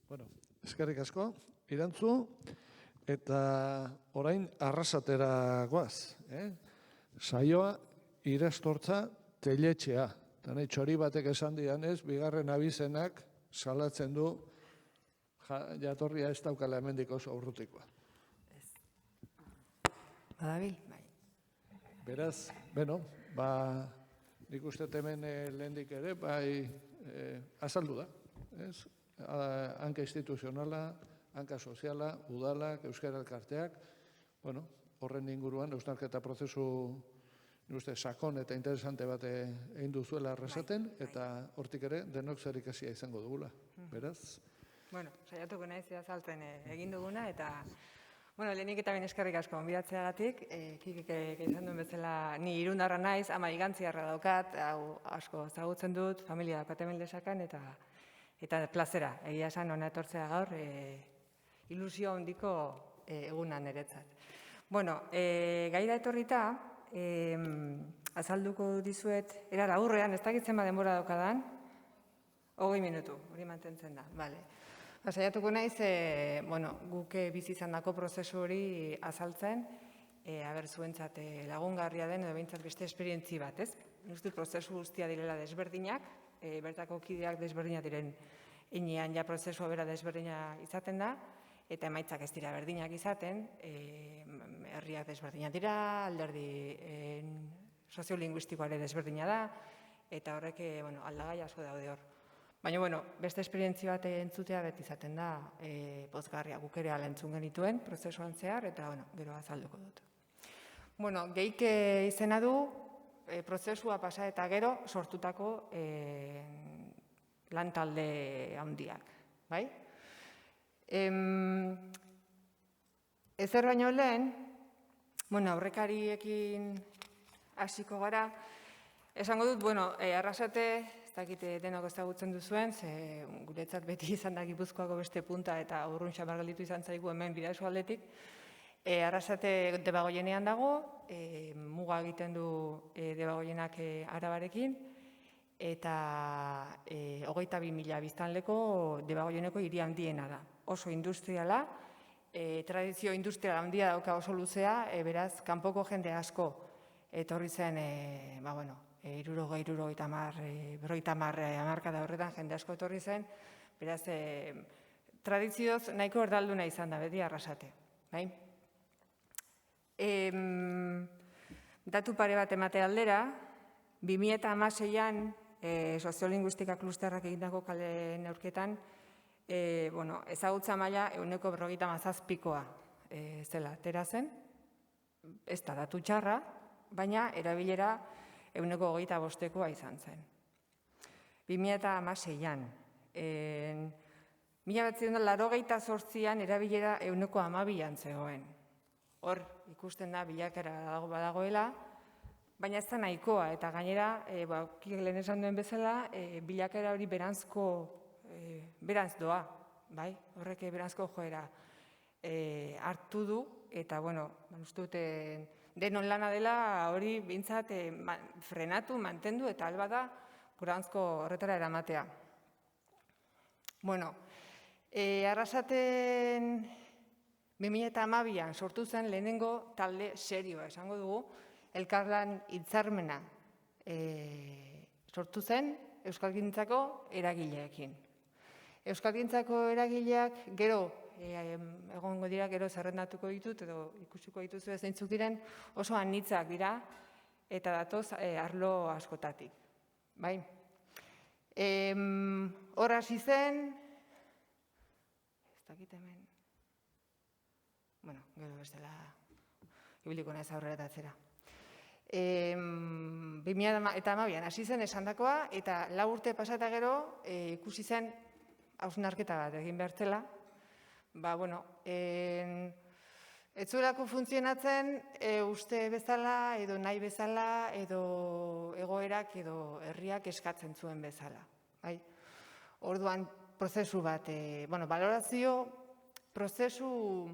Bueno, eskerrik asko, Irantzu, eta orain Arrasatera goaz. Saioa Irastortza Teletxea. Eta nahi txori batek esan dianez, bigarren abizenak salatzen du jatorria ez daukala hemendik oso urrutikoa. Badabil, bai. Beraz, nik uste hemen lehendik ere, azaldu da, ez? Hanka instituzionala, hanka soziala, udalak, euskara elkarteak, horren inguruan, hausnarketa prozesu sakon eta interesante bat egin duzuela Arrasaten, eta hortik ere denok zer ikasia izango dugula, beraz? Bueno, saiatuko naiz azaltzen egin duguna, eta lehenik eta ben eskerrik asko onbidatzeagatik, kikik izan duen bezala ni irundarra naiz, ama igantziarra daukat, hau asko ezagutzen dut, familia daukat hemen Lesakan, eta plazera, egia esan hona etortzea gaur, ilusio handiko egunan niretzat. Bueno, gaira etorrita, azalduko dizuet, erara aurrean, ez dakitzen denbora daukadan, 20 minutu, hori mantentzen da, bale. Saiatuko naiz, guk bizi izandako prozesu hori azaltzen, zuentzat lagungarria den edo behintzat beste esperientzi bat, ez? Uste prozesu guztia direla desberdinak, bertako kideak desberdinak diren heinean ja prozesua bera desberdina izaten da, eta emaitzak ez dira berdinak izaten, herriak desberdinak dira, alderdi soziolinguistikoa ere desberdina da, eta horrek aldagai asko daude hor. Baina, beste esperientzia bat entzutea beti izaten da pozgarria, guk ere ala entzun genituen prozesuan zehar, eta gero azalduko dut. Geik izena du, prozesua pasa eta gero sortutako lantalde handiak, bai? Ezer baino lehen, aurrekariekin hasiko gara, esango dut, Arrasate, ez dakit denok ezagutzen duzuen, ze guretzat beti izan da Gipuzkoako beste punta eta urrun xamar gelditu izan zaigu hemen Bidaso aldetik. Arrasate Debagoienean dago, muga egiten du Debagoienak Arabarekin, eta 22.000 biztanleko Debagoieneko hiri handiena da. oso industriala, tradizio industrial handia dauka oso luzea, beraz, kanpoko jende asko etorri zen, 70, hamarkada horretan jende asko etorri zen, beraz, tradizioz nahiko erdalduna izan da, beti Arrasate. Datu pare bat emate aldera, 2016an soziolinguistika klusterrak egindako kale neurketan, ezagutza maila 97%koa zela atera zen, ez da datu txarra, baina erabilera 25%koa izan zen. 2016an, 1988an erabilera 12%an zegoen. Hor ikusten da bilakera badagoela, baina ez da nahikoa, eta gainera, lehen esan duen bezala, bilakera hori berantz doa, horrek berantzko joera hartu du, eta, uste dute denon lana dela hori bintzat frenatu, mantendu, eta albada gurantzko horretara eramatea. Arrasaten 2012an sortu zen lehenengo talde serioa, esango dugu, elkarlan hitzarmena sortu zen euskalgintzako eragileekin. Euskalgintzako eragileak gero, egongo dira, gero zerrendatuko ditut, edo ikusiko dituzu zeintzuk diren, oso anitzak dira, eta datoz arlo askotatik. Hor hasi zen, ez dakit hemen, gero ez dela, ibiliko naiz aurrera eta atzera. 2012an hasi zen esandakoa, eta 4 urte pasata gero ikusi zen hausnarketa bat egin behar zela. Ez zuelako funtzionatzen uste bezala, edo nahi bezala, edo egoerak, edo herriak eskatzen zuen bezala. Orduan, prozesu bat, balorazio prozesu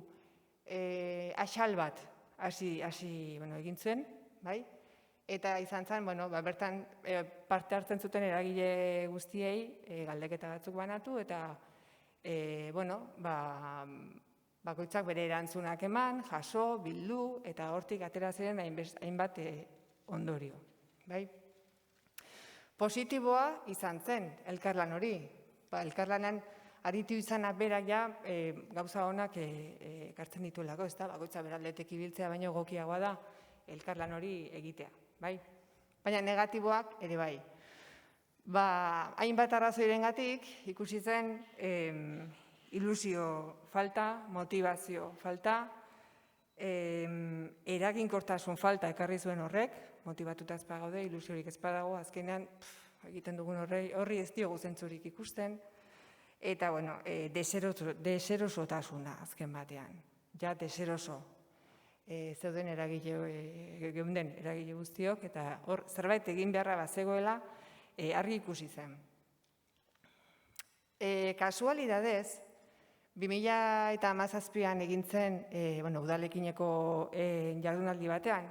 axal bat hasi egin zuen, eta izan zen, bertan parte hartzen zuten eragile guztiei galdeketa batzuk banatu, eta bakoitzak bere erantzunak eman, jaso, bildu, eta hortik atera ziren hainbat ondorio. Positiboa izan zen elkarlan hori. Elkarlanan aritu izanak berak gauza honak ekartzen dituelako, ez da, bakoitza beraldetek ibiltzea baino egokiagoa da elkarlan hori egitea. Baina negatiboak ere bai. Hainbat arrazoirengatik ikusi zen ilusio falta, motivazio falta, eraginkortasun falta ekarri zuen horrek, motibatuta ez bagaude, ilusiorik ez badago, azkenean egiten dugun horri ez diogu zentzurik ikusten, eta deserosotasuna azken batean, deseroso zeuden eragile guztiok, eta hor zerbait egin beharra bazegoela argi ikusi zen. Kasualidadez, 2017an egin zen udalekineko jardunaldi batean,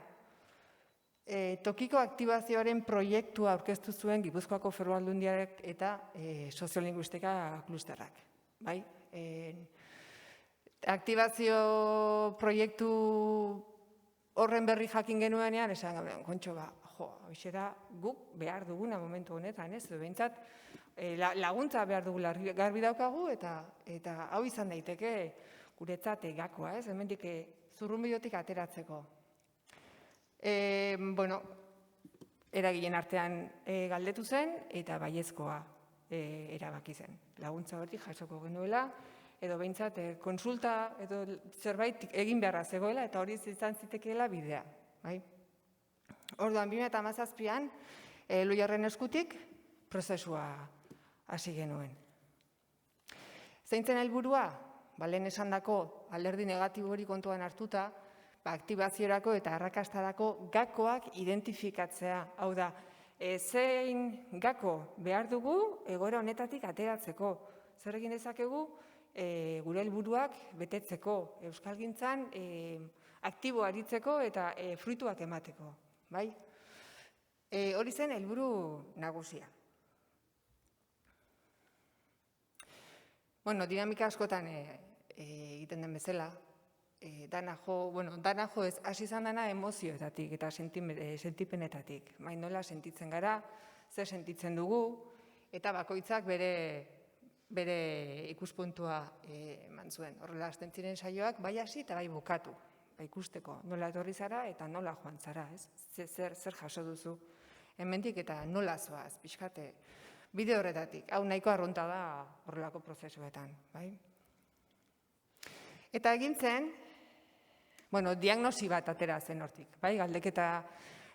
tokiko aktibazioaren proiektua aurkeztu zuen Gipuzkoako Foru Aldundiak eta soziolinguistika klusterrak. Aktibazio proiektu horren berri jakin genuenean, esan gabe, kontxo hoxe da guk behar duguna momentu honetan, ez? Behintzat, laguntza behar dugu garbi daukagu, eta hau izan daiteke guretzat gakoa, ez? Hemendik zurrunbilotik ateratzeko. Eragileen artean galdetu zen, eta baiezkoa erabaki zen. Laguntza hortik jasoko genuela, edo behintzat konsulta edo zerbait egin beharra zegoela, eta hori izan zitekeela bidea. Orduan, 2017an, Luiarren eskutik prozesua hasi genuen. Zeintzen helburua? Lehen esandako alderdi negatibo hori kontuan hartuta, aktibaziorako eta arrakastadako gakoak identifikatzea. Hau da, zein gako behar dugu egoera honetatik ateratzeko. Zer egin dezakegu? Gure helburuak betetzeko, euskalgintzan aktibo aritzeko eta fruituak emateko. Hori zen helburu nagusia. Bueno, dinamika askotan egiten den bezala, dana jo ez, hasi izan dana emozioetatik eta sentipenetatik. Bai, nola sentitzen gara, zer sentitzen dugu, eta bakoitzak bere ikuspuntua eman zuen. Horrela hasten ziren saioak, bai hasi eta bai bukatu, ikusteko nola etorri zara eta nola joan zara, ez? Zer jaso duzu hemendik eta nola zoaz, pixkate, bide horretatik. Hau nahiko arrunta da horrelako prozesuetan, bai? Eta egin zen, diagnosi bat atera zen hortik, bai? Galdeketa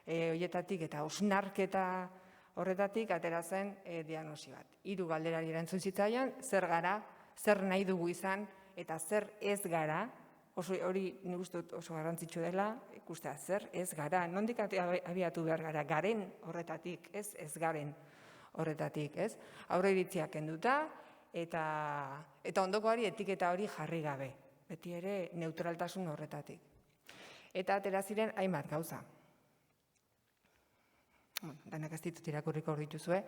horietatik eta hausnarketa horretatik atera zen diagnosi bat. 3 galderari erantzun zitzaion, zer gara, zer nahi dugu izan, eta zer ez gara, hori nik uste dut oso garrantzitsu dela, ikustea zer ez gara, nondik abiatu behar gara, garen horretatik, ez garen horretatik, ez? Aurre iritziak kenduta, eta ondokoari etiketa hori jarri gabe, beti ere neutraltasun horretatik. Eta atera ziren hainbat gauza. Danak ez ditut irakurriko hor dituzue.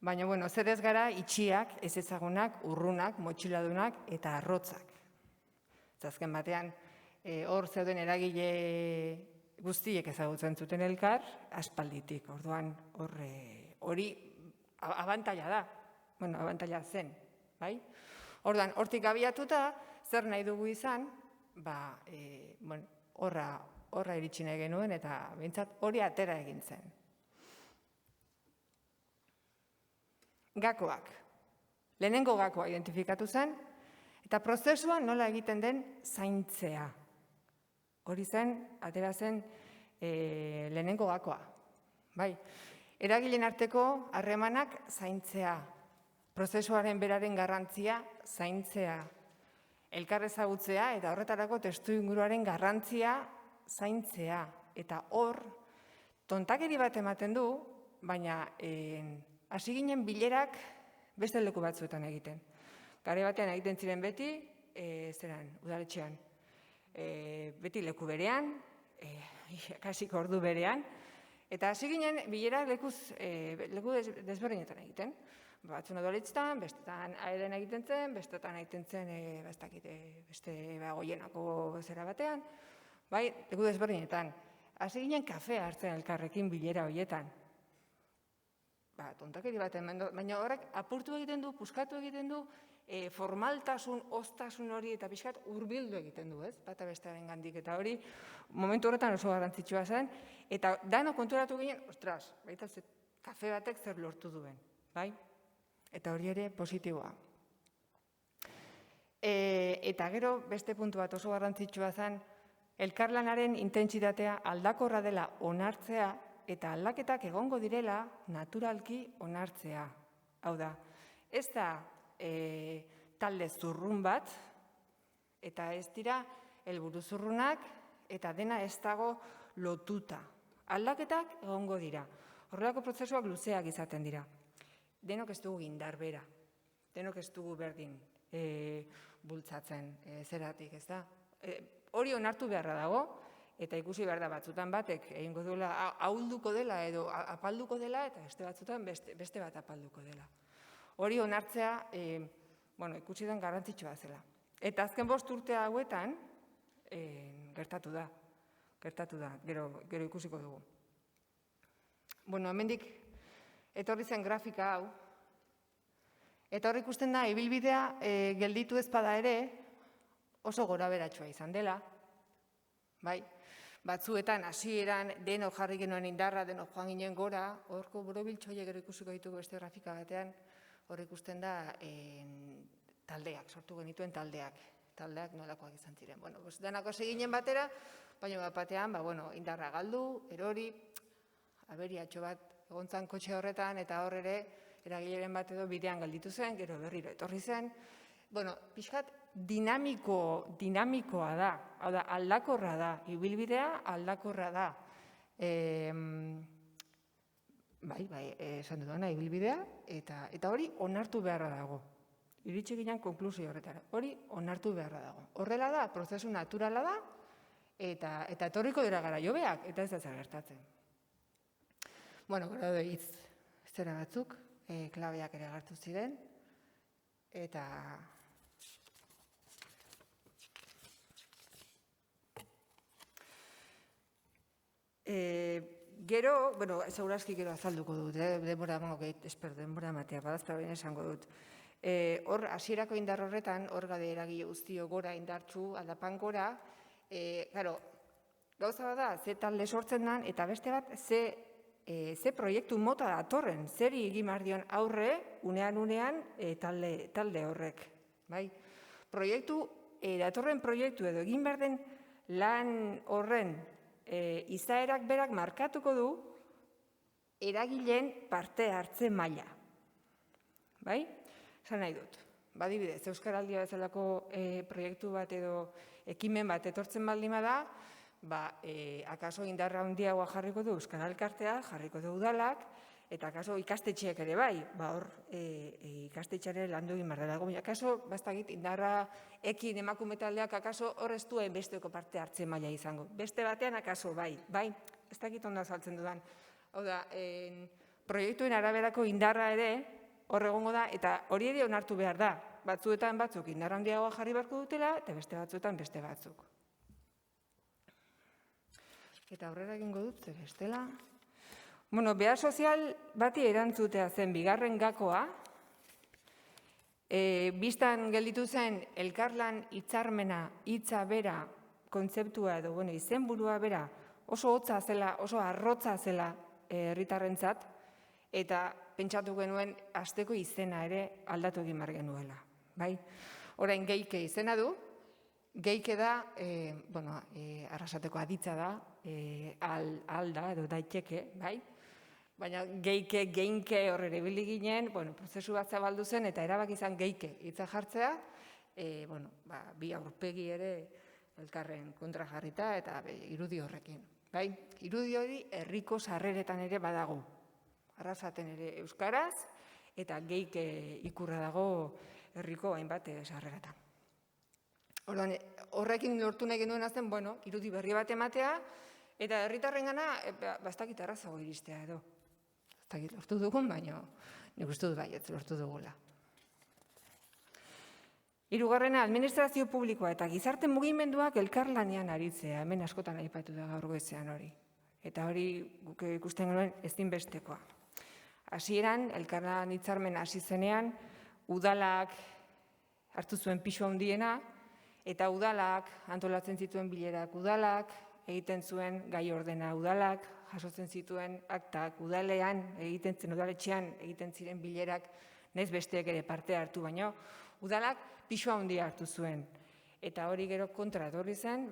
Baina, zer ez gara itxiak, ez ezagunak, urrunak, motxiladunak eta arrotzak. Azken batean, hor zeuden eragile guztiek ezagutzen zuten elkar, aspalditik. Orduan, hori abantaila da. Abantaila zen, bai? Orduan, hortik abiatuta, zer nahi dugu izan, horra iritsi nahi genuen, eta behintzat hori atera egin zen. Gakoak. Lehenengo gakoa identifikatu zen, eta prozesua nola egiten den zaintzea. Hori zen, atera zen lehenengo gakoa. Bai, eragileen arteko harremanak zaintzea. Prozesuaren beraren garrantzia zaintzea. Elkar ezagutzea eta horretarako testuinguruaren garrantzia zaintzea. Eta hor, tontakeri bat ematen du, baina hasi ginen bilerak beste leku batzuetan egiten. Gare batean egiten ziren beti, udaletxean, beti leku berean, kasiko ordu berean, eta hasi ginen bilerak leku desberdinetan egiten. Batzuna udaletxetan, bestetan aeden egiten zen, bestetan egiten zen, beste goienako zera batean, bai, leku desberdinetan. Hasi ginen kafea hartzen elkarrekin bilera horietan. Tontakeri bat hemen, baina horrek apurtu egiten du, puskatu egiten du, formaltasun, oztasun hori eta pixkat hurbildu egiten du, ez? Bata bestearen gandik, eta hori momentu horretan oso garrantzitsua zen, eta dano konturatu ginen, ostras, baita kafe batek zer lortu duen, bai? Eta hori ere positiboa. Eta gero beste puntu bat oso garrantzitsua zen, elkarlanaren intentsitatea aldakorra dela onartzea, eta aldaketak egongo direla naturalki onartzea. Hau da, ez da talde zurrun bat, eta ez dira helburu zurrunak, eta dena ez dago lotuta. Aldaketak egongo dira. Horrelako prozesuak luzeak izaten dira. Denok ez dugu indar bera, denok ez dugu berdin bultzatzen zeratik, ez da? Hori onartu beharra dago, eta ikusi behar da batzutan batek egingo duela, ahulduko dela edo apalduko dela, eta beste batzutan beste bat apalduko dela. Hori onartzea, ikusi den garrantzitsua zela. Eta azken 5 urte hauetan, gertatu da, gero ikusiko dugu. Hemendik etorri zen grafika hau, eta hor ikusten da, ibilbidea gelditu ezpada ere, oso goraberatsua izan dela, bai? Batzuetan, hasieran denok jarri genuen indarra, denok joan ginen gora, horko borobiltxoie gero ikusiko ditugu beste grafika batean, hor ikusten da taldeak, sortu genituen taldeak nolakoak izan ziren. Denako seginen batera, baina batean, indarra galdu, erori, aberiatxo bat egontzan kotxe horretan, eta hor ere, eragileren bat edo bidean galditu zen, gero berriro etorri zen. Pixkat, dinamikoa da, hau da, aldakorra da, ibilbidea aldakorra da. Esan dudana, ibilbidea, eta hori onartu beharra dago. Iritsi ginen konklusio horretara, hori onartu beharra dago. Horrela da, prozesu naturala da, eta etorriko dira gara jobeak, eta ez da zer gertatzen. Gero hitz zera batzuk, klabeak ere agertu ziren, eta gero, bueno, segurazki gero azalduko dut, denbora ematea, badazta behin esango dut. Hor, hasierako indar horretan, hor gade eragile guztio gora indartsu, aldapan gora, gauza bada, ze talde sortzen den, eta beste bat, ze proiektu mota datorren, zeri egin behar dion aurre, unean talde horrek. Datorren proiektu edo egin behar den lan horren izaerak berak markatuko du eragileen parte hartze maila. Esan nahi dut, badibidez, Euskaraldia bezalako proiektu bat edo ekimen bat etortzen baldin bada, akaso indarra handiagoa jarriko du Euskara Elkartea, jarriko du udalak, eta akaso ikastetxeak ere bai, hor ikastetxeare landu egin behar dago. Akaso, bastakit, indarra ekin emakume taldeak akaso hor ez duen besteko parte hartze maila izango. Beste batean akaso bai, ez dakit ondo azaltzen dudan. Hau da, proiektuen araberako indarra ere hor egongo da, eta hori ere onartu behar da. Batzuetan batzuk indarra handiagoa jarri beharko dutela, eta beste batzuetan beste batzuk. Eta aurrera egingo dut, bestela. Behar sozial bati erantzutea zen bigarren gakoa, biztan gelditu zen elkarlan hitzarmena, hitza bera, kontzeptua edo izenburua bera oso hotza zela, oso arrotza zela herritarrentzat, eta pentsatu genuen asteko izena ere aldatu egin behar genuela. Orain geike izena du, geike da, arrasateko aditza da, alda edo daiteke, baina geike, geinke horre ibili ginen, prozesu bat zabaldu zen eta erabaki izan geike hitza jartzea, bi aurpegi ere elkarren kontra jarrita eta irudi horrekin. Irudi hori herriko sarreretan ere badago, arrasaten ere euskaraz eta geike ikurra dago herriko hainbat sarreratan. Horrekin lortu nahi genuen azten, irudi berri bat ematea, eta herritarrengana bastakit errazago iristea edo. Bastakit lortu dugun, baina nik uste dut baietz lortu dugula. Hirugarrena, administrazio publikoa eta gizarte mugimenduak elkarlanean aritzea, hemen askotan aipatu da gaur goizean hori. Eta hori guk ikusten genuen ezinbestekoa. Hasieran, elkarlan hitzarmen hasi zenean, udalak hartu zuen pisu handiena, eta udalak antolatzen zituen bilerak udalak, egiten zuen gai ordena udalak, jasotzen zituen aktak udalean, udaletxean egiten ziren bilerak, nahiz besteek ere parte hartu, baino udalak pisu handia hartu zuen. Eta hori gero kontra etorri zen,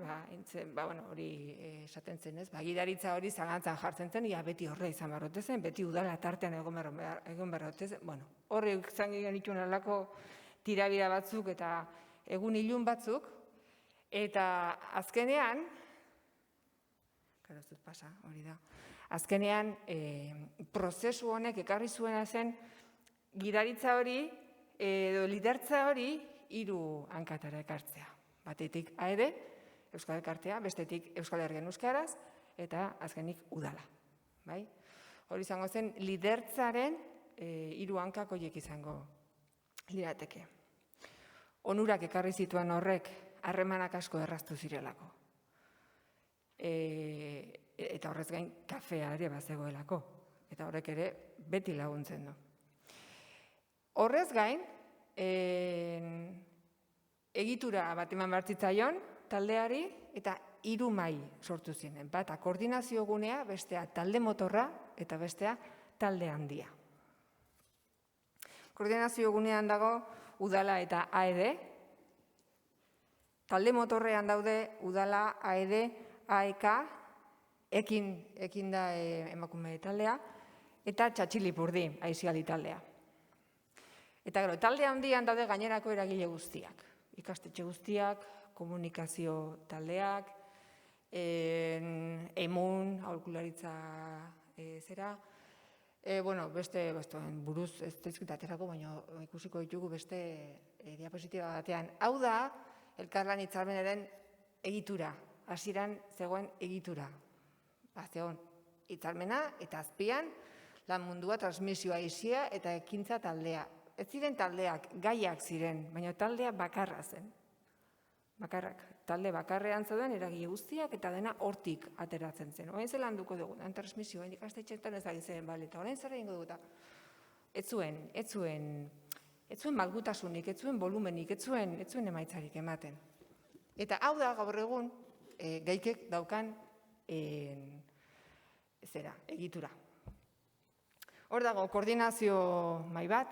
hori esaten zen ez, gidaritza hori zalantzan jartzen zen, beti horre izan barrote zen, beti udala tartean egon barrote zen. Horre izan genituen alako tirabira batzuk eta egun ilun batzuk, eta azkenean, prozesu honek ekarri zuena zen, gidaritza hori, edo lidertza hori, 3 hankatara ekartzea. Batetik AED, Euskal Elkartea, bestetik Euskal Herrian euskaraz, eta azkenik udala. Hori izango zen, lidertzaren 3 hankak horiek izango lirateke. Onurak ekarri zituen horrek, harremanak asko erraztu zirelako. Eta horrez gain, kafea ere bazegoelako. Eta horrek ere beti laguntzen du. Horrez gain, egitura bat eman behar zitzaion taldeari, eta 3 mahai sortu ziren. Bata koordinazio gunea, bestea talde motorra, eta bestea talde handia. Koordinazio gunean dago udala eta AED. Talde motorrean daude udala, AED, AEK, ekin da emakume taldea, eta Txatxilipurdi, aiziali taldea. Eta gero, talde handian daude gainerako eragile guztiak. Ikastetxe guztiak, komunikazio taldeak, emun, aholkularitza zera, beste buruz ez dizkitaterako, baina ikusiko ditugu beste diapositiba batean. Hau da, elkarlan hitzarmenaren egitura, hasieran zegoen egitura. Zegoen hitzarmena eta azpian lan mundua, transmisioa izia eta ekintza taldea. ez ziren taldeak, gaiak ziren, baina taldea bakarra zen. Bakarrak, talde bakarrean zeuden eragile guztiak eta dena hortik ateratzen zen. Orain zelan duko dugu, transmisio, orain ikastetxeetan ez zen, bale, eta orain zer egingo dugu, ez zuen malgutasunik, ez zuen volumenik, ez zuen emaitzarik ematen. Eta hau da gaur egun gaikek daukan egitura. Hor dago koordinazio mahai bat,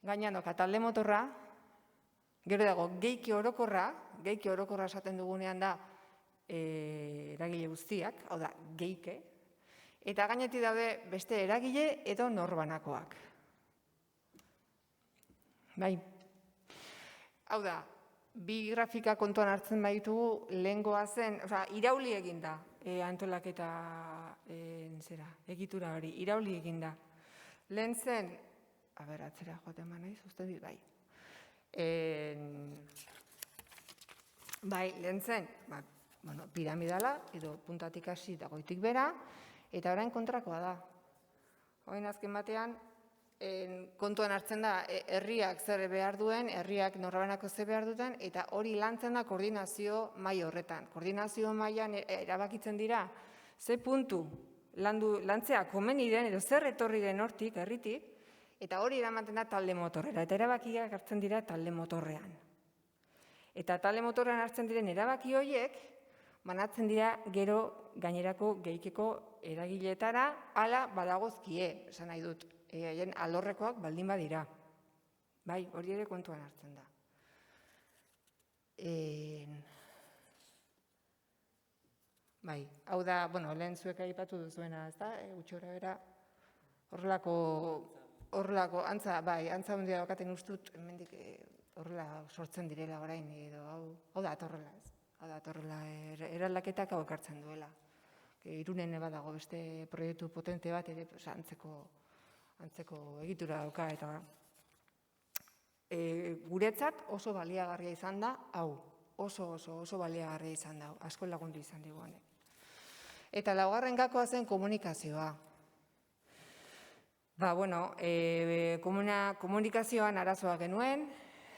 gainean doka talde motorra, gero dago geike orokorra esaten dugunean da eragile guztiak, hau da, geike, eta gainetik daude beste eragile edo norbanakoak. Bai, hau da, bi grafika kontuan hartzen baitugu, lehengoa zen, irauli egin da antolaketa egitura hori, irauli egin da. Lehen zen, atzera joaten ba nahi, zuzten dit, bai. Bai, lehen zen, piramidala, edo puntatik hasi eta goitik bera, eta orain kontrakoa da. Orain azken batean, kontuan hartzen da, herriak zer behar duen, herriak norbanako zer behar duten, eta hori lantzen da koordinazio maila horretan. Koordinazio mailan erabakitzen dira, ze puntu lantzea komeni den, edo zer etorri den hortik, herritik, eta hori eramaten da talde motorrera, eta erabakiak hartzen dira talde motorrean. Eta talde motorrean hartzen diren erabaki horiek, banatzen dira gero gainerako geikeko eragileetara, hala badagozkie, esan nahi dut, haien alorrekoak baldin badira. Bai, hori ere kontuan hartzen da. Bai, hau da, lehen zuek aipatu duzuena, ez da, gutxora bera, horrelako, antza handia daukaten ustut, hemendik horrela sortzen direla orain, edo hau da atorrela, ez? Hau da atorrela, eraldaketak hau ekartzen duela. Irunen badago beste proiektu potente bat, ere antzeko egitura dauka, eta guretzat oso baliagarria izan da, hau, oso baliagarria izan da, asko lagundu izan digu honek. Eta laugarren gakoa zen komunikazioa. Komunikazioan arazoa genuen,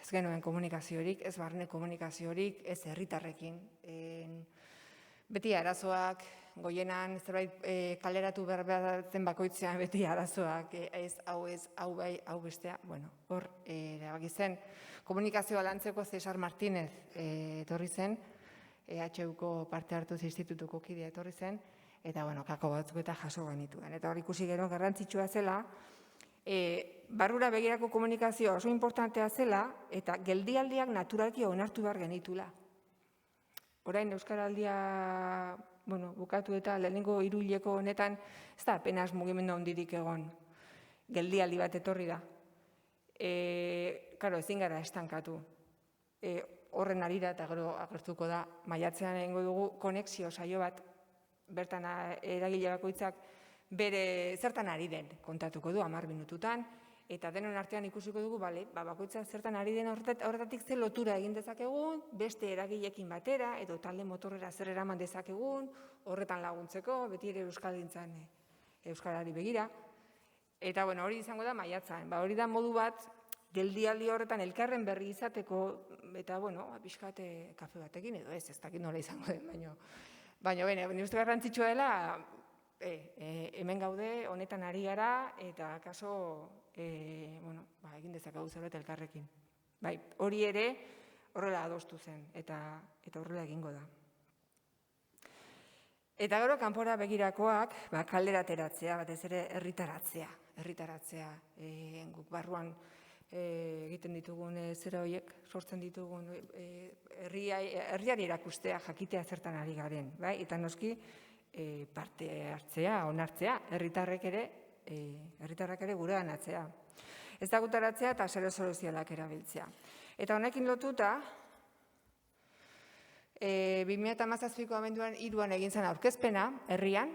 ez genuen komunikaziorik, ez barne komunikaziorik, ez herritarrekin. Beti arazoak, goienan, zerbait kaleratu berbatzen bakoitzean beti arazoak, hau bai, hau bestea, hor erabaki zen. Komunikazioa lantzeko Cesar Martínez etorri zen, EHUko parte hartuz institutuko kidea etorri zen, eta kako batzuk eta jaso genituen. Eta hor ikusi gero garrantzitsua zela, barrura begirako komunikazioa oso importantea zela, eta geldialdiak naturalki onartu behar genitula. Orain Euskaraldia bukatu eta lehenengo hiruhileko honetan, ez da apenas mugimendu handirik egon, geldialdi bat etorri da. Ezin gara estankatu. Horren arira eta gero agertuko da, maiatzean egingo dugu konexio saio bat, bertan eragile bakoitzak bere zertan ari den kontatuko du 10 minututan, eta denon artean ikusiko dugu, bakoitzak zertan ari den horretatik ze lotura egin dezakegun, beste eragilekin batera, edo talde motorrera zer eraman dezakegun, horretan laguntzeko, beti ere euskalgintzan euskarari begira. Eta hori izango da maiatzan, hori da modu bat, geldialdi horretan elkarren berri izateko, eta pixkat kafe batekin, edo ez dakit nola izango den, baina ni uste garrantzitsua dela, hemen gaude, honetan ari gara, eta kaso, egin dezakegu zerbait elkarrekin. Hori ere horrela adostu zen, eta horrela egingo da. Eta gero kanpora begirakoak, kaldera ateratzea, batez ere herritaratzea, guk barruan egiten ditugun zera horiek, sortzen ditugun herriari erakustea, jakitea zertan ari garen, eta noski parte hartzea, onartzea, herritarrak ere gurean atzea. Ezagutaratzea eta sozialak erabiltzea. Eta honekin lotuta, 2017ko abenduan 3 egin zen aurkezpena, herrian,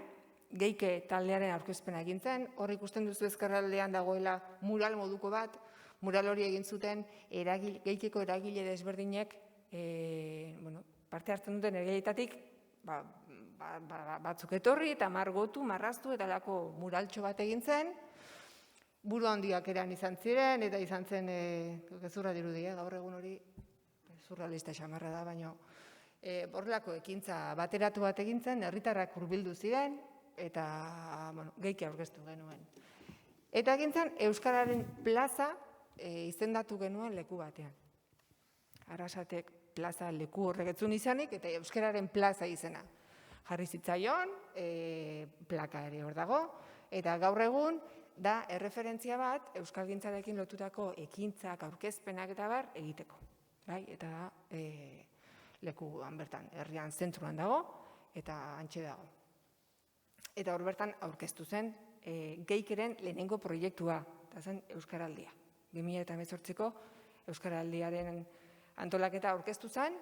geike taldearen aurkezpena egin zen, hor ikusten duzu ezkerraldean dagoela mural moduko bat, mural hori egin zuten geikeko eragile desberdinek parte hartzen duten eragiletatik batzuk etorri eta margotu, marraztu eta lako muraltxo bat egin zen, buru handiak eran izan ziren, eta izan zen, gezurra dirudi, gaur egun hori, surrealista xamarra da, baina horrelako ekintza bateratu bat egin zen, herritarrak hurbildu ziren, eta gehiago aurkeztu genuen. Eta egin zen, Euskararen plaza izendatu genuen leku batean. Arrasatek plaza leku horregetzun izanik, eta Euskararen plaza izena. Jarri zitzaion, plaka ere hor dago, eta gaur egun da erreferentzia bat euskalgintzarekin lotutako ekintzak, aurkezpenak eta bar egiteko. Eta da lekuan bertan, herrian zentruan dago, eta antxe dago. Eta hor bertan aurkeztu zen Geikeren lehenengo proiektua, eta zen Euskaraldia. 2018ko Euskaraldiaren antolaketa aurkeztu zen,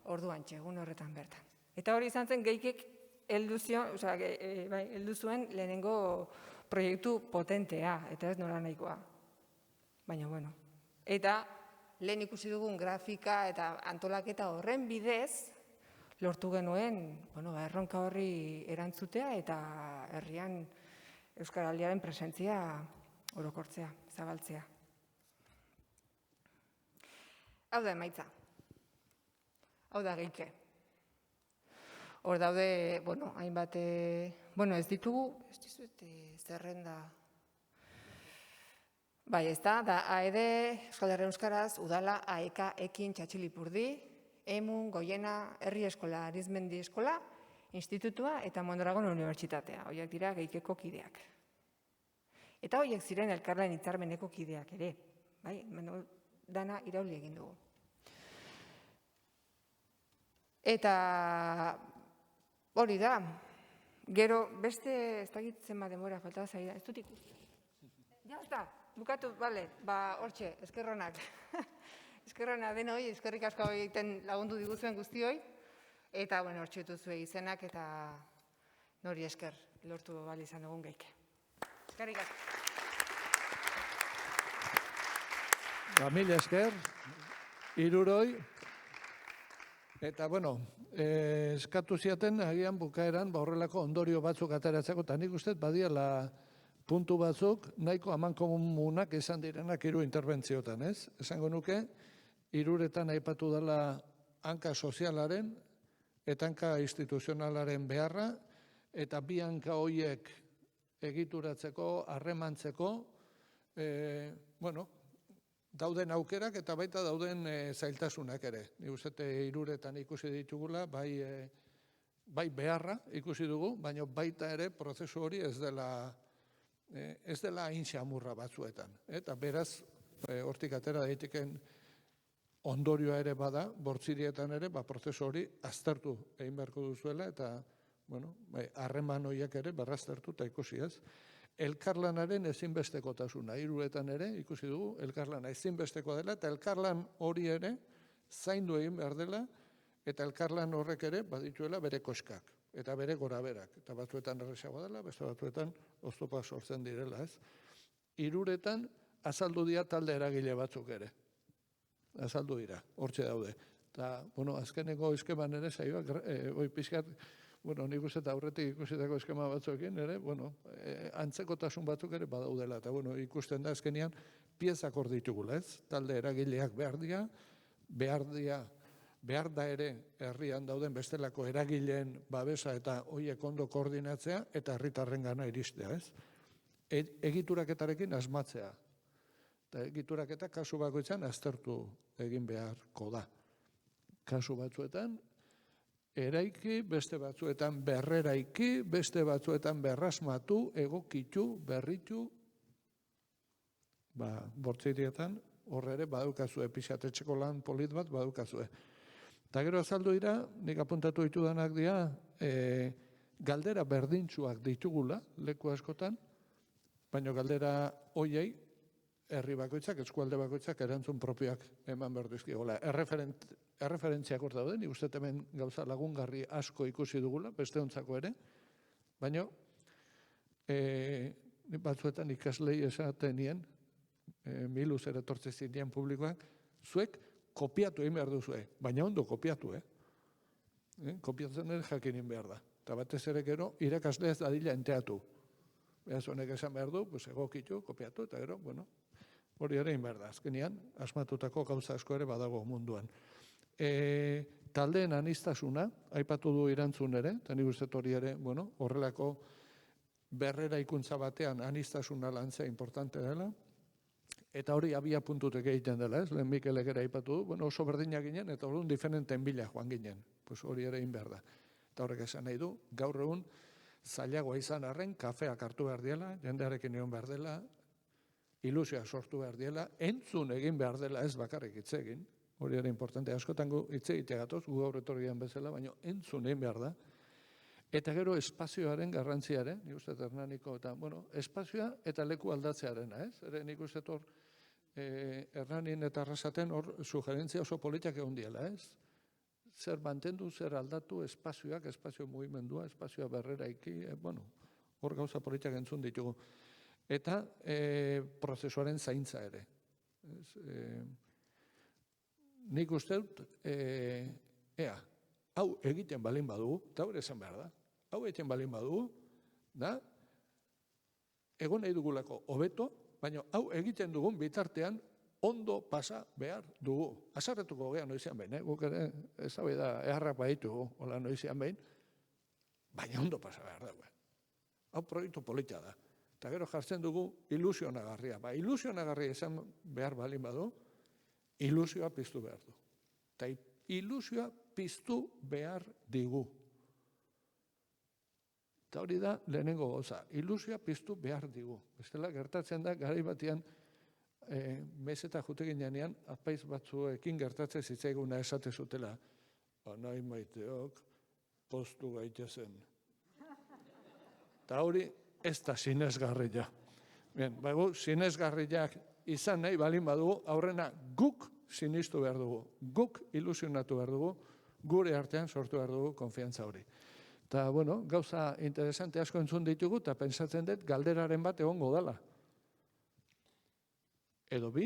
orduan txegun horretan bertan. Eta hori izan zen Geikek heldu zuen lehenengo proiektu potentea, eta ez nola nahikoa. Baina, bueno. Eta lehen ikusi dugun grafika eta antolaketa horren bidez, lortu genuen erronka horri erantzutea eta herrian Euskaraldiaren presentzia orokortzea, zabaltzea. Hau da emaitza. Hau da Geike. Hor daude, hainbat, ez ditugu, ez dizuet zerrenda. Bai, ez da AED, Euskal Herria Euskaraz, Udala, AEK, Ekin, Txatxilipurdi, Emun, Goiena, Herri Eskola, Arizmendi Eskola, Institutua eta Mondragon Unibertsitatea. Horiek dira Geikeko kideak. Eta horiek ziren elkarlan hitzarmeneko kideak ere. Dana irauli egin dugu. Eta hori da, gero beste, ez dakitzen denbora falta zaida, ez dut ikusten. Ja, ez da, bukatu, bale, hortxe, eskerronak. Eskerrona denoi, eskerrik asko egiten lagundu diguzuen guztioi, eta hortxe duzue izenak eta nori esker lortu bali izan dugun Geike. Eskerrik asko. Mila esker, hiruroi, eta eskatu ziaten agian bukaeran horrelako ondorio batzuk ateratzeko, eta nik uste badiala puntu batzuk nahiko amankomunak izan direnak hiru interbentziotan, ez? Esango nuke, hiruretan aipatu dela hanka sozialaren eta hanka instituzionalaren beharra, eta bi hanka horiek egituratzeko, harremantzeko, dauden aukerak eta baita dauden zailtasunak ere. Nik uste hiruretan ikusi ditugula, bai beharra ikusi dugu, baina baita ere prozesu hori ez dela hain xamurra batzuetan. Eta beraz, hortik atera daiteken ondorioa ere bada, bortzirietan ere, prozesu hori aztertu egin beharko duzuela, eta harreman horiek ere berraztertu eta ikusi ez. Elkarlanaren ezinbestekotasuna, hiruretan ere ikusi dugu, elkarlana ezinbesteko dela, eta elkarlan hori ere zaindu egin behar dela, eta elkarlan horrek ere badituela bere koskak, eta bere goraberak, eta batzuetan erresago dela, beste batzuetan oztopa sortzen direla, ez? Hiruretan azaldu dira talde eragile batzuk ere. Azaldu dira, hortxe daude. Eta, azkeneko eskeman ere saioak, pixkat, nik uste eta aurretik ikusitako eskema batzuekin ere, antzekotasun batzuk ere badaudela. Eta, ikusten da azkenian piezak hor ditugula, ez? Talde eragileak behar da ere herrian dauden bestelako eragileen babesa eta horiek ondo koordinatzea eta herritarren gana iristea, ez? Egituraketarekin asmatzea. Eta egituraketa kasu bakoitzan aztertu egin beharko da. Kasu batzuetan eraiki, beste batzuetan berreraiki, beste batzuetan berrasmatu, egokitu, berritu, bortzirietan horre ere badukazue, pixatetxeko lan polit bat badukazue. Eta gero azaldu dira, nik apuntatu ditudanak dira, galdera berdintsuak ditugula, leku askotan, baina galdera hoiei, herri bakoitzak, eskualde bakoitzak erantzun propioak eman behar dizkigola. Erreferentziak hor daude, nik uste hemen gauza lagungarri asko ikusi dugula, beste ontzako ere, baina batzuetan ikaslei esaten nien, miluz eretortze zinean publikoak, zuek kopiatu egin behar duzue, baina ondo kopiatu, kopiatzen ere jakinin behar da. Eta batez ere gero, irakasle ez dadila enteatu. Beraz, honek esan behar du, pues, egokitu, kopiatu, eta gero, bueno, hori ere behar da. Azkenean, asmatutako gauza asko ere badago munduan. Taldeen aniztasuna, aipatu du irantzun ere, eta nik uste hori ere, bueno, horrelako berrera ikuntza batean aniztasuna lantzea importante dela, eta hori abia puntutek egiten dela, ez? Lehen Mikelek ere aipatu du, bueno, oso berdinak ginen, eta orduan diferenten bila joan ginen. Pues hori ere behar da. Eta horrek esan nahi du, gaur egun zailagoa izan arren, kafeak hartu behar diela, jendearekin egon behar dela, ilusioa sortu behar diela, entzun egin behar dela, ez bakarrik hitz egin, hori ere importante, askotan gu hitz egitea gatoz, gu gaur etorrian bezala, baina entzun egin behar da. Eta gero espazioaren garrantziaren, nik uste Hernaniko, eta, bueno, espazioa eta leku aldatzearena, ez? Ere nik uste hor, Hernanin eta Arrasaten hor sugerentzia oso politiak egon diela, ez? Zer mantendu, zer aldatu espazioak, espazio mugimendua, espazioa berrera iki, bueno, hor gauza politiak entzun ditugu. Eta prozesuaren zaintza ere. Nik uste dut, hau egiten balin badugu, eta hori esan behar da, hau egiten balin badugu, da, egon nahi dugulako hobeto, baina hau egiten dugun bitartean ondo pasa behar dugu. Azarretuko geha noizian behin, guk ere ez da eharrak baditugu, hola noizian behin, baina ondo pasa behar dugu. Hau proiektu politia da. Eta gero jartzen dugu ilusionagarria. Ba, ilusionagarria izan behar balin badu, ilusioa piztu behar du. Eta ilusioa piztu behar digu. Eta hori da lehenengo gauza, ilusioa piztu behar digu. Bestela gertatzen da, garai batean, meseta jutekin janean, apaiz batzuekin gertatzen zitzaiguna esate zutela, anai maiteok postu gaitezen. Eta hori ez da sinesgarria. Bien, bago, sinesgarriak izan nahi balin badugu, aurrena guk sinistu behar dugu, guk ilusionatu behar dugu, gure artean sortu behar dugu konfiantza hori. Eta, bueno, gauza interesante asko entzun ditugu, eta pentsatzen dut galderaren bat egongo dala. Edo bi,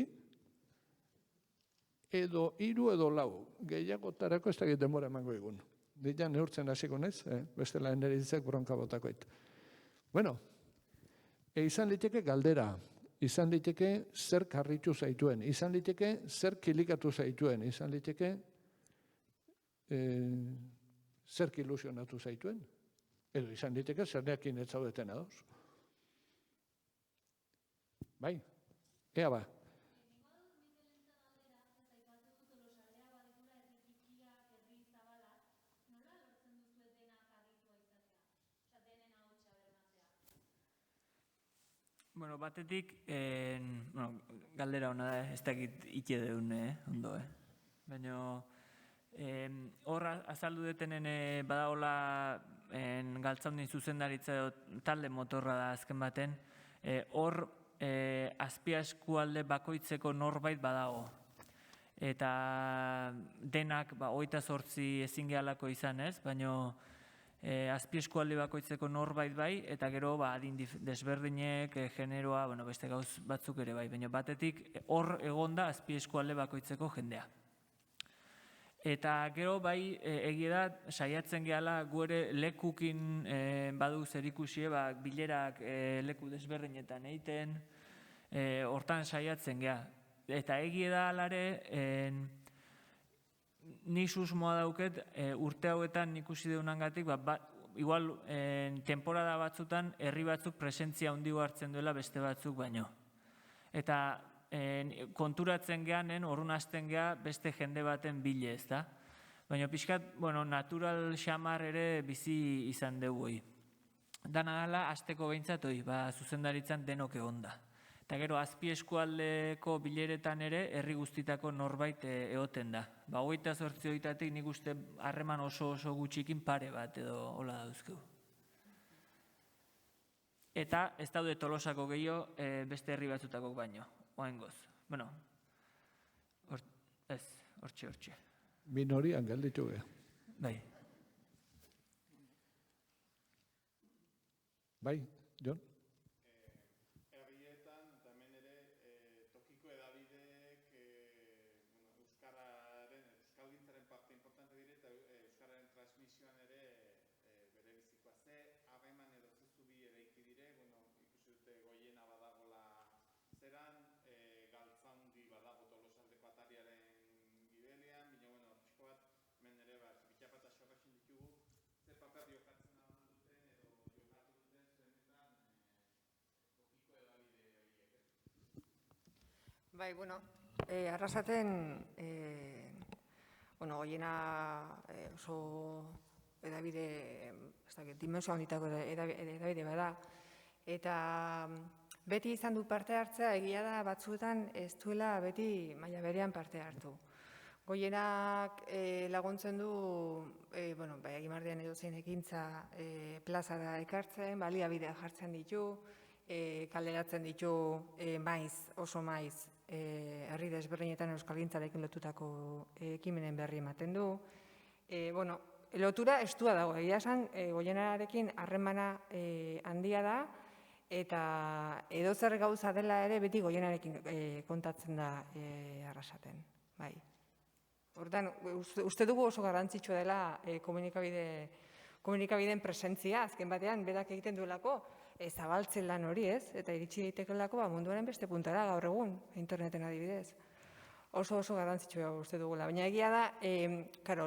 edo hiru edo lau, gehiagotarako ez da denbora emango egun. Dita neurtzen hasiko naiz, bestela eneritzek bronka botakoit. Bueno, izan liteke galdera, izan liteke zer karritu zaituen, izan liteke zer kilikatu zaituen, izan liteke zer ilusionatu zaituen, edo izan liteke zer neakin ez zaudeten adoz. Bai, ea ba. Bueno, batetik, galdera hona da, ez dakit ite deun, ondo, Baina, hor azaldu detenen badaola galtzaundin zuzendaritza talde motorra da azken baten, hor azpiaskualde bakoitzeko norbait badago. Eta denak 28 ezin gehalako izan ez, baina azpieskualde bakoitzeko norbait bai, eta gero adin desberdinek, generoa, beste gauz batzuk ere bai, baina batetik hor egonda azpieskualde bakoitzeko jendea. Eta gero bai, egia da, saiatzen gehala gu ere lekukin badu zerikusie, bilerak leku desberdinetan egiten, hortan saiatzen geha. Eta egia da alare, ni susmoa dauket, urte hauetan ikusi deunangatik, igual temporada batzutan herri batzuk presentzia handiago hartzen duela beste batzuk baino. Eta konturatzen gehan, orrun hasten geha beste jende baten bile ez da. Baina pixkat, natural xamar ere bizi izan dugu. Dana dala, hasteko behintzat, zuzendaritzan denok egonda. Eta gero, azpieskualdeko bileretan ere, herri guztitako norbait egoten da. 28 horietatik nik uste harreman oso gutxikin pare bat edo hola dauzkeu. Eta ez daude Tolosako gehiago beste herri batzutakok baino, oaingoz. Bueno, ez, hortxe. Minorian gelditu geha. Bai. Bai, Jon? Transmisioan ere bere bizikoa ze, hageman edo zuzubi eraiki dire, atzeran galtzaundi badago Tolosaldeko atariaren gibelean, baina, bueno, pixko bat, hemen ere, bitxapata xokatzen ditugu, ze paper jokatzen duten edo jokatu duten zuenetan tokiko edabide horiek. Bai, bueno, Arrasaten, bueno, Goiena oso edabide, ez dakit, dimensio handitako edabide bada, eta beti izan du parte hartzea, egia da batzuetan ez duela beti maila berean parte hartu. Goienak laguntzen du, bueno, Egimardian edozein ekintza plazara ekartzen, baliabidea jartzen ditu, kalderatzen ditu maiz, oso maiz, herri desberdinetan euskalgintzarekin lotutako ekimenen berri ematen du. Bueno, lotura estua dago, egia esan, Goienarekin harremana handia da, eta edozer gauza dela ere beti Goienarekin kontatzen da Arrasaten. Bai. Hortan, uste dugu oso garrantzitsua dela komunikabideen presentzia, azken batean, berak egiten duelako, zabaltzen lan hori, ez? Eta iritsi daitekelako munduaren beste puntara gaur egun, interneten adibidez. Oso garrantzitsua uste dugula. Baina egia da,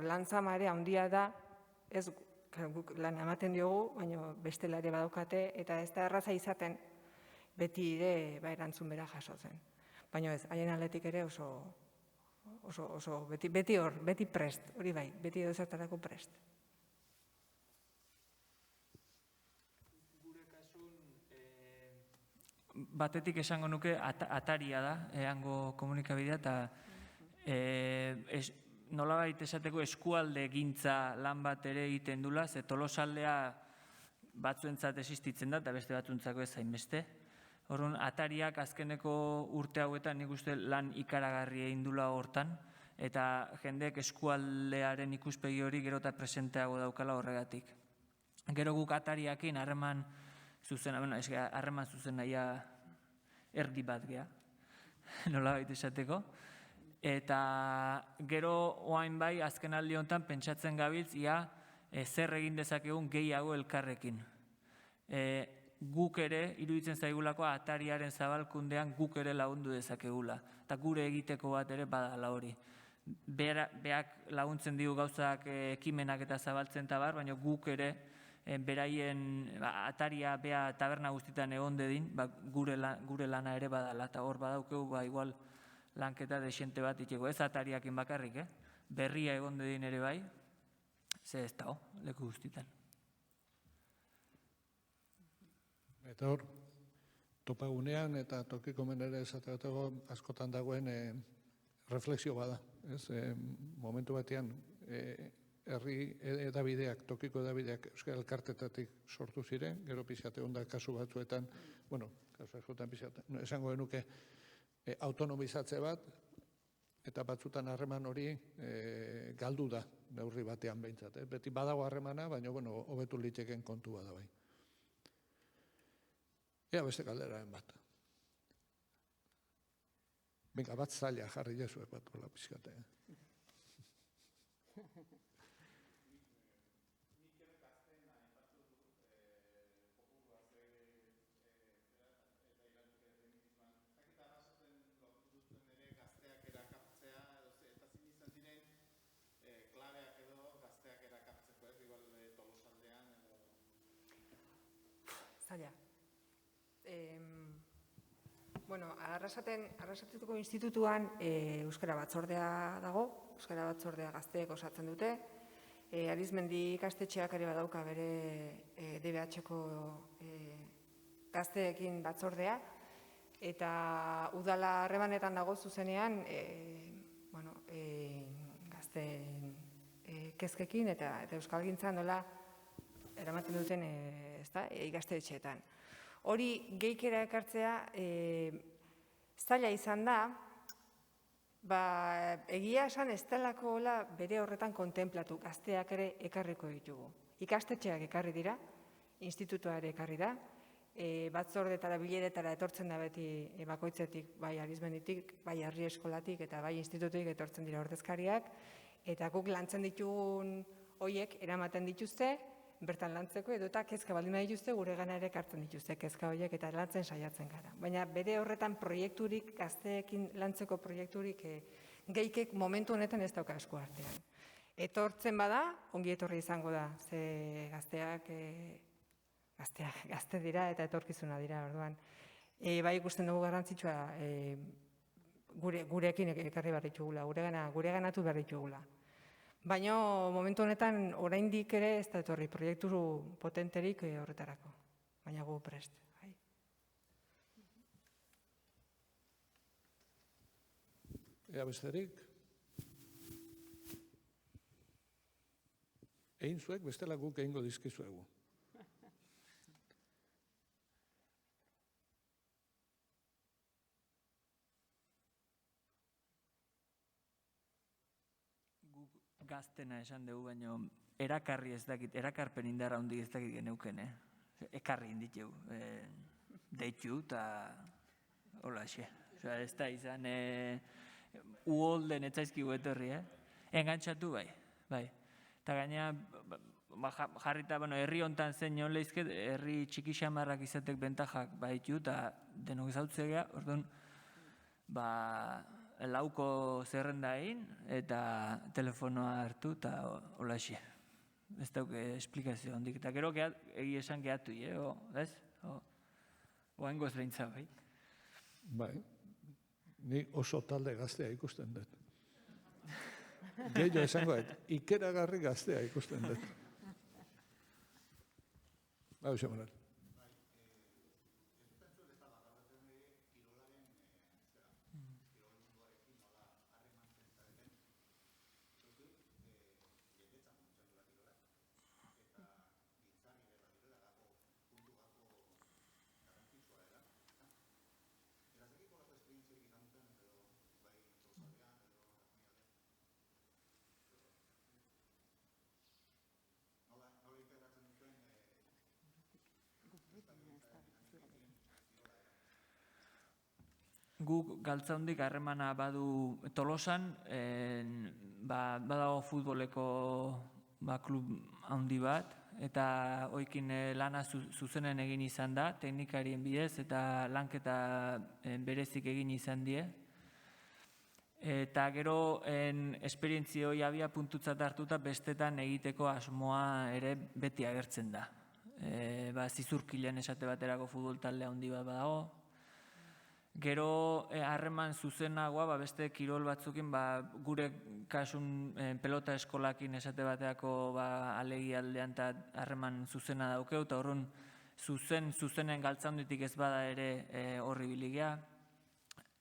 lan zama ere handia da, ez guk lan ematen diogu, baina bestela ere badaukate, eta ez da erraza izaten beti ere erantzun bera jasotzen. Baina ez, haien aldetik ere oso beti hor, beti prest, hori bai, beti edo zertarako prest. Batetik esango nuke ataria da, hango komunikabidea, eta nolabait esateko eskualde gintza lan bat ere egiten dula, ze Tolosaldea batzuentzat existitzen da, eta beste batzuntzako ez hainbeste. Orduan, atariak azkeneko urte hauetan nik uste lan ikaragarri egin dula hortan, eta jendeek eskualdearen ikuspegi hori gero eta presenteago daukala horregatik. Gero guk atariakin harreman zuzen naia erdi bat geha, nolabait esateko. Eta gero oain bai, azken aldi honetan pentsatzen gabiltz, zer egin dezakegun gehiago elkarrekin. Guk ere, iruditzen zaigulako atariaren zabalkundean guk ere lagundu dezakegula. Eta gure egiteko bat ere badala hori. Beak laguntzen digu gauzak ekimenak eta zabaltzen tabar, baina guk ere beraien ataria bea taberna guztietan egon dedin, gure lana ere badala. Eta hor badaukegu igual lanketa desente bat itxeko. Ez atariakin bakarrik, berria egon dedin ere bai, ze ez da, leku guztietan. Eta hor, topagunean eta tokiko menere esateko askotan dagoen refleksio bada. Momentu batean, herri edabideak, tokiko edabideak Euskal Elkartetatik sortu ziren, gero pixate onda kasu batzuetan, bueno, kasu askotan pixate, esango genuke autonomizatze bat, eta batzutan harreman hori galdu da, neurri batean behintzat. Beti badago harremana, baina hobetu liteken kontu bada bai. Ea beste galderaren bat. Venga, bat zaila jarri jesuek bat hola pixkate. Zaila. Bueno, Arrasateko institutuan Euskara Batzordea dago, Euskara Batzordea gazteek osatzen dute. Arizmendi ikastetxeak ere badauka bere DBH-ko gazteekin batzordea, eta udala harremanetan dago zuzenean gazteen kezkekin eta euskalgintzan nola eramaten duten ikastetxeetan. Hori gehikera ekartzea zaila izan da, egia esan ez delako bere horretan kontemplatu, gazteak ere ekarriko ditugu. Ikastetxeak ekarri dira, institutua ere ekarri da, batzordetara, bileretara etortzen da beti bakoitzetik, bai Arizmenditik, bai Herri Eskolatik eta bai institututik etortzen dira ordezkariak, eta guk lantzen ditugun horiek eramaten dituzte, bertan lantzeko, edo eta kezka baldin dituzte gure gana ere ekartzen dituzte kezka horiek eta lantzen saiatzen gara. Baina bere horretan proiekturik, gazteekin lantzeko proiekturik geikek momentu honetan ez dauka esku artean. Etortzen bada, ongi etorri izango da, ze gazte dira eta etorkizuna dira, orduan. Bai ikusten dugu garrantzitsua gurekin ekarri behar ditugula, gure ganatu behar ditugula. Baina momentu honetan oraindik ere ez da etorri proiektu potenterik horretarako, baina gu prest. Ea besterik? Egin zuek, bestela guk egingo dizkizuegu. Gaztena esan dugu, baina erakarri ez dakit, erakarpen indarra handi ez dakit geneuken, ekarri inditeu, deitu eta hola xe. Ez da izan, uholden etzaizkigu etorri, engantxatu bai. Eta gaina, jarrita, herri hontan zen nion lehizket, herri txiki xamarrak izatek bentajak baitu, eta denok ezautzea, orduan, lauko zerrenda egin eta telefonoa hartu eta hola xe. Ez dauke esplikazio hondik. Eta gero egi esan gehatu, ez? Oaingoz behintza, bai? Bai, ni oso talde gaztea ikusten dut. Gehiago esango dut, ikeragarri gaztea ikusten dut. Hau, Samuel. Guk Galtzaundik harremana badu Tolosan, badago futboleko klub handi bat, eta oikin lana zuzenen egin izan da, teknikarien bidez, eta lanketa berezik egin izan die. Eta gero esperientzia hori abia puntutzat hartuta bestetan egiteko asmoa ere beti agertzen da. Zizurkilen esate baterako futbol talde handi bat badago. Gero harreman zuzenagoa beste kirol batzukin gure kasun pelota eskolakin esate bateako alegi aldean eta harreman zuzena daukeu, eta horren zuzenen Galtzaunditik ez bada ere horri biligia.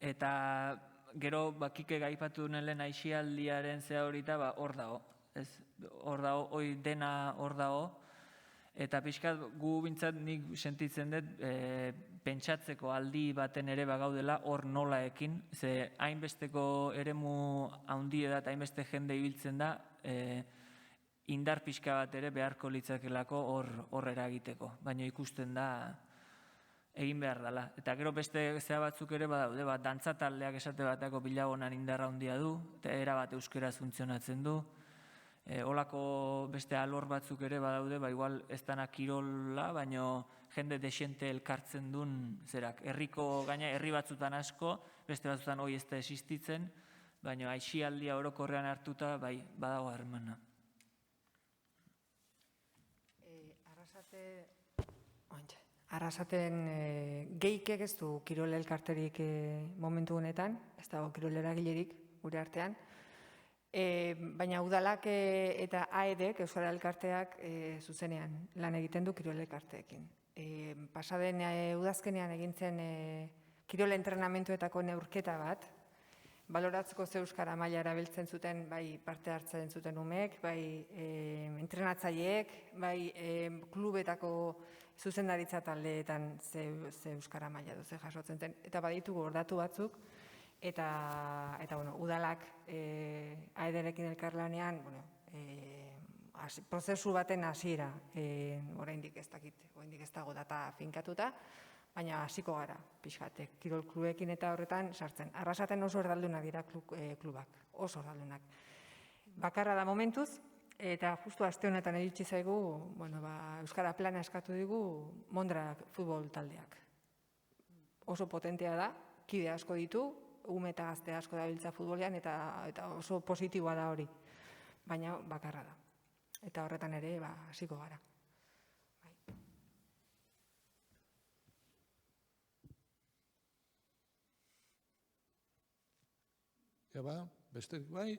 Eta gero Kike gaipatu duen lehen aixialdiaren zea horita hor dago. Hor dago, hoi dena hor dago. Eta pixkat gu bintzat nik sentitzen dut pentsatzeko aldi baten ere bagaudela hor nolaekin, ze hainbesteko eremu handi da eta hainbeste jende ibiltzen da, indar pixka bat ere beharko litzakelako hor eragiteko, baina ikusten da egin behar dela. Eta gero beste zea batzuk ere badaude, dantza taldeak esate bateko bilagonan indarra handia du, eta erabat euskaraz funtzionatzen du. Olako beste alor batzuk ere badaude, igual ez dana kirola, baina jende desente elkartzen duen zerak. Herriko gaina herri batzutan asko, beste batzutan hoi ez da existitzen, baina aixialdia orokorrean hartuta badago harremana. Arrasaten geikek ez du kirol elkarterik momentu honetan, ez dago kirol eragilerik gure artean. Baina udalak eta AEDek, Euskara Elkarteak, zuzenean lan egiten du kirol elkarteekin. Pasaden udazkenean egintzen kirol entrenamentuetako neurketa bat, baloratzeko ze euskara maila erabiltzen zuten, bai parte hartzen zuten umeek, bai entrenatzaileek, bai klubetako zuzendaritza taldeetan ze euskara maila du, ze jasotzen zen. Eta baditugu ordatu batzuk, eta udalak AEDerekin elkarlanean, prozesu baten hasiera, oraindik ez dakit, oraindik ez dago data finkatuta, baina hasiko gara, pixkatek, kirol klubekin eta horretan sartzen. Arrasaten oso erdaldunak dira klubak, oso erdaldunak. Bakarra da momentuz, Eta justu aste honetan iritsi zaigu, Euskara plana eskatu digu Mondra futbol taldeak. Oso potentea da, kide asko ditu, ume eta gazte asko dabiltza futbolean, eta oso positiboa da hori. Baina bakarra da. Eta horretan ere, hasiko gara. Besterik bai?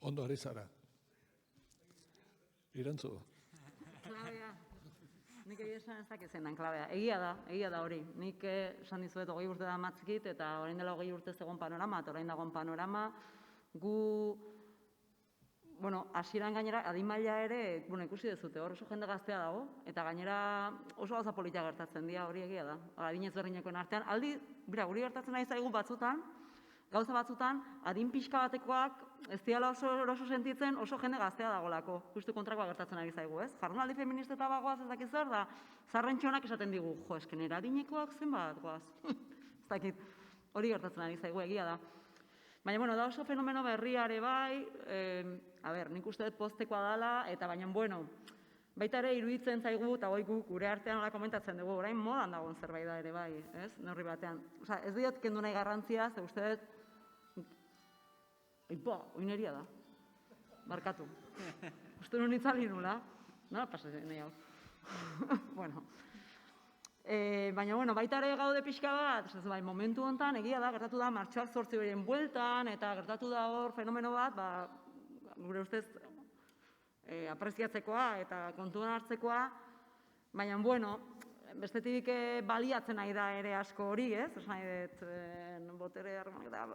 Ondo ari zara. Irantzu. Klabea. Nik egia esan ez dakit zein klabea. Egia da hori. Nik esan dizuet 20 urte da matzikit, eta orain dela 20 urte zegoen panorama, eta orain dagoen panorama, hasieran gainera, adin maila ere, ikusi dezute, hor oso jende gaztea dago, eta gainera oso gauza politia gertatzen dira, hori egia da. Adinez berdinekoen artean. Aldi, guri gertatzen nahi zaigu batzutan, gauza batzutan, adin pixka batekoak ez diala oso sentitzen oso jende gaztea dagolako. Justu kontrakoa gertatzen ari zaigu, ez? Jardunaldi feministeta bagoaz ez dakit zer da, zarrentxonak esaten digu, esken eradinekoak zenbat goaz. Ez dakit, hori gertatzen ari zaigu, egia da. Baina, da oso fenomeno berriare bai, nik uste dut poztekoa dela, eta baina, baita ere iruditzen zaigu, eta gure artean hola komentatzen dugu, orain modan dagoen zerbait da ere bai, ez? Neurri batean. Osa, ez diot kendu nahi garrantzia, ze uste dut, oineria da. Barkatu. Uste nuen itzali nula. Nola pasatzen nahi hau. Baina, baita ere gaude pixka bat, momentu honetan, egia da, gertatu da, martxoak 8 horien bueltan, eta gertatu da hor fenomeno bat, gure ustez, apreziatzekoa eta kontuan hartzekoa, baina, bestetik baliatzen nahi da ere asko hori, ez? Esan nahi dut, botere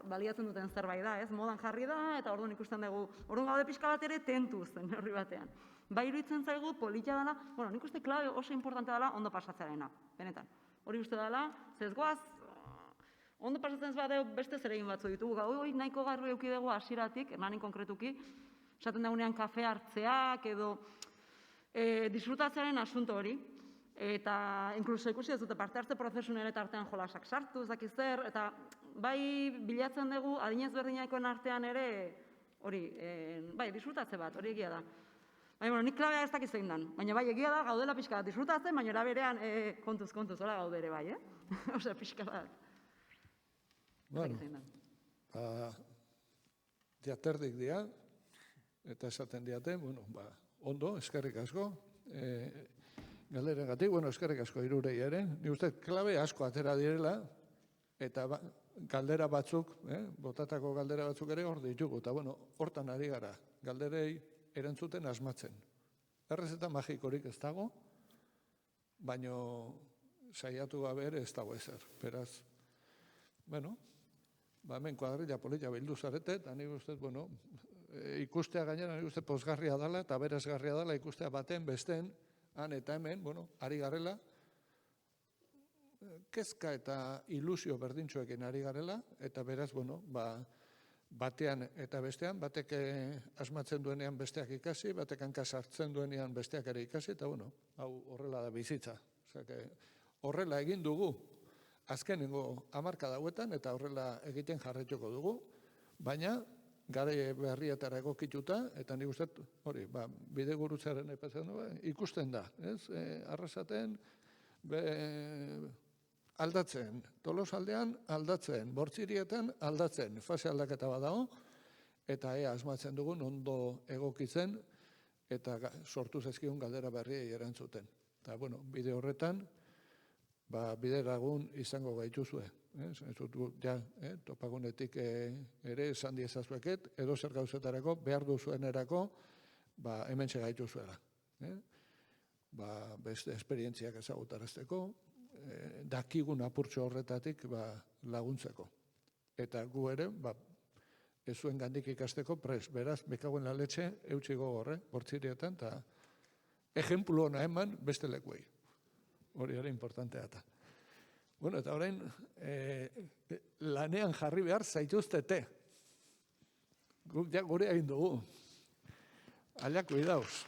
baliatzen duten zerbait da, ez? Modan jarri da, eta orduan ikusten dugu, orduan gaude pixka bat ere tentuz, neurri batean. Bai iruditzen zaigu, politia dela, nik uste klabe oso importante dela ondo pasatzearena, benetan. Hori uste dela, zezgoaz, ondo pasatzen ez badeu beste zeregin batzu ditugu. Hoi nahiko garbi eduki dugu hasieratik, Hernanin konkretuki, esaten dagunean kafe hartzeak edo disfrutatzearen asunto hori. Eta inkluso ikusi ez dute parte hartze prozesu ere tartean jolasak sartu, ez dakiz zer, eta bai bilatzen dugu adinez berdinakoen artean ere hori, bai, disfrutatze bat, hori egia da. Baina, nik klabea ez dakiz zein dan, baina bai egia da gaudela pixka bat disfrutatzen, baina era berean kontuz, hola gaude ere bai, Osea, pixka bat. Bueno, diaterdik dira, eta esaten diate, bueno, ondo, eskerrik asko, galderengatik, bueno, eskerrik asko hirurei ere, ni uste klabe asko atera direla, eta galdera batzuk, botatako galdera batzuk ere hor ditugu, eta bueno, hortan ari gara, galderei erantzuten asmatzen. Errezeta magikorik ez dago, baino saiatu gabe ere ez dago ezer. Beraz, bueno, hemen kuadrilla polita bildu zarete, eta nik uste, bueno, ikustea gainera, nik uste pozgarria dela, eta berazgarria dela ikustea baten, besteen, han eta hemen, bueno, ari garela, kezka eta ilusio berdintxoekin ari garela, eta beraz, bueno, batean eta bestean, batek asmatzen duenean besteak ikasi, batek hanka sartzen duenean besteak ere ikasi, eta bueno, hau horrela da bizitza. Horrela egin dugu, azkenengo hamarkada hauetan, eta horrela egiten jarraituko dugu, baina gare berrietara egokituta, eta nik uste, hori, bide gurutzaren ikusten da, ez? Arrasaten, aldatzen, Tolosaldean aldatzen, Bortzirietan aldatzen, fase aldaketa bat dago, eta asmatzen dugun ondo egokitzen, eta sortu zaizkigun galdera berriei erantzuten. Eta, bueno, bide horretan, bide lagun izango gaituzue. Topagunetik ere esan diezazueket, edo zer gauzetarako, behar duzuenerako, hemen gaituzuela. Beste esperientziak ezagutarazteko, dakigun apurtxo horretatik laguntzeko. Eta gu ere, ez zuen gandik ikasteko prest, beraz, bekauen la letxe, eutxiko gorre, Bortzirietan, eta ejemplu hona eman beste lekuei. Hori ere importantea eta. Bueno, eta orain, lanean jarri behar zaituztete. Guk ja gure egin dugu. Allá, cuidaos.